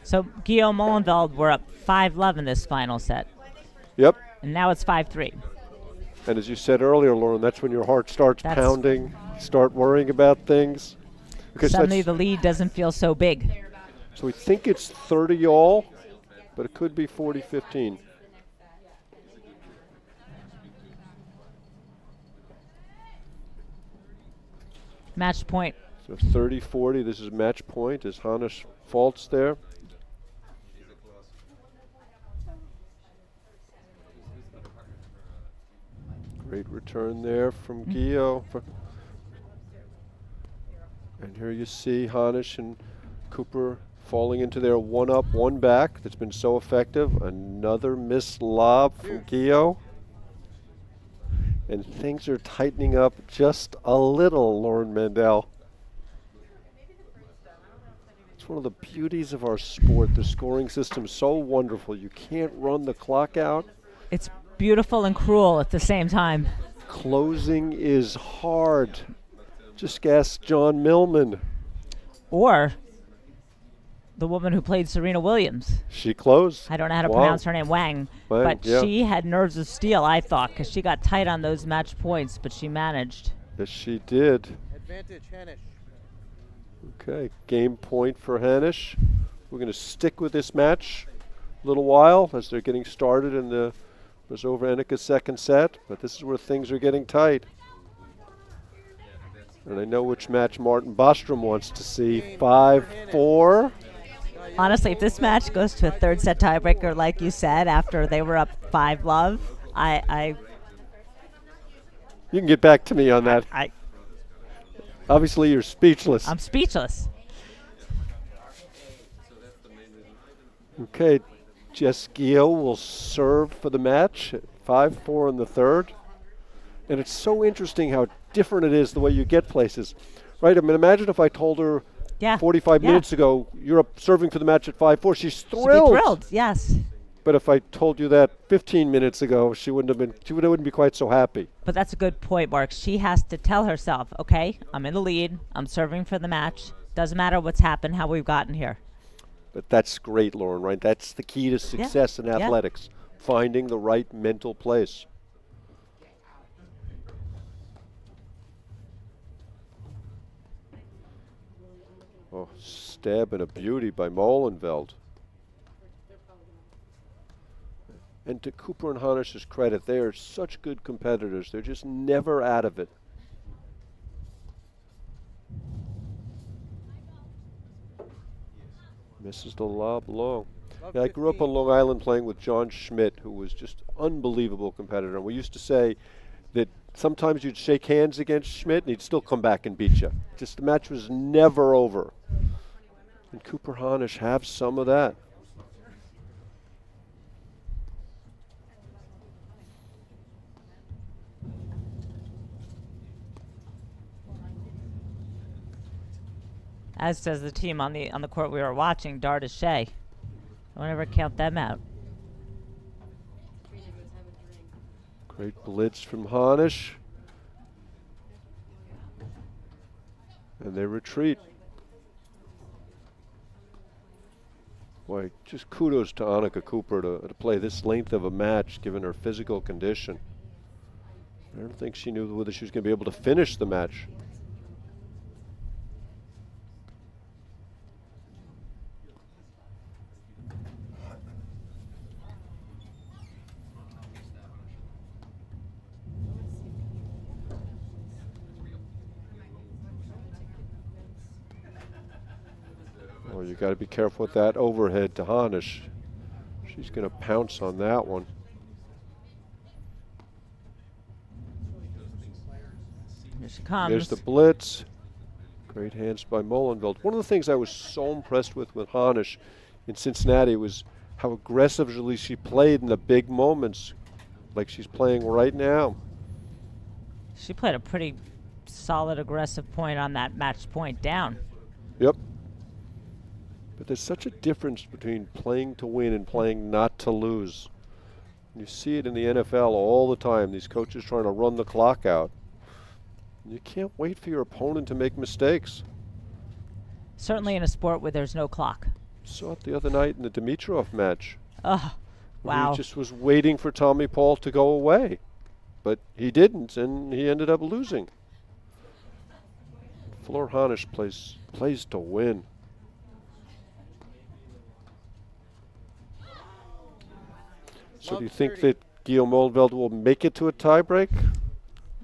So Guyaux Molenveld were up 5-love in this final set. Yep. And now it's 5-3. And as you said earlier, Lauren, that's when your heart starts pounding, start worrying about things. Because suddenly the lead doesn't feel so big. So we think it's 30-all, but it could be 40-15. Match point. So 30-40, this is match point as Hanish faults there. Great return there from Guyaux. And here you see Hanish and Cooper falling into their 1-up, 1-back that's been so effective. Another missed lob from Guyaux. And things are tightening up just a little, Lauren Mandel. It's one of the beauties of our sport. The scoring system's so wonderful. You can't run the clock out. It's beautiful and cruel at the same time. Closing is hard. Just ask John Millman. Or the woman who played Serena Williams. She closed. I don't know how to pronounce her name, Wang. But yeah. She had nerves of steel, I thought, because she got tight on those match points, but she managed. Yes, she did. Advantage, Hanish. Okay, game point for Hanish. We're going to stick with this match a little while as they're getting started in the Brzova Enica second set, but this is where things are getting tight. And I know which match Martin Bostrom wants to see. 5-4. Honestly, if this match goes to a third set tiebreaker, like you said, after they were up 5-love, I You can get back to me on that. Obviously, you're speechless. I'm speechless. Okay, Jess Guyaux will serve for the match at 5-4 in the third. And it's so interesting how different it is the way you get places. Right? I mean, imagine if I told her 45 minutes ago, you're up serving for the match at 5-4. She's thrilled. She'd be thrilled, yes. But if I told you that 15 minutes ago, she wouldn't be quite so happy. But that's a good point, Mark. She has to tell herself, okay, I'm in the lead. I'm serving for the match. Doesn't matter what's happened, how we've gotten here. But that's great, Lauren, right? That's the key to success in athletics, finding the right mental place. Oh, stab and a beauty by Molenveld. And to Cooper and Hanish's credit, they are such good competitors. They're just never out of it. Misses the lob long. Yeah, I grew up on Long Island playing with John Schmidt, who was just unbelievable competitor. And we used to say that sometimes you'd shake hands against Schmidt and he'd still come back and beat you. Just the match was never over. and Cooper Hanish have some of that. As does the team on the court we were watching, Dardis, Shay. Don't ever count them out. Great blitz from Hanish. And they retreat. Boy, just kudos to Enica Cooper to play this length of a match given her physical condition. I don't think she knew whether she was going to be able to finish the match. Oh, you got to be careful with that overhead to Hanish. She's going to pounce on that one. Here she comes. There's the blitz. Great hands by Molenveld. One of the things I was so impressed with Hanish in Cincinnati was how aggressively she played in the big moments, like she's playing right now. She played a pretty solid, aggressive point on that match point down. Yep. But there's such a difference between playing to win and playing not to lose. You see it in the NFL all the time. These coaches trying to run the clock out. You can't wait for your opponent to make mistakes. Certainly in a sport where there's no clock. Saw it the other night in the Dimitrov match. Oh, wow. He just was waiting for Tommy Paul to go away. But he didn't, and he ended up losing. Fleur Hanish plays to win. So do you think that Guyaux Molenveld will make it to a tiebreak?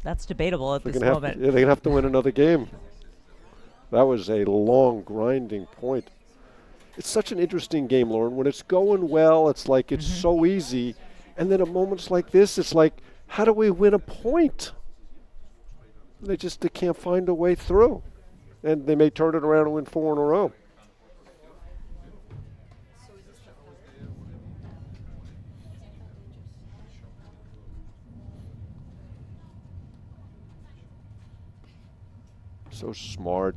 That's debatable at this moment. They're going to have to win another game. That was a long, grinding point. It's such an interesting game, Lauren. When it's going well, it's like it's so easy. And then at moments like this, it's like, how do we win a point? They can't find a way through. And they may turn it around and win 4 in a row. So smart.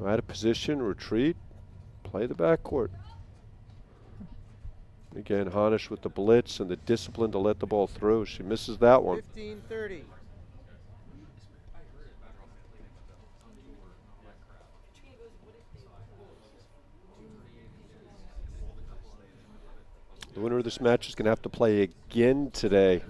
Out of position, retreat, play the backcourt. Again, Hanish with the blitz and the discipline to let the ball through. She misses that one. 15-30. The winner of this match is going to have to play again today.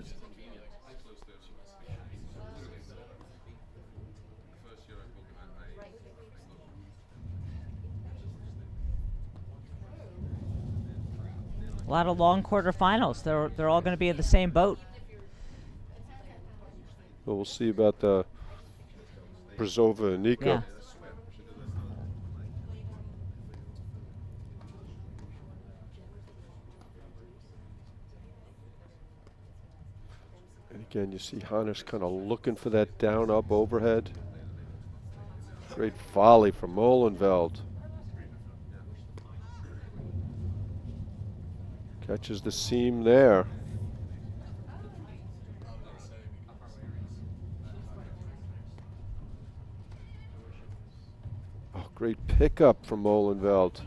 A lot of long quarterfinals. They're all going to be in the same boat. Well, we'll see about the Brzova and Enica. Yeah. And again, you see Hanish kind of looking for that down-up overhead. Great volley from Molenveld. Catches the seam there. Oh, great pickup from Molenveld.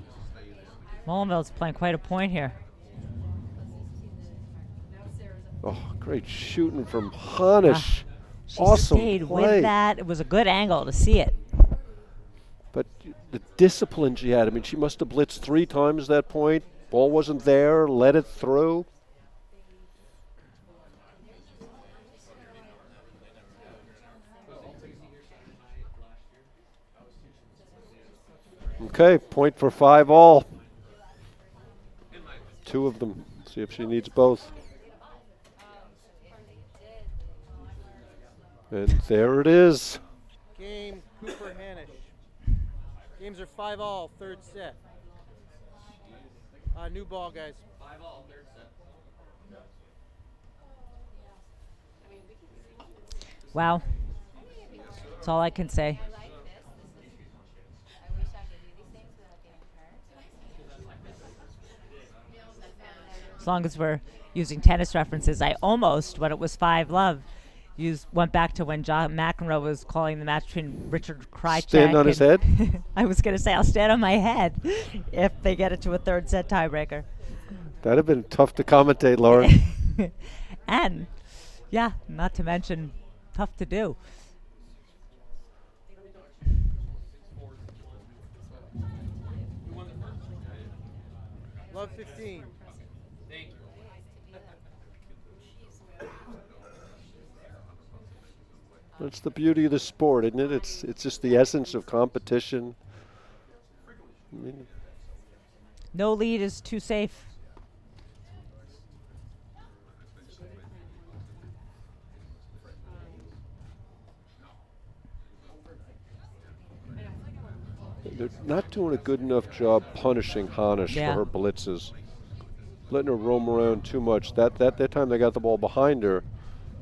Molenveld's playing quite a point here. Oh, great shooting from Hanish. She awesome stayed play. with that. It was a good angle to see it. But the discipline she had, I mean, she must have blitzed 3 times that point. Ball wasn't there, let it through. Okay, point for 5 all. 2 of them. See if she needs both. And there it is. Game, Cooper Hanish. Games are 5 all, third set. New ball, guys. 5 all, third set. Wow. That's all I can say. as long as we're using tennis references, I almost, when it was 5-love, went back to when John McEnroe was calling the match between Richard Krajicek. Stand on his head? I was going to say, I'll stand on my head if they get it to a third set tiebreaker. That'd have been tough to commentate, Lauren. And, yeah, not to mention tough to do. Love 15. That's the beauty of the sport, isn't it? It's just the essence of competition. I mean, no lead is too safe. they're not doing a good enough job punishing Hanish for her blitzes. Letting her roam around too much. That time they got the ball behind her.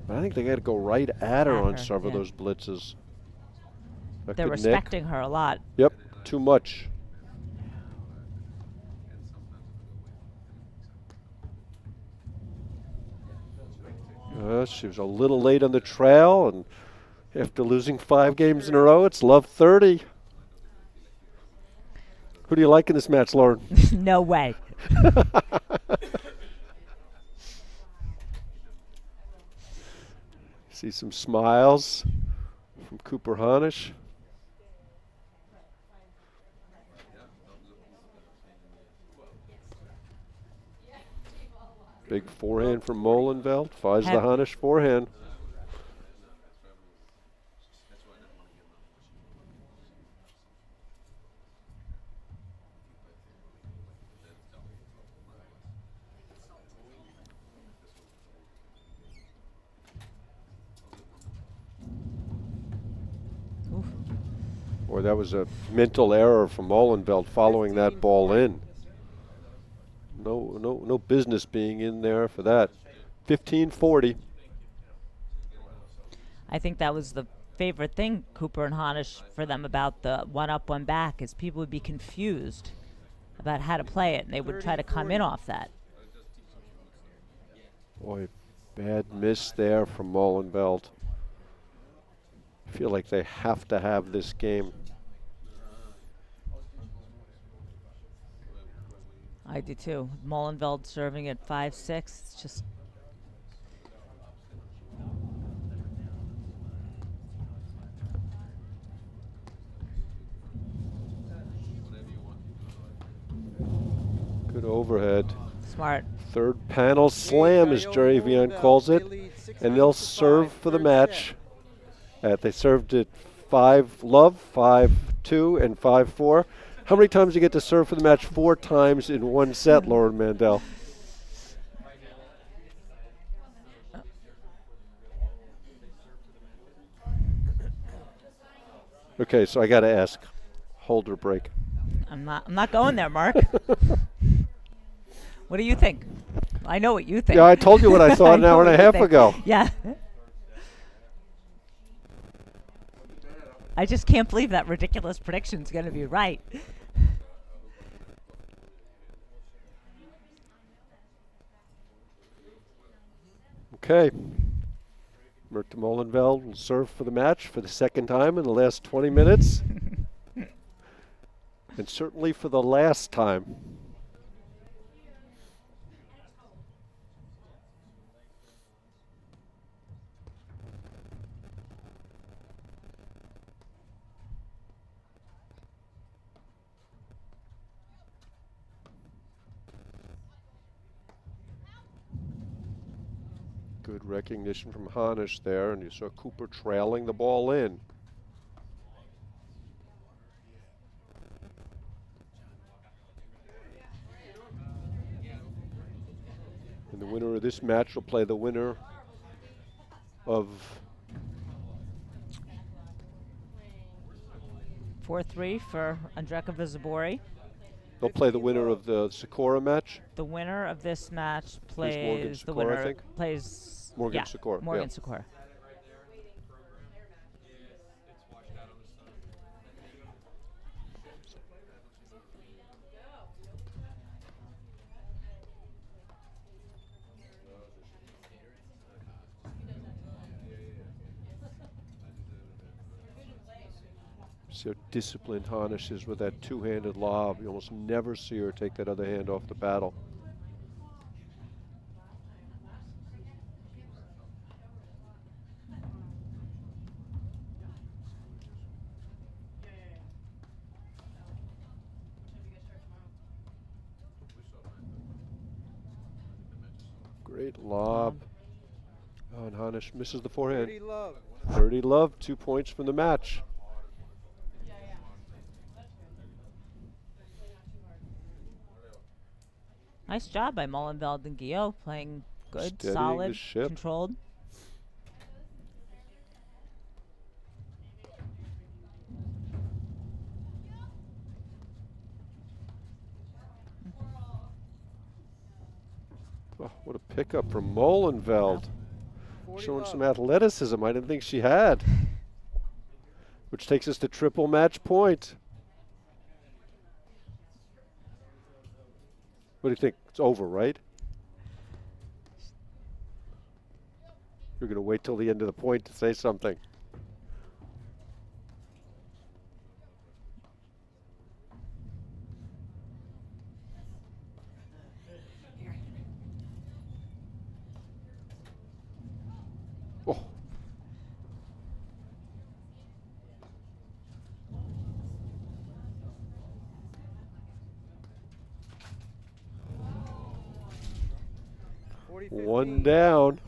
But I think they got to go right at her on some of those blitzes. They're respecting her a lot. Yep, too much. She was a little late on the trail, and after losing 5 games in a row, it's love 30. Who do you like in this match, Lauren? No way. See some smiles from Cooper Hanish. Big forehand from Molenveld. Finds the Hanish forehand. Boy, that was a mental error from Molenveld following that ball in. No business being in there for that. 15-40. I think that was the favorite thing, Cooper and Hanish, for them about the one up, one back, is people would be confused about how to play it, and they would try to come in off that. Boy, bad miss there from Molenveld. I feel like they have to have this game. I do too. Molenveld serving at 5-6. It's just. Good overhead. Smart. Third panel slam, as Jerry Vian calls it. And they'll serve for the match. They served it 5-love, 5-2, and 5-4. How many times do you get to serve for the match? 4 times in one set, Lauren Mandel. Okay, so I got to ask, hold or break? I'm not going there, Mark. What do you think? I know what you think. Yeah, I told you what I thought an hour and a half ago. Yeah. I just can't believe that ridiculous prediction's going to be right. Okay. Myrta Molenveld will serve for the match for the second time in the last 20 minutes. And certainly for the last time. Good recognition from Hanish there, and you saw Cooper trailing the ball in. And the winner of this match will play the winner of 4-3 for Andreka Vizabori. They'll play the winner of the Sakura match. The winner of this match plays Morgan the Sikora, winner I think. plays Morgan Sikora. Morgan yeah. Sikora. See how disciplined Hanish is with that two-handed lob. You almost never see her take that other hand off the paddle. Great lob. Oh, and Hanish misses the forehand. 30 love. 30 love, 2 points from the match. Nice job by Molenveld and Guyaux, playing good, Steadying solid, the ship. controlled. Oh, what a pickup from Molenveld. Showing some athleticism I didn't think she had. Which takes us to triple match point. What do you think? It's over, right? You're going to wait till the end of the point to say something. Oh. One down.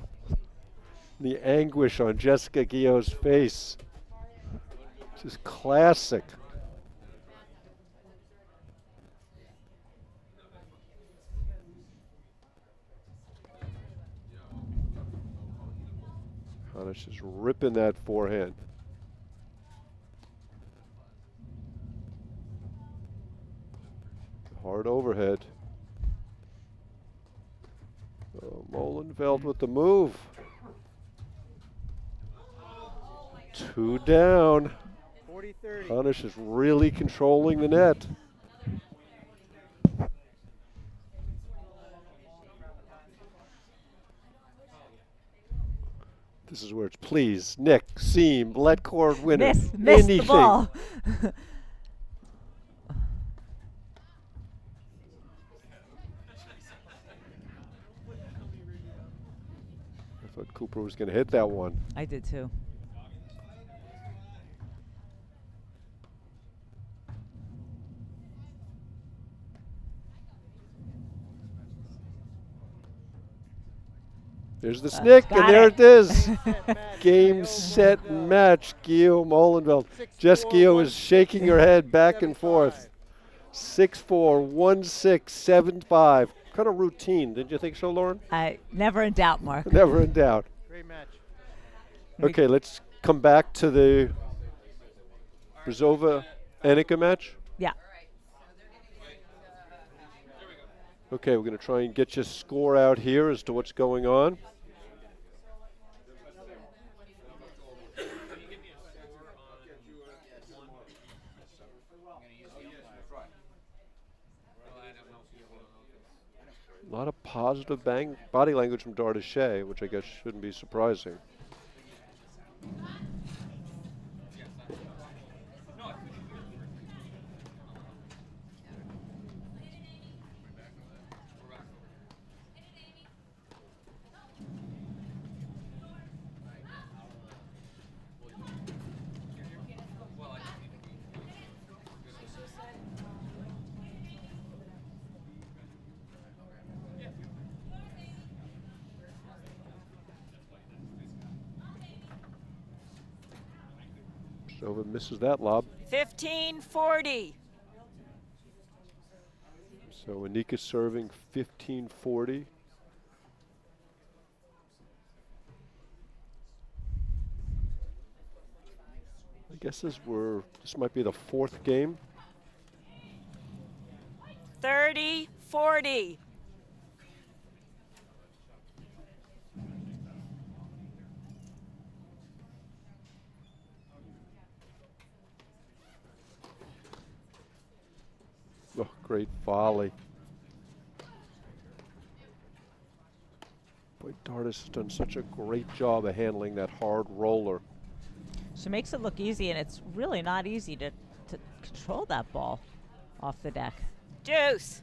The anguish on Jessica Guyaux's face. This is classic. Hanish is ripping that forehand. Hard overhead. Oh, Molenveld with the move. 2 down. 40-30. Hanish is really controlling the net. This is where it's please, nick, seam, let court winner, miss anything. the ball. I thought Cooper was going to hit that one. I did too. There's the snick, and there it is. Game, Guyaux, set, Molenveld. match. Guyaux, Molenveld. Jess Guyaux is shaking her head back and forth. 6-4, 1-6, 7-5. Kind of routine, didn't you think so, Lauren? Never in doubt, Mark. Never in doubt. Great match. Okay, let's come back to the Brzova Enica match. Yeah. Okay, we're going to try and get you a score out here as to what's going on. A lot of positive body language from Dardis Shay, which I guess shouldn't be surprising. Brzova misses that lob. 15-40. So Enica serving 15-40. I guess this might be the 4th game. 30-40. Oh, great volley. Boy, Dardis has done such a great job of handling that hard roller. She makes it look easy, and it's really not easy to control that ball off the deck. Deuce.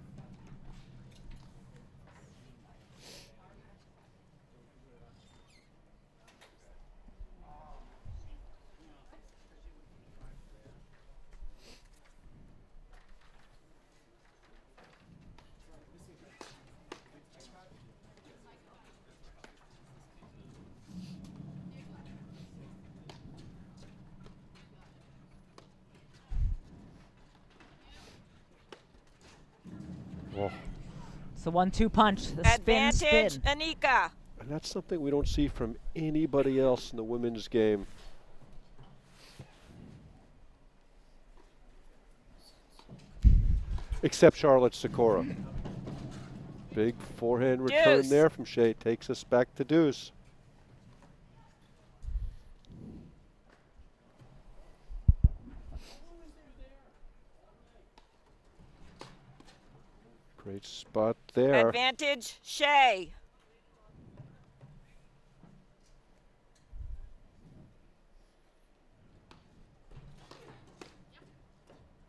Oh. It's the 1-2 punch. The Advantage, spin. Enica. And that's something we don't see from anybody else in the women's game. Except Charlotte Sikora. Big forehand return Deuce. there from Shay. Takes us back to deuce. Great spot there. Advantage, Shay.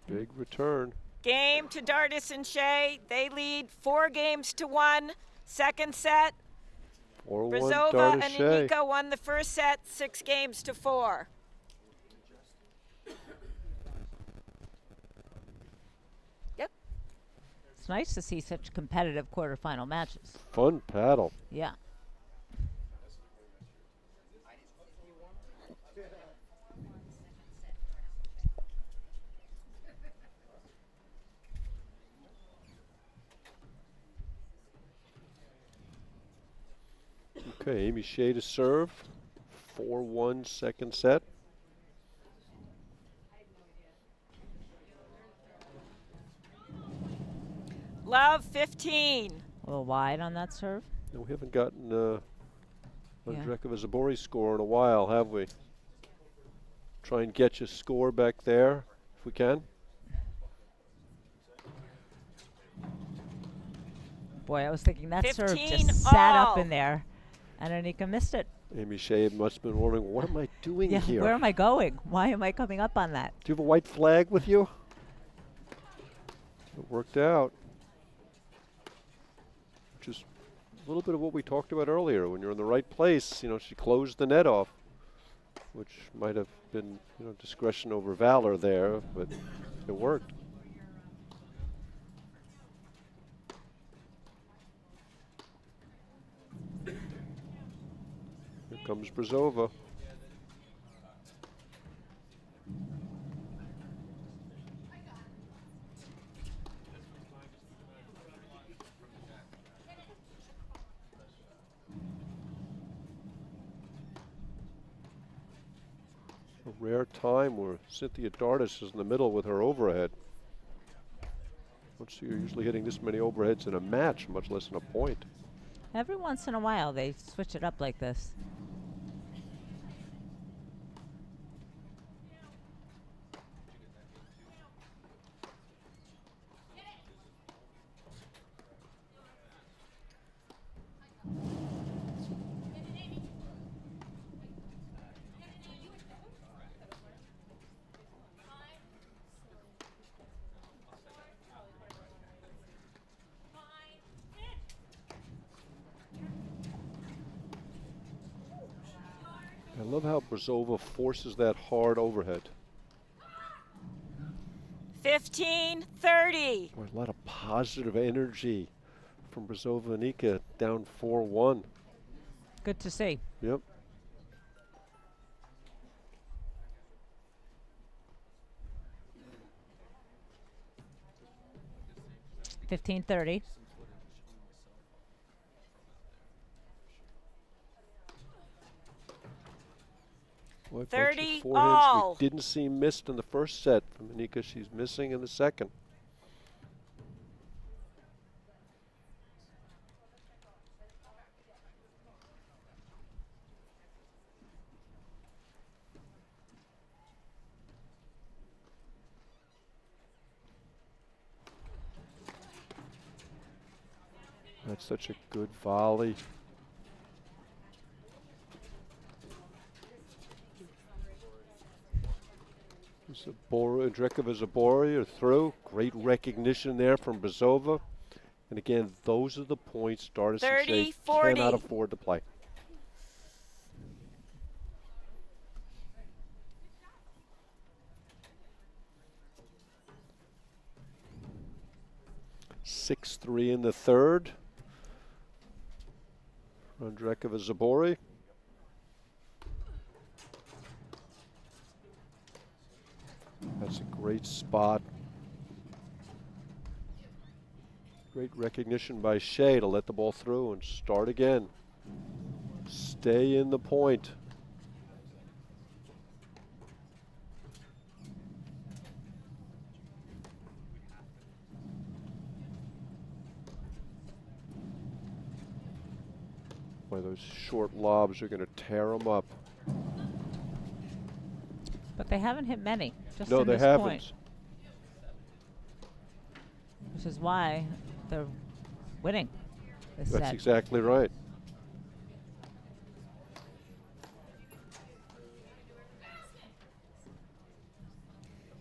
Big return. Game to Dardis and Shay. They lead 4-1. Second set. 4-1 Brzova Dardis and Shay. Enica won the first set 6-4. Yep. It's nice to see such competitive quarterfinal matches. Fun paddle. Yeah. Okay, Amy Shay to serve. 4-1 second set. Love 15. A little wide on that serve. No, we haven't gotten Yeah. Andrekova Zabori score in a while, have we? Try and get you a score back there, if we can. Boy, I was thinking that serve 15 just sat up all. in there, and Enica missed it. Amy Shay must have been wondering, what am I doing Yeah, here? where am I going? Why am I coming up on that? Do you have a white flag with you? It worked out. Which is a little bit of what we talked about earlier. When you're in the right place, you know, she closed the net off, which might have been, you know, discretion over valor there, but it worked. Here comes Brzova. A rare time where Cynthia Dardis is in the middle with her overhead. Don't see her usually hitting this many overheads in a match, much less in a point. Every once in a while, they switch it up like this. I love how Brzova forces that hard overhead. 15-30. Boy, a lot of positive energy from Brzova and Enica down 4-1. Good to see. Yep. $15-30. Boy, bunch of 30 forehands all. we didn't see missed in the first set from Enica. She's missing in the second. That's such a good volley. Andrekova Zabori are through. Great recognition there from Brzova. And again, those are the points Dardis and Shay cannot afford to play. Six-three in the third. Andrekova Zabori. That's a great spot. Great recognition by Shay to let the ball through and start again. Stay in the point. Boy, those short lobs are going to tear them up. But they haven't hit many. Just no, in they this haven't. Point. Which is why they're winning this set. That's exactly right.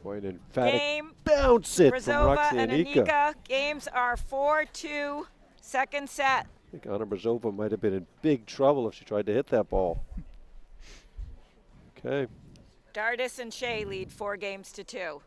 Boy, an emphatic Game, bounce it Brzova from Roxy and Enica. Enica. Games are 4-2, second set. I think Anna Brzova might have been in big trouble if she tried to hit that ball. Okay. Dardis and Shay lead 4-2.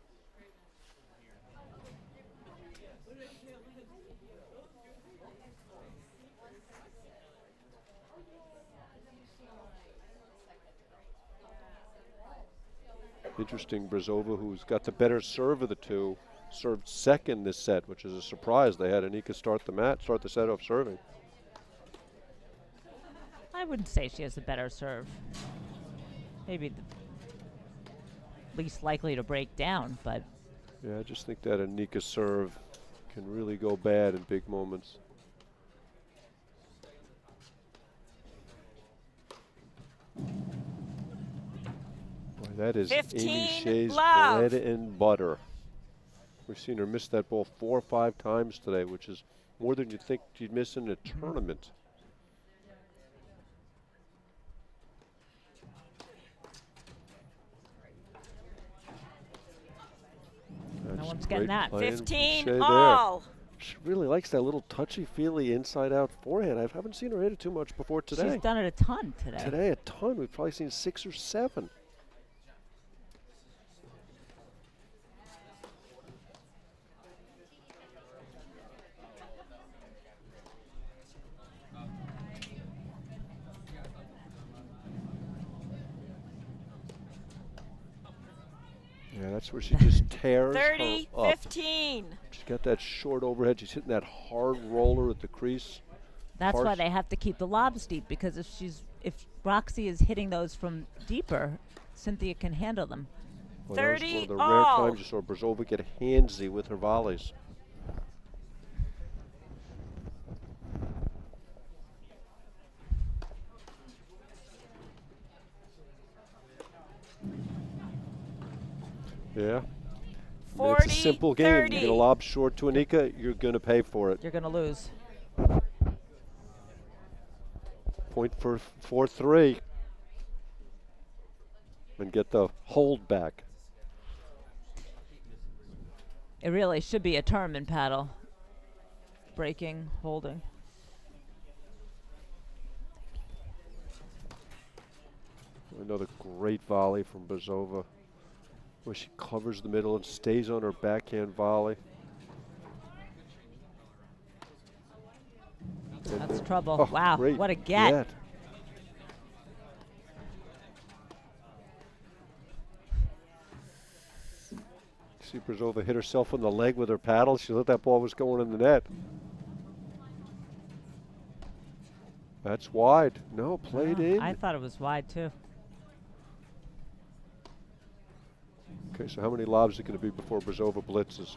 Interesting, Brzova, who's got the better serve of the two, served second this set, which is a surprise. They had Enica start the set off serving. I wouldn't say she has a better serve. Maybe the least likely to break down, but. Yeah, I just think that Enica serve can really go bad in big moments. Boy, that is Amy Shay's bread and butter. We've seen her miss that ball 4 or 5 times today, which is more than you'd think she'd miss in a tournament. No one's getting that. 15 all. She really likes that little touchy-feely inside-out forehand. I haven't seen her hit it too much before today. She's done it a ton today. Today, a ton. We've probably seen 6 or 7. Yeah, that's where she just tears 30-15. She's got that short overhead. She's hitting that hard roller at the crease. That's why they have to keep the lobs deep, because if Roxy is hitting those from deeper, Cynthia can handle them. Well, that was one of the rare times you saw Brzova get handsy with her volleys. Yeah. It's a simple game. 30. You're going to lob short to Enica, you're going to pay for it. You're going to lose. Point for 4-3. And get the hold back. It really should be a term in paddle. Breaking, holding. Another great volley from Brzova, where she covers the middle and stays on her backhand volley. That's trouble. Oh, wow, what a get. See Brzova hit herself on the leg with her paddle. She thought that ball was going in the net. That's wide. No, played in. I thought it was wide too. Okay, so how many lobs is it going to be before Brzova blitzes?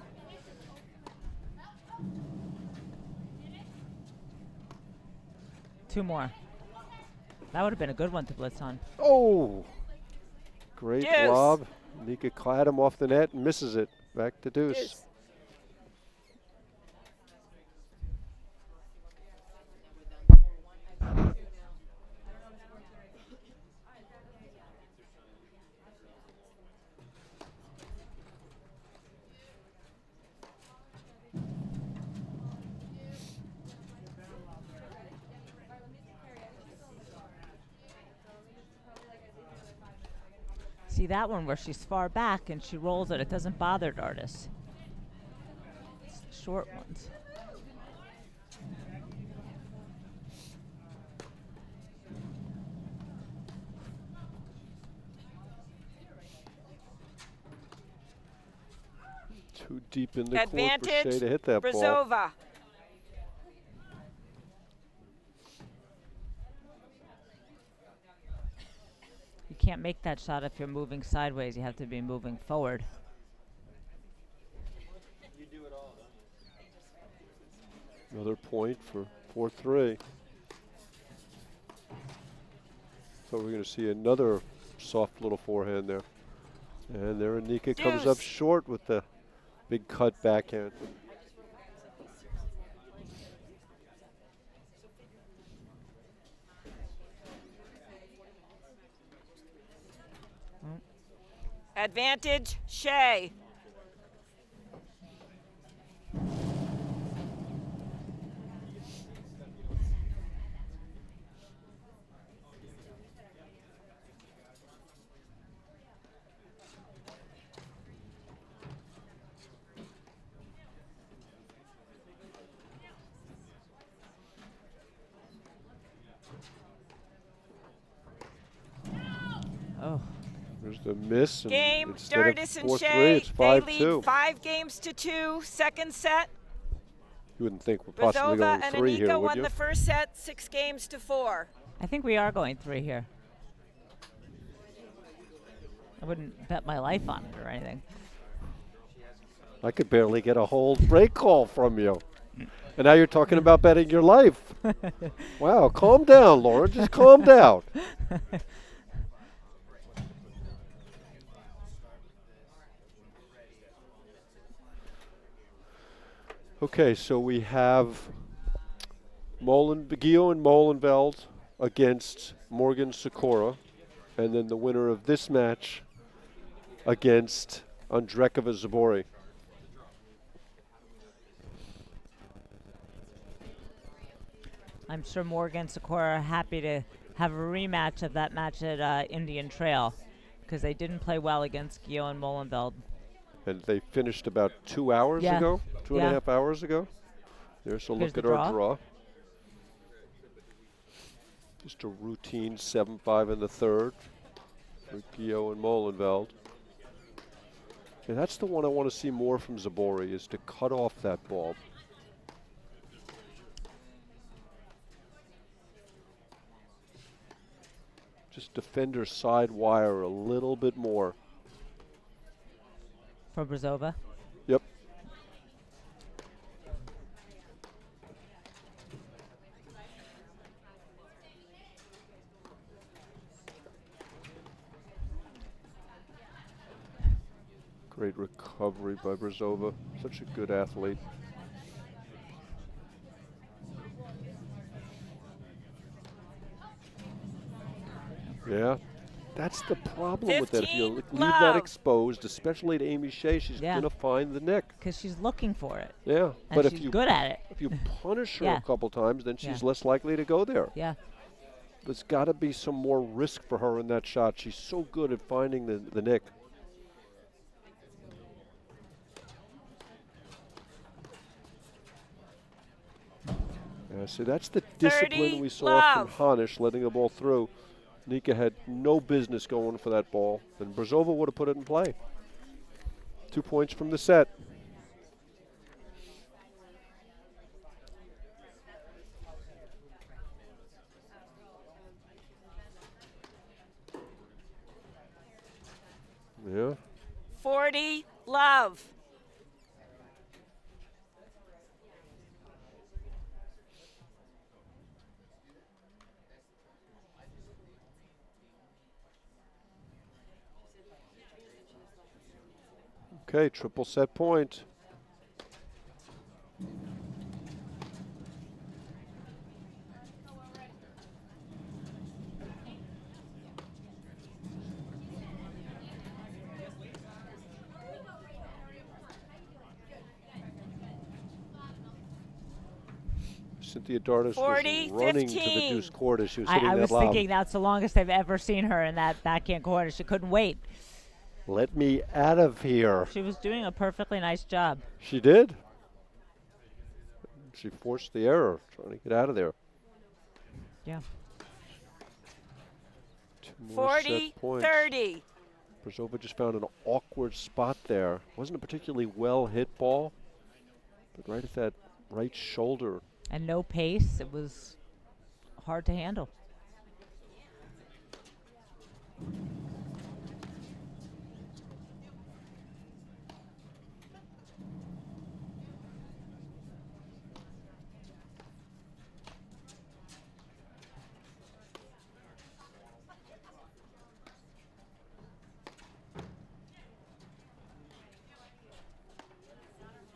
Two more. That would have been a good one to blitz on. Oh! Great Deuce. lob. Enica clad him off the net and misses it. Back to deuce. Deuce. See that one where she's far back and she rolls it. It doesn't bother Dardis. It's the short ones. Too deep in the court for Shay Advantage, to hit that ball. Brzova. You can't make that shot if you're moving sideways. You have to be moving forward. Another point for 4-3. So we're going to see another soft little forehand there. And there Enica comes up short with the big cut backhand. Advantage, Shay. Oh. There's the miss. And Game, instead Dardis of and 4-3, Shay. it's They 5-2. lead 5-2. Second set. You wouldn't think we're possibly Brzova going and 3 here, Enica would won you? the first set 6-4. I think we are going 3 here. I wouldn't bet my life on it or anything. I could barely get a whole break call from you. And now you're talking about betting your life. Wow, calm down, Lauren. Just calm down. Okay, so we have Guyaux and Molenveld against Morgan Sikora, and then the winner of this match against Andrekova Zabori. I'm sure Morgan and Sakura are happy to have a rematch of that match at Indian Trail because they didn't play well against Guyaux and Molenveld. And they finished about 2 hours ago, 2.5 hours ago. There's a look at our draw. Just a routine 7-5 in the third for Guyaux and Molenveld. And that's the one I want to see more from Zabori, is to cut off that ball. Just defend her side wire a little bit more. For Brzova? Yep. Great recovery by Brzova. Such a good athlete. Yeah, that's the problem with that. If you leave that exposed, especially to Amy Shay, she's going to find the nick. Because she's looking for it. Yeah, and but she's if you good at it. If you punish her a couple times, then she's less likely to go there. Yeah. There's got to be some more risk for her in that shot. She's so good at finding the nick. Yeah, see, that's the discipline we saw from Hanish, letting the ball through. Enica had no business going for that ball, and Brzova would have put it in play. 2 points from the set. Yeah. 40, love. Okay, triple set point. Cynthia Dardis 40, was running 15. to the deuce court as she was hitting I that was lob. thinking that's the longest I've ever seen her in that backhand corner. She couldn't wait. Let me out of here. She was doing a perfectly nice job. She did. She forced the error, trying to get out of there. Yeah. 2 more 40, set points. 30. Brzova just found an awkward spot there. Wasn't a particularly well hit ball, but right at that right shoulder. And no pace. It was hard to handle.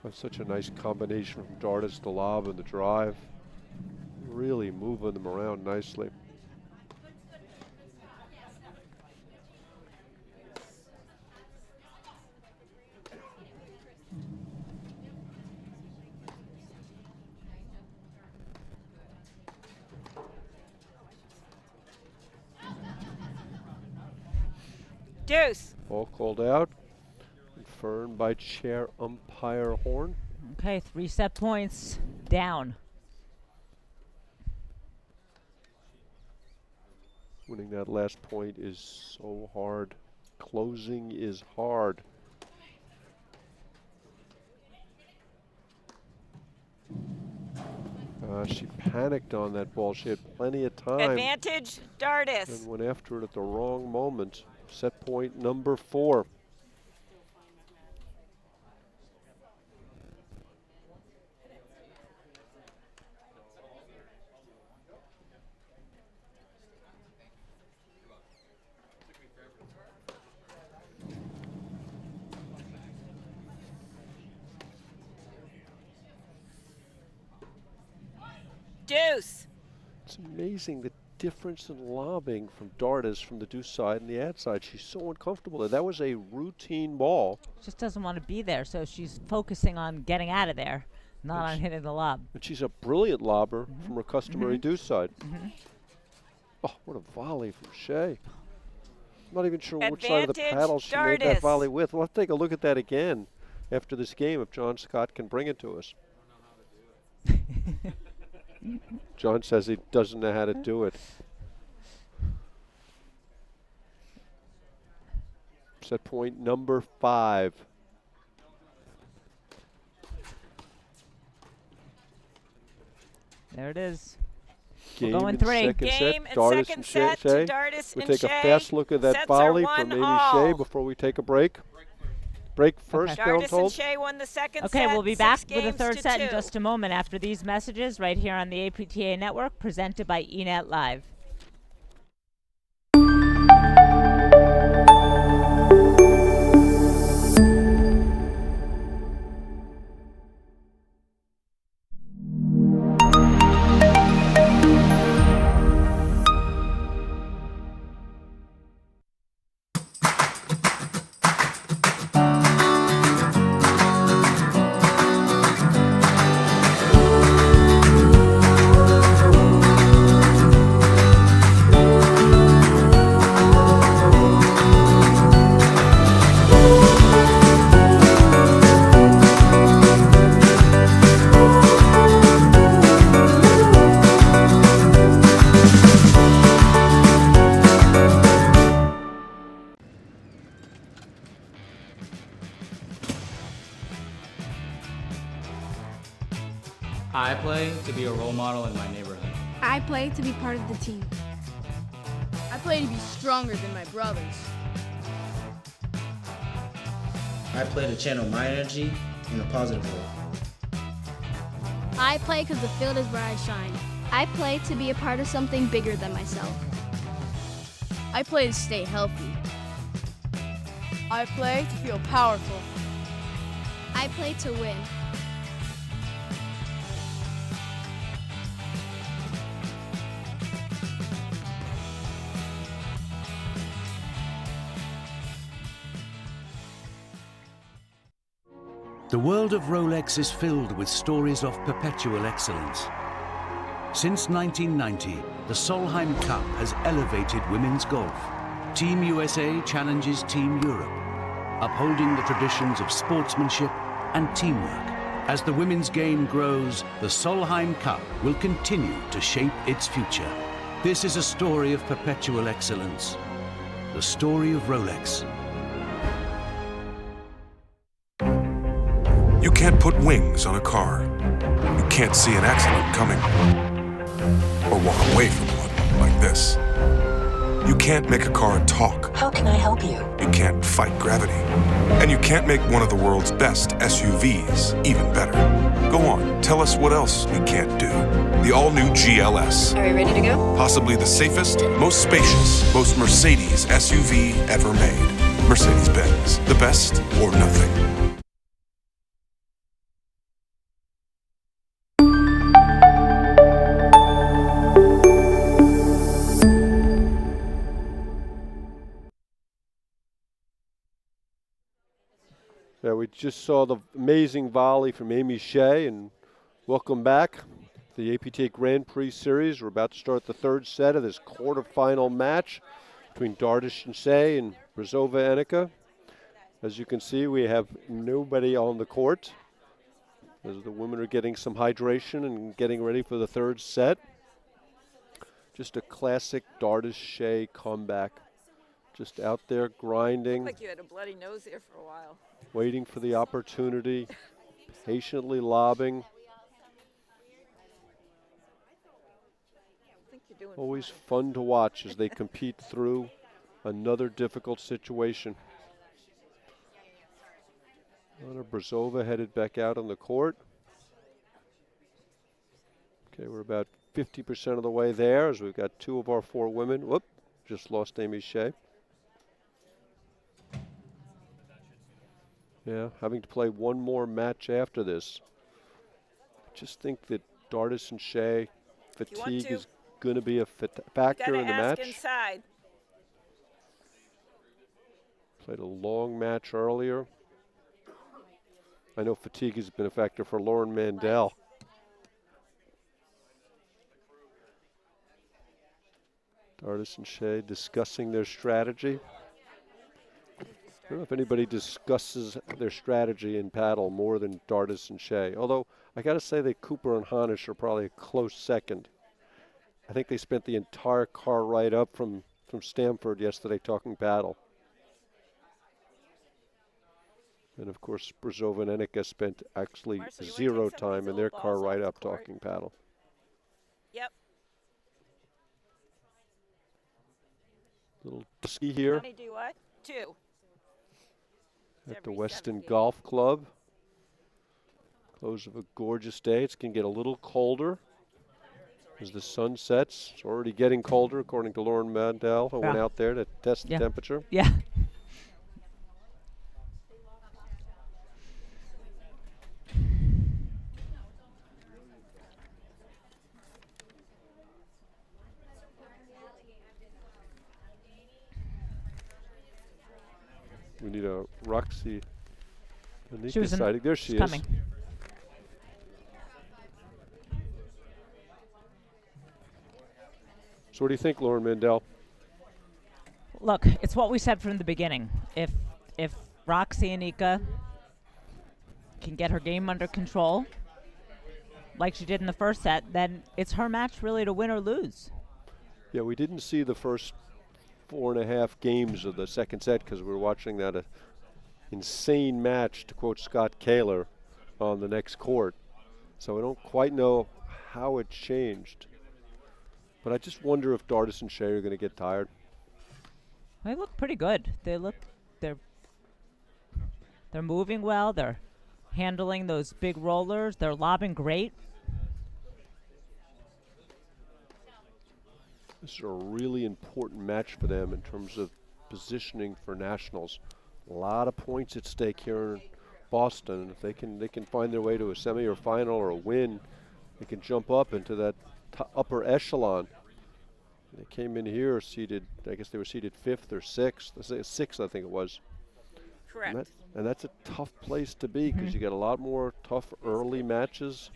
That's such a nice combination from Dardis, the lob, and the drive. Really moving them around nicely. Deuce. Ball called out. Confirmed by chair umpire Horn. Okay, 3 set points down. Winning that last point is so hard. Closing is hard. She panicked on that ball. She had plenty of time. Advantage, Dardis. And went after it at the wrong moment. Set point number 4. Deuce. It's amazing the difference in lobbing from Dardis from the deuce side and the ad side. She's so uncomfortable there. That was a routine ball. Just doesn't want to be there, so she's focusing on getting out of there, not on hitting the lob. And she's a brilliant lobber from her customary deuce side. Oh, what a volley from Shay. I'm not even sure which side of the paddle she made that volley with. We'll have to take a look at that again after this game if John Scott can bring it to us. John says he doesn't know how to do it. Set point number 5. There it is. Game We're going and 3. Second Game set. and Dardis second and set to Shay. Dardis We'll and take a Shay. fast look at that Sets are volley from 1 Amy all. Shay before we take a break. Break first, now I'm Dardis and told. Shay won the second Okay, set. we'll be back 6 with the games third to set in 2. just a moment after these messages right here on the APTA Network, presented by eNet Live. I play to be a role model in my neighborhood. I play to be part of the team. I play to be stronger than my brothers. I play to channel my energy in a positive way. I play because the field is where I shine. I play to be a part of something bigger than myself. I play to stay healthy. I play to feel powerful. I play to win. The world of Rolex is filled with stories of perpetual excellence. Since 1990, the Solheim Cup has elevated women's golf. Team USA challenges Team Europe, upholding the traditions of sportsmanship and teamwork. As the women's game grows, the Solheim Cup will continue to shape its future. This is a story of perpetual excellence, the story of Rolex. You can't put wings on a car. You can't see an accident coming or walk away from one like this. You can't make a car talk. How can I help you? You can't fight gravity. And you can't make one of the world's best SUVs even better. Go on, tell us what else we can't do. The all-new GLS. Are we ready to go? Possibly the safest, most spacious, most Mercedes SUV ever made. Mercedes-Benz. The best or nothing. Yeah, we just saw the amazing volley from Amy Shay, and welcome back to the APTA Grand Prix Series. We're about to start the third set of this quarterfinal match between Dardis and Shay and Brzova Enica. As you can see, we have nobody on the court as the women are getting some hydration and getting ready for the third set. Just a classic Dardis Shay comeback. Just out there grinding. Like you had a bloody nose there for a while. Waiting for the opportunity, patiently lobbing. Always fun to watch as they compete through another difficult situation. Anna Brzova headed back out on the court. Okay, we're about 50% of the way there as we've got two of our four women. Whoop, just lost Amy Shay. Yeah, having to play one more match after this. I just think that Dardis and Shay, fatigue is going to be a factor in the match. Inside. Played a long match earlier. I know fatigue has been a factor for Lauren Mandel. Dardis and Shay discussing their strategy. I don't know if anybody discusses their strategy in paddle more than Dardis and Shay. Although, I got to say that Cooper and Hanish are probably a close second. I think they spent the entire car ride up from Stamford yesterday talking paddle. And, of course, Brzova and Enica spent actually zero time in their car ride up talking paddle. Yep. Little ski here. Honey, do what? 2. At the Weston Golf Club. Close of a gorgeous day. It's going to get a little colder as the sun sets. It's already getting colder, according to Lauren Mandel, who went out there to test the temperature. Yeah. We need a Roxy She was sighting. There she is. Coming. So what do you think, Lauren Mandel? Look, it's what we said from the beginning. If Roxy Enica can get her game under control, like she did in the first set, then it's her match really to win or lose. Yeah, we didn't see the first 4.5 games of the second set because we were watching that insane match, to quote Scott Kaler, on the next court. So I don't quite know how it changed. But I just wonder if Dardis and Shay are going to get tired. They look pretty good. They're moving well. They're handling those big rollers. They're lobbing great. This is a really important match for them in terms of positioning for nationals. A lot of points at stake here in Boston. And if they can find their way to a semi or final or a win, they can jump up into that upper echelon. They came in here seated, I guess they were seated 5th or 6th. Sixth, I think it was. Correct. And that's a tough place to be because you get a lot more tough early matches,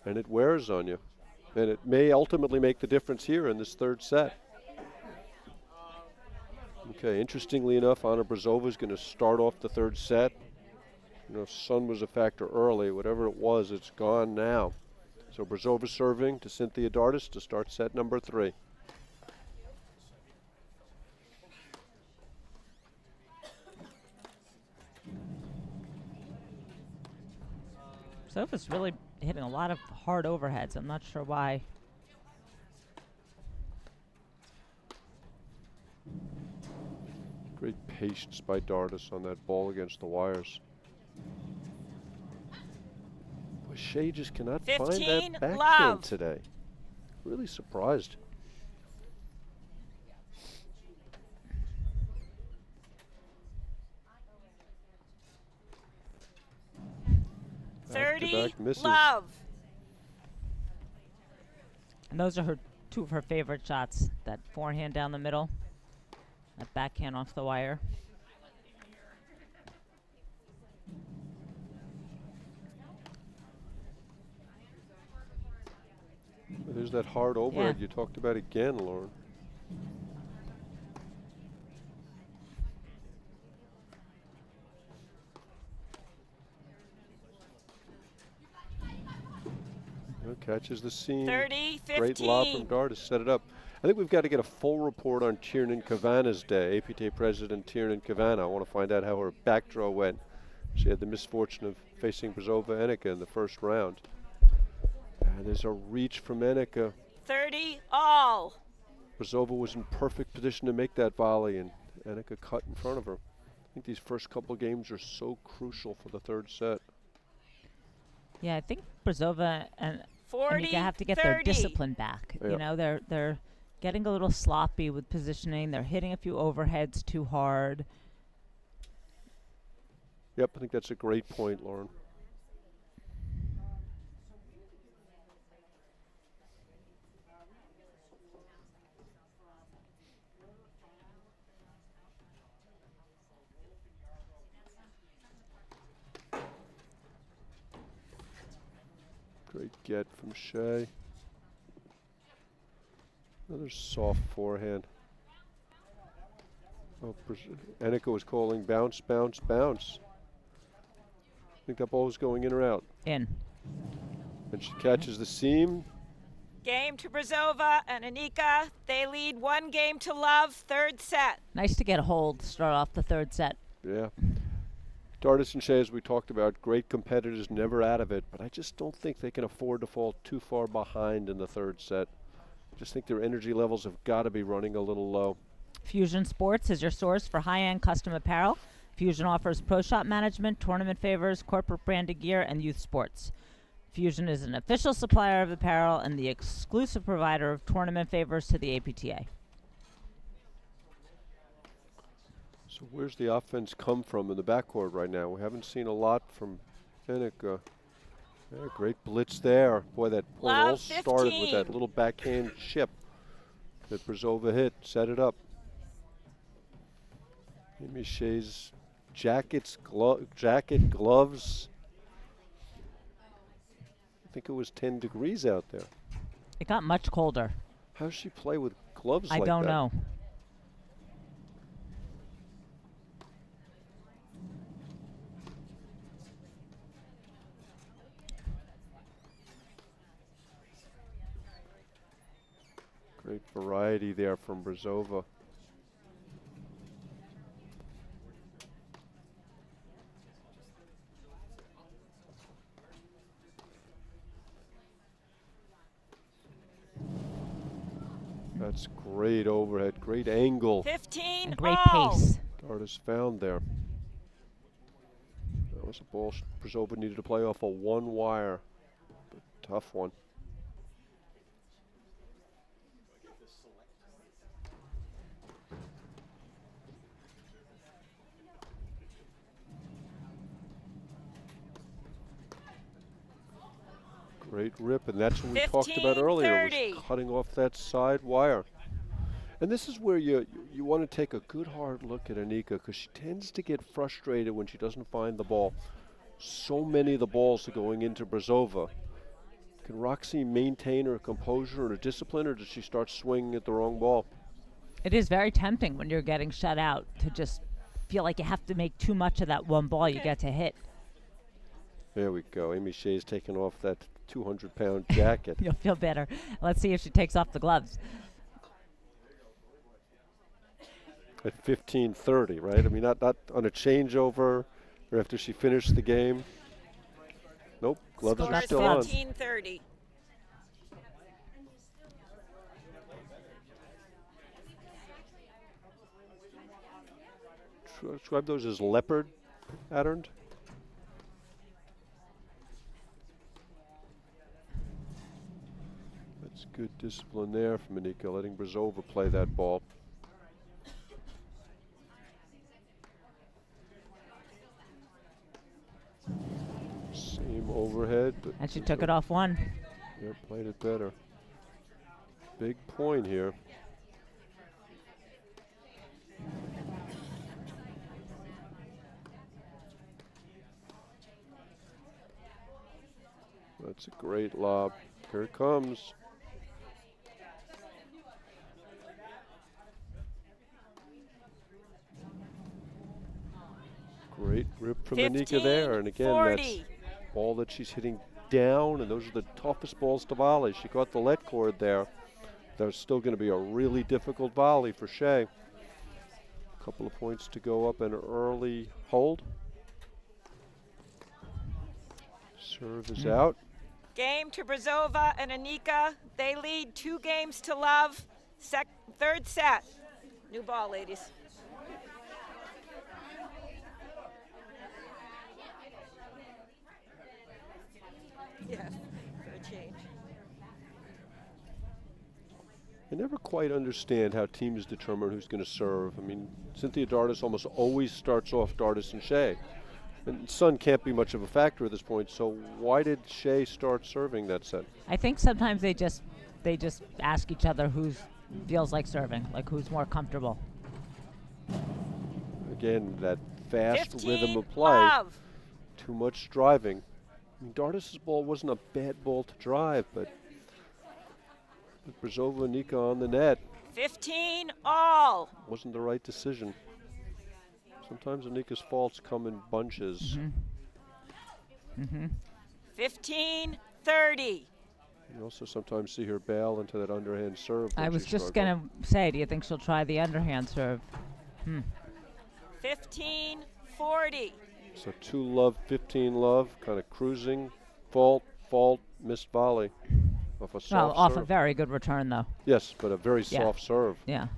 and it wears on you. And it may ultimately make the difference here in this third set. Okay, interestingly enough, Anna Brzova is going to start off the third set. You know, sun was a factor early. Whatever it was, it's gone now. So Brzova serving to Cynthia Dardis to start set number 3. Brzova's really hitting a lot of hard overheads. I'm not sure why. Great patience by Dardis on that ball against the wires. Boy, Shay just cannot find that backhand today. Really surprised. Back-to-back misses. Love. And those are two of her favorite shots. That forehand down the middle. That backhand off the wire. There's that hard overhead you talked about again, Lauren. Catches the seam. 30, 15. Great lob from Dardis, set it up. I think we've got to get a full report on Tiernan Kavana's day. APTA President Tiernan Kavana. I want to find out how her back draw went. She had the misfortune of facing Brzova Enica in the first round. And there's a reach from Enica. 30 all. Brzova was in perfect position to make that volley, and Enica cut in front of her. I think these first couple games are so crucial for the third set. Yeah, I think Brzova and 40, Enica have to get 30. their discipline back. Yep. You know, they're getting a little sloppy with positioning. They're hitting a few overheads too hard. Yep, I think that's a great point, Lauren. Great get from Shay. Another soft forehand. Oh, Enica was calling bounce, bounce, bounce. Think that ball was going in or out? In. And she catches the seam. Game to Brzova and Enica. They lead 1 game to love, third set. Nice to get a hold, start off the third set. Yeah. Dardis and Shay, as we talked about, great competitors, never out of it, but I just don't think they can afford to fall too far behind in the third set. I just think their energy levels have got to be running a little low. Fusion Sports is your source for high-end custom apparel. Fusion offers pro shop management, tournament favors, corporate branded gear, and youth sports. Fusion is an official supplier of apparel and the exclusive provider of tournament favors to the APTA. So where's the offense come from in the backcourt right now? We haven't seen a lot from Enica. Yeah, great blitz there. Boy, that point all started with that little backhand chip that Brzova hit, set it up. Amy Shay's jacket, gloves. I think it was 10 degrees out there. It got much colder. How does she play with gloves like that? I don't know. Great variety there from Brzova. That's great overhead, great angle. 15 and great all. pace. Dardis found there. That was a ball Brzova needed to play off a one wire. Tough one. Great rip, and that's what we talked about earlier, was cutting off that side wire. And this is where you want to take a good hard look at Enica, because she tends to get frustrated when she doesn't find the ball. So many of the balls are going into Brzova. Can Roxy maintain her composure and her discipline, or does she start swinging at the wrong ball? It is very tempting when you're getting shut out to just feel like you have to make too much of that one ball you get to hit. There we go. Amy Shay's taking off that 200-pound jacket. You'll feel better. Let's see if she takes off the gloves. At 15:30, right? I mean, not on a changeover or after she finished the game. Nope, gloves Score are is still on. 15:30. Describe those as leopard patterned. That's good discipline there from Enica, letting Brzova play that ball. Same overhead, but And she took it off one. Yeah, played it better. Big point here. That's a great lob. Here it comes. Great rip from Enica there. And again, 40. that's ball that she's hitting down, and those are the toughest balls to volley. She caught the let cord there. There's still going to be a really difficult volley for Shay. A couple of points to go up, an early hold. Serve is out. Game to Brzova and Enica. They lead 2 games to love. Third set. New ball, ladies. Yes, for a change. I never quite understand how teams determine who's going to serve. I mean, Cynthia Dardis almost always starts off Dardis and Shay. And Sun can't be much of a factor at this point, so why did Shay start serving that set? I think sometimes they just ask each other who feels like serving, like who's more comfortable. Again, that fast 15 rhythm of play. love. Too much driving. I mean, Dardis' ball wasn't a bad ball to drive, but Brzova and Enica on the net 15 all. wasn't the right decision. Sometimes Enica's faults come in bunches. 15-30. You also sometimes see her bail into that underhand serve. I was just going to say, do you think she'll try the underhand serve? 15-40. So 2 love, 15 love, kind of cruising, fault, missed volley. Off a soft Well, off serve. a very good return, though. Yes, but a very Yeah. soft serve. Yeah.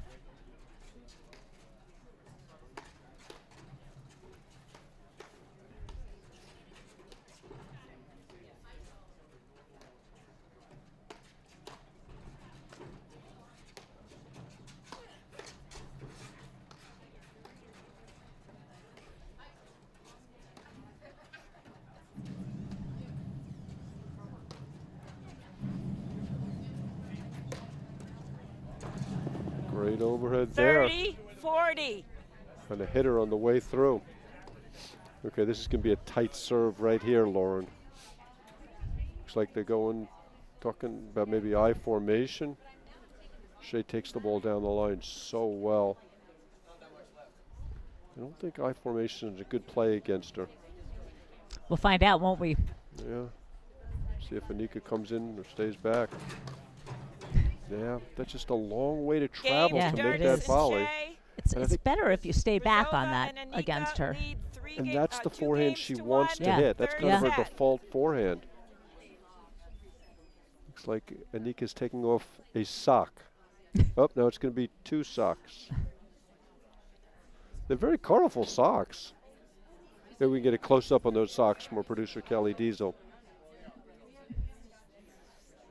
Great overhead there. 30-40. And a hitter on the way through. Okay, this is going to be a tight serve right here, Lauren. Looks like they're talking about maybe I formation. Shay takes the ball down the line so well. I don't think I formation is a good play against her. We'll find out, won't we? Yeah. See if Enica comes in or stays back. Yeah, that's just a long way to travel Yeah, to it make is. that volley. It's better if you stay back on that against her. And that's the forehand she wants to hit. That's kind of her default forehand. Looks like Enica's taking off a sock. Oh, now it's going to be 2 socks. They're very colorful socks. Maybe we can get a close-up on those socks from our producer, Kelly Diesel.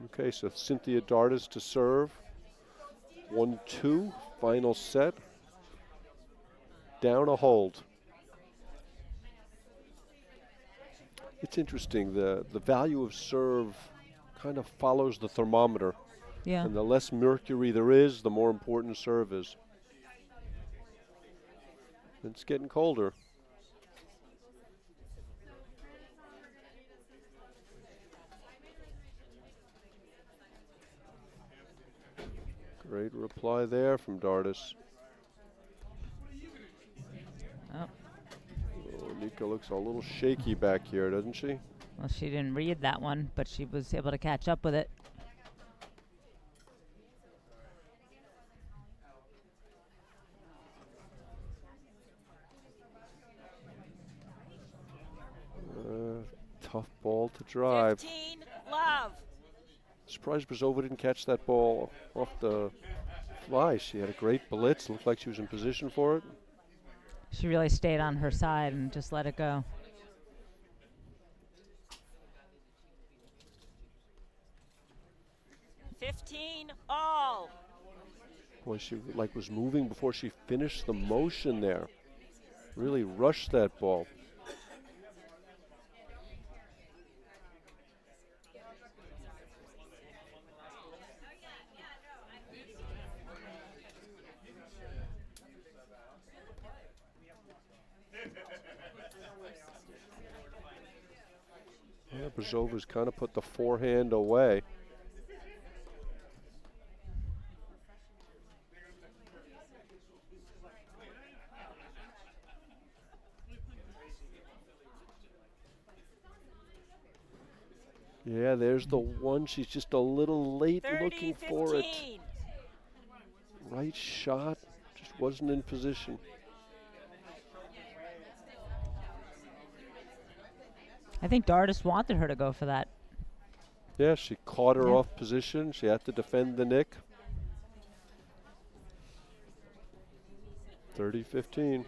Okay, so Cynthia Dardis to serve. 1-2, final set. Down a hold. It's interesting, the value of serve kind of follows the thermometer. Yeah. And the less mercury there is, the more important serve is. It's getting colder. Great reply there from Dardis. Oh. Oh, Enica looks a little shaky back here, doesn't she? Well, she didn't read that one, but she was able to catch up with it. Tough ball to drive. 15, love. Surprised Brzova didn't catch that ball off the fly. She had a great blitz. Looked like she was in position for it. She really stayed on her side and just let it go. All. Boy, she was moving before she finished the motion there. Really rushed that ball. Yeah, Brzova's kind of put the forehand away. Yeah, there's the one. She's just a little late looking for it. Right shot, just wasn't in position. I think Dardis wanted her to go for that. Yeah, she caught her off position. She had to defend the nick. 30-15.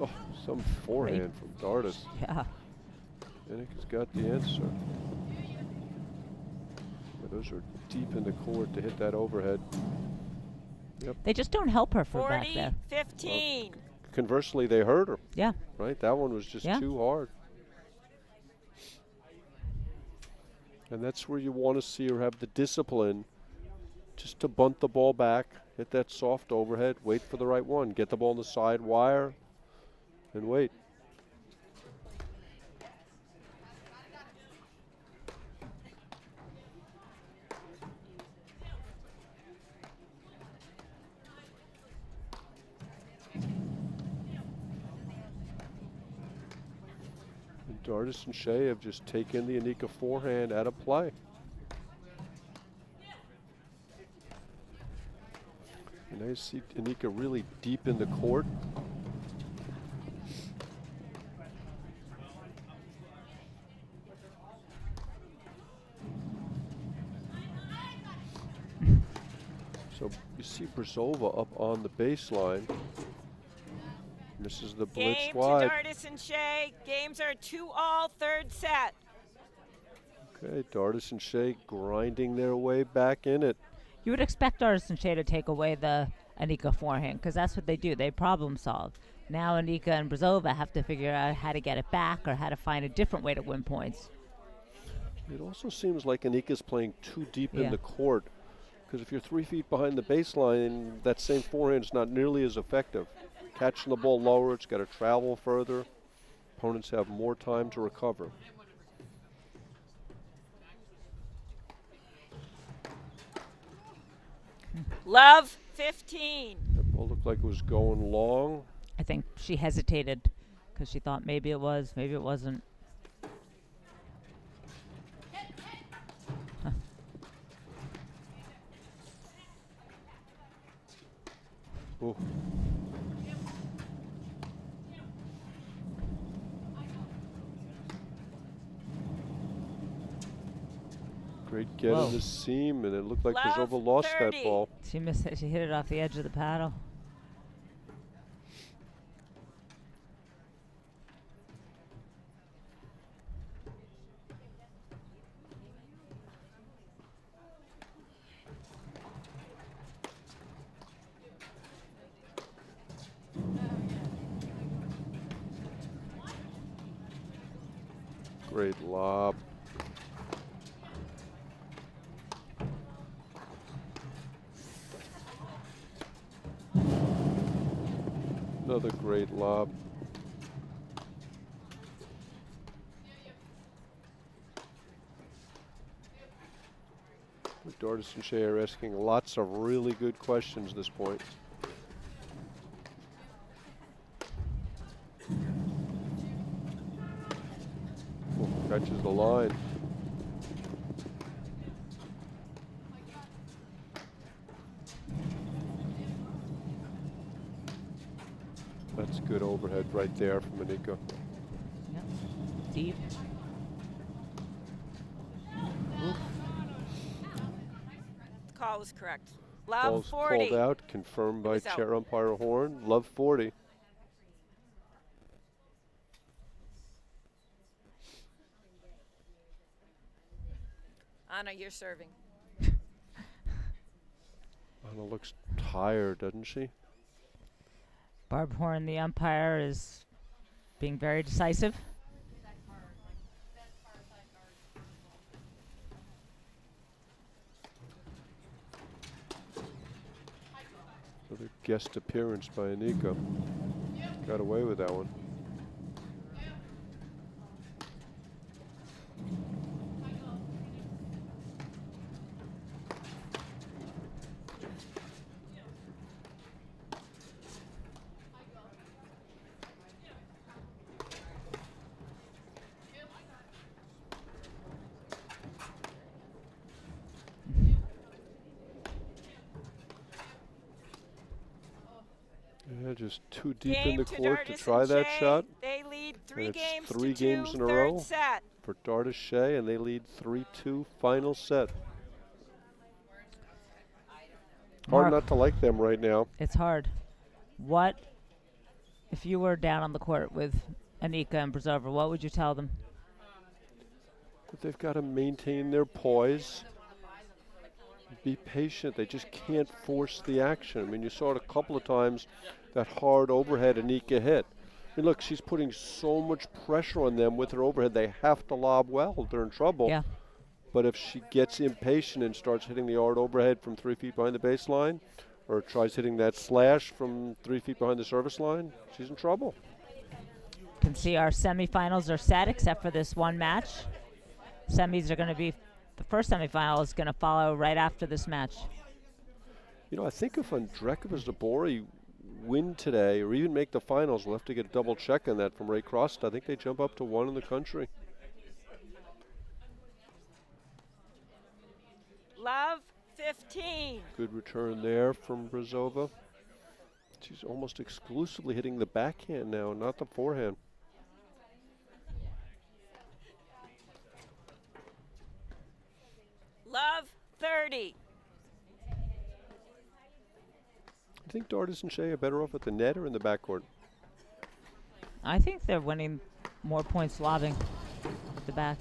Oh, some forehand from Dardis. Yeah. Enica's got the answer. Yeah, those are deep in the court to hit that overhead. Yep. They just don't help her for back there. 40-15. Conversely, they hurt her. Yeah. Right? That one was just too hard. And that's where you want to see her have the discipline just to bunt the ball back, hit that soft overhead, wait for the right one, get the ball on the side wire, and wait. Dardis and Shay have just taken the Enica forehand out of play. And I see Enica really deep in the court. So you see Brzova up on the baseline. Misses the blitz wide. Game to Dardis and Shay. Games are 2-all, third set. Okay, Dardis and Shay grinding their way back in it. You would expect Dardis and Shay to take away the Enica forehand because that's what they do. They problem solve. Now Enica and Brzova have to figure out how to get it back or how to find a different way to win points. It also seems like Enica's playing too deep in the court because if you're 3 feet behind the baseline, that same forehand is not nearly as effective. Catching the ball lower, it's got to travel further. Opponents have more time to recover. Love 15. That ball looked like it was going long. I think she hesitated because she thought maybe it was, maybe it wasn't. Huh. Ooh. Great get on the seam, and it looked like Brzova lost that ball. She missed it. She hit it off the edge of the paddle. Great lob. Another great lob. Dardis and Shay are asking lots of really good questions this point. Catches the line. That's good overhead right there from Enica. Yep. Deep. Oof. The call was correct. Love Ball's 40. called out, confirmed by was out. chair umpire Horn. Love 40. Anna, you're serving. Anna looks tired, doesn't she? Barb Horn, the umpire, is being very decisive. Another guest appearance by Enica. Got away with that one. Yeah, just too deep in the court to try that shot. They lead three And it's games three to games two, in a third row set. for Dardis Shay, and they lead 3-2 final set. Hard Mark, not to like them right now. it's hard. What, if you were down on the court with Enica and Brzova, what would you tell them? But they've got to maintain their poise. Be patient. They just can't force the action. I mean, you saw it a couple of times, that hard overhead Enica hit. I mean, look, she's putting so much pressure on them with her overhead. They have to lob well. They're in trouble. Yeah. But if she gets impatient and starts hitting the hard overhead from 3 feet behind the baseline, or tries hitting that slash from 3 feet behind the service line, she's in trouble. You can see our semifinals are set except for this one match. Semis are going to be, the first semifinal is going to follow right after this match. You know, I think if Andrekova Zabori win today or even make the finals, we'll have to get a double check on that from Ray Cross. I think they jump up to 1 in the country. Love 15. Good return there from Brzova. She's almost exclusively hitting the backhand now, not the forehand. Love 30. I think Dardis and Shay are better off at the net or in the backcourt. I think they're winning more points lobbing at the back.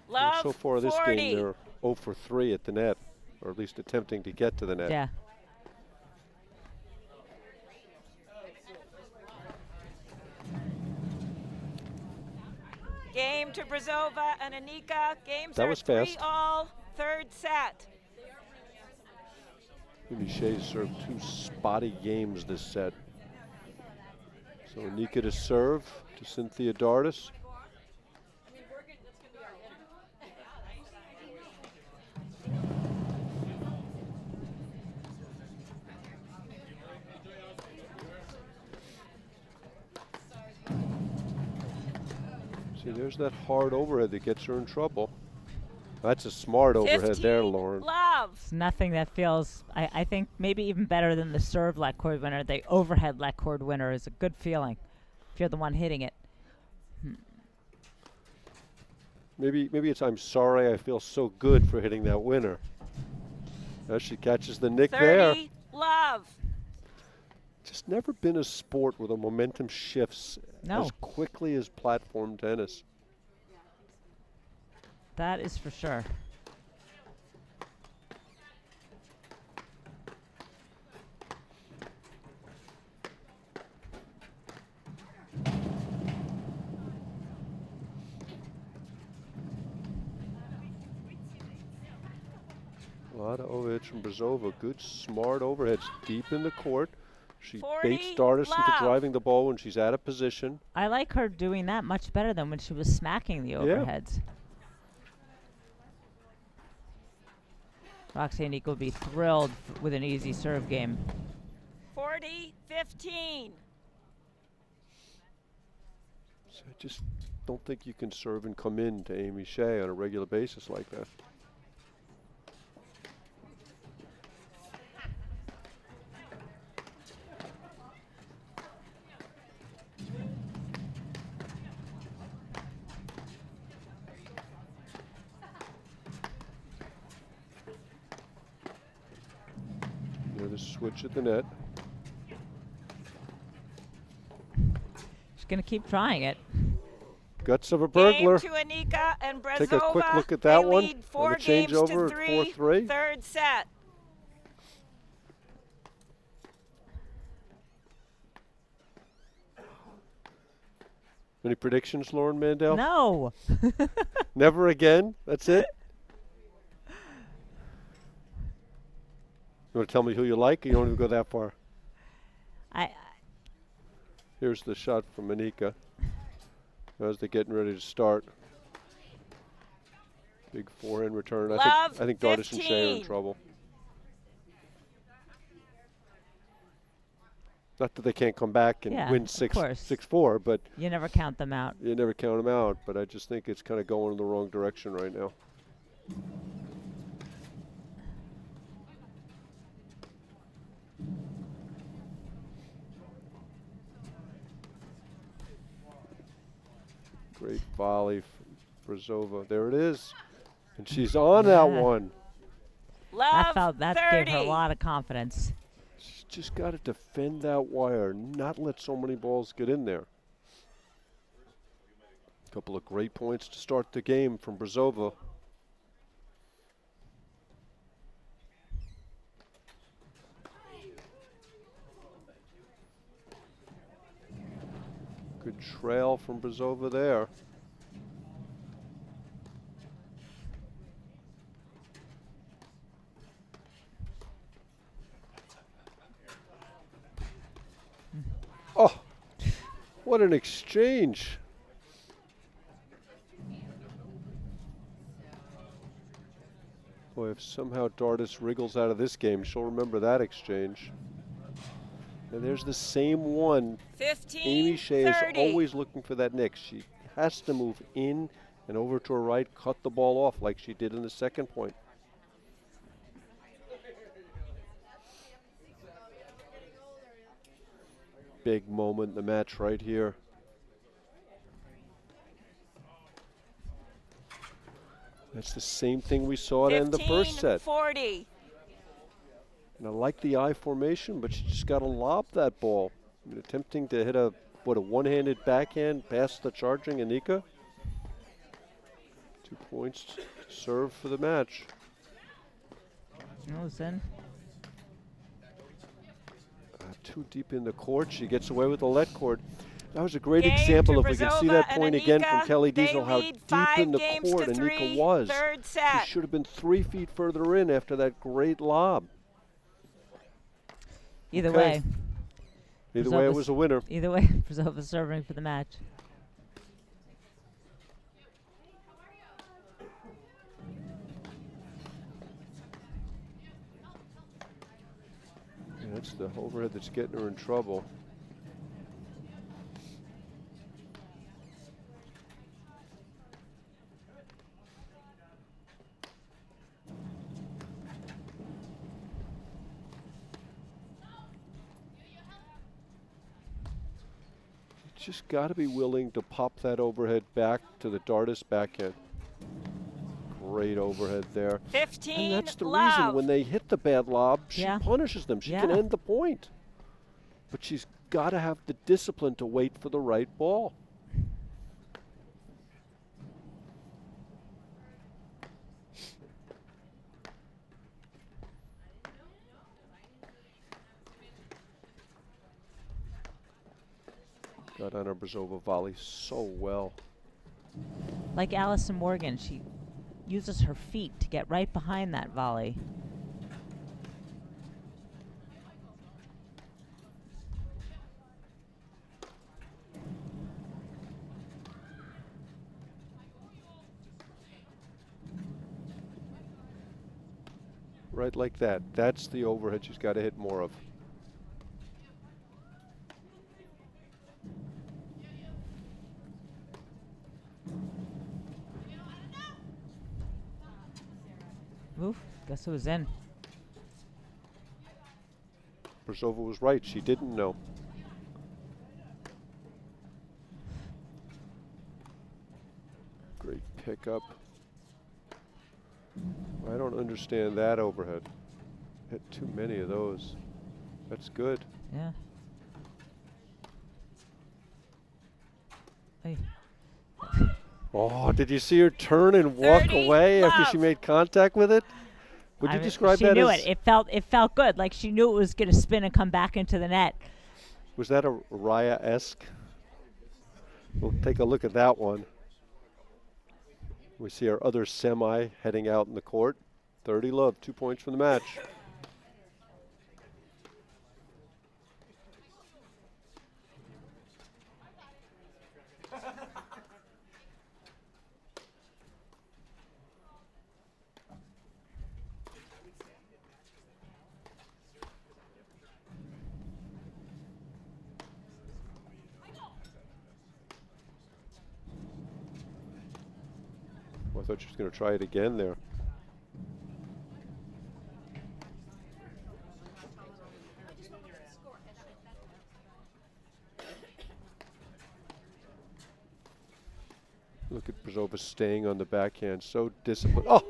Love so far 40. this game, they're 0 for 3 at the net, or at least attempting to get to the net. Yeah. Game to Brzova and Enica. Games That are was fast. 3-all, third set. Maybe Shay's served 2 spotty games this set. So Enica to serve to Cynthia Dardis. See, there's that hard overhead that gets her in trouble. That's a smart overhead there, Lauren. Love. It's nothing that feels, I think, maybe even better than the serve lat cord winner. The overhead lat cord winner is a good feeling if you're the one hitting it. Maybe it's I'm sorry I feel so good for hitting that winner. Now she catches the nick 30, there. love. Just never been a sport where the momentum shifts as quickly as platform tennis. That is for sure. lot of overheads from Brzova. Good, smart overheads deep in the court. She 40 baits Dardis into love. driving the ball when she's out of position. I like her doing that much better than when she was smacking the overheads. Roxanne Enica would be thrilled with an easy serve game. 40-15. So I just don't think you can serve and come in to Amy Shay on a regular basis like that. Switch at the net. She's going to keep trying it. Guts of a burglar. Game to Enica and Brzova. Take a quick look at that one. Lead 4 and a change games over to at 3. 4-3. Third set. Any predictions, Lauren Mandel? No. Never again? That's it? You want to tell me who you like? Or you don't even go that far. Here's the shot from Enica as they're getting ready to start. Big forehand return. I think Dardis and Shay are in trouble. Not that they can't come back and win 6-4, but you never count them out. You never count them out, but I just think it's kind of going in the wrong direction right now. Great volley from Brzova. There it is. And she's on that one. That gave her a lot of confidence. She's just got to defend that wire, not let so many balls get in there. A couple of great points to start the game from Brzova. Good trail from Brzova there. Oh, what an exchange. Boy, if somehow Dardis wriggles out of this game, she'll remember that exchange. And there's the same one. 15, Amy Shay 30. is always looking for that nick. She has to move in and over to her right, cut the ball off like she did in the second point. Big moment in the match right here. That's the same thing we saw in the first set. 40. And I like the I formation, but she just got to lob that ball. I mean, attempting to hit a one-handed backhand past the charging Enica. 2 points to serve for the match. No, Zen. Too deep in the court. She gets away with the let court. That was a great Game example, if to we can see Brzova that point and again Enica. from Kelly They Diesel, how lead deep 5 in the games court to Enica 3, was. third set. She should have been 3 feet further in after that great lob. Either way. Either way, it was a winner. Either way, Brzova serving for the match. Yeah, that's the overhead that's getting her in trouble. Just got to be willing to pop that overhead back to the Dardis backhand. Great overhead there. 15 and that's the love. reason when they hit the bad lob, she punishes them. She can end the point. But she's got to have the discipline to wait for the right ball. Got on her Brzova volley so well. Like Allison Morgan, she uses her feet to get right behind that volley. Right like that. That's the overhead she's got to hit more of. Oof, guess it was in. Brzova was right. She didn't know. Great pickup. I don't understand that overhead. Hit too many of those. That's good. Yeah. Hey. Oh, did you see her turn and walk away after she made contact with it? Would you describe that as? She knew it. It felt good. Like she knew it was going to spin and come back into the net. Was that a Raya-esque? We'll take a look at that one. We see our other semi heading out in the court. 30 love, 2 points from the match. I thought she was going to try it again there. Look at Brzova staying on the backhand, so disciplined. Oh!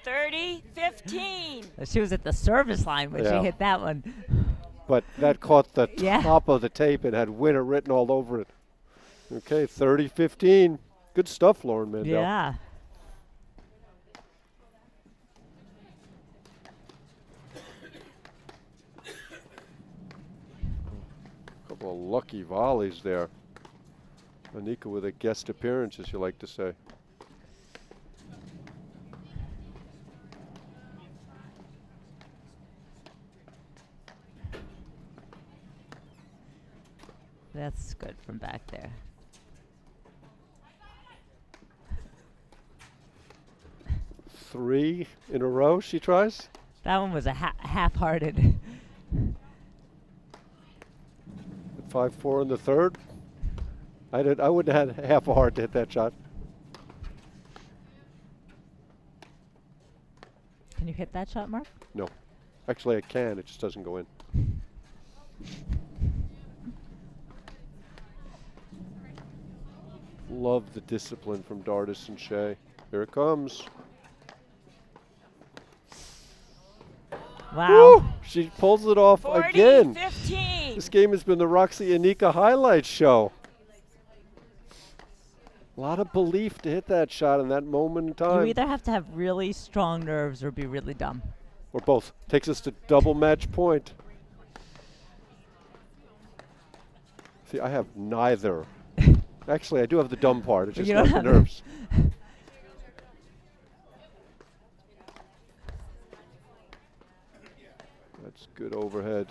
30-15. She was at the service line when she hit that one. But that caught the top of the tape and had winner written all over it. Okay, 30-15. Good stuff, Lauren Mandel. Yeah. A couple of lucky volleys there. Enica with a guest appearance, as you like to say. That's good from back there. Three in a row she tries. That one was a half-hearted. 5-4 in the third. I wouldn't have had half a heart to hit that shot. Can you hit that shot, Mark? No. Actually, I can. It just doesn't go in. Love the discipline from Dardis and Shay. Here it comes. Wow. Woo! She pulls it off 40, again. 15. This game has been the Roxy Enica highlight show. A lot of belief to hit that shot in that moment in time. You either have to have really strong nerves or be really dumb. Or both. Takes us to double match point. See, I have neither. Actually, I do have the dumb part. It's just not the nerves. That's good overhead.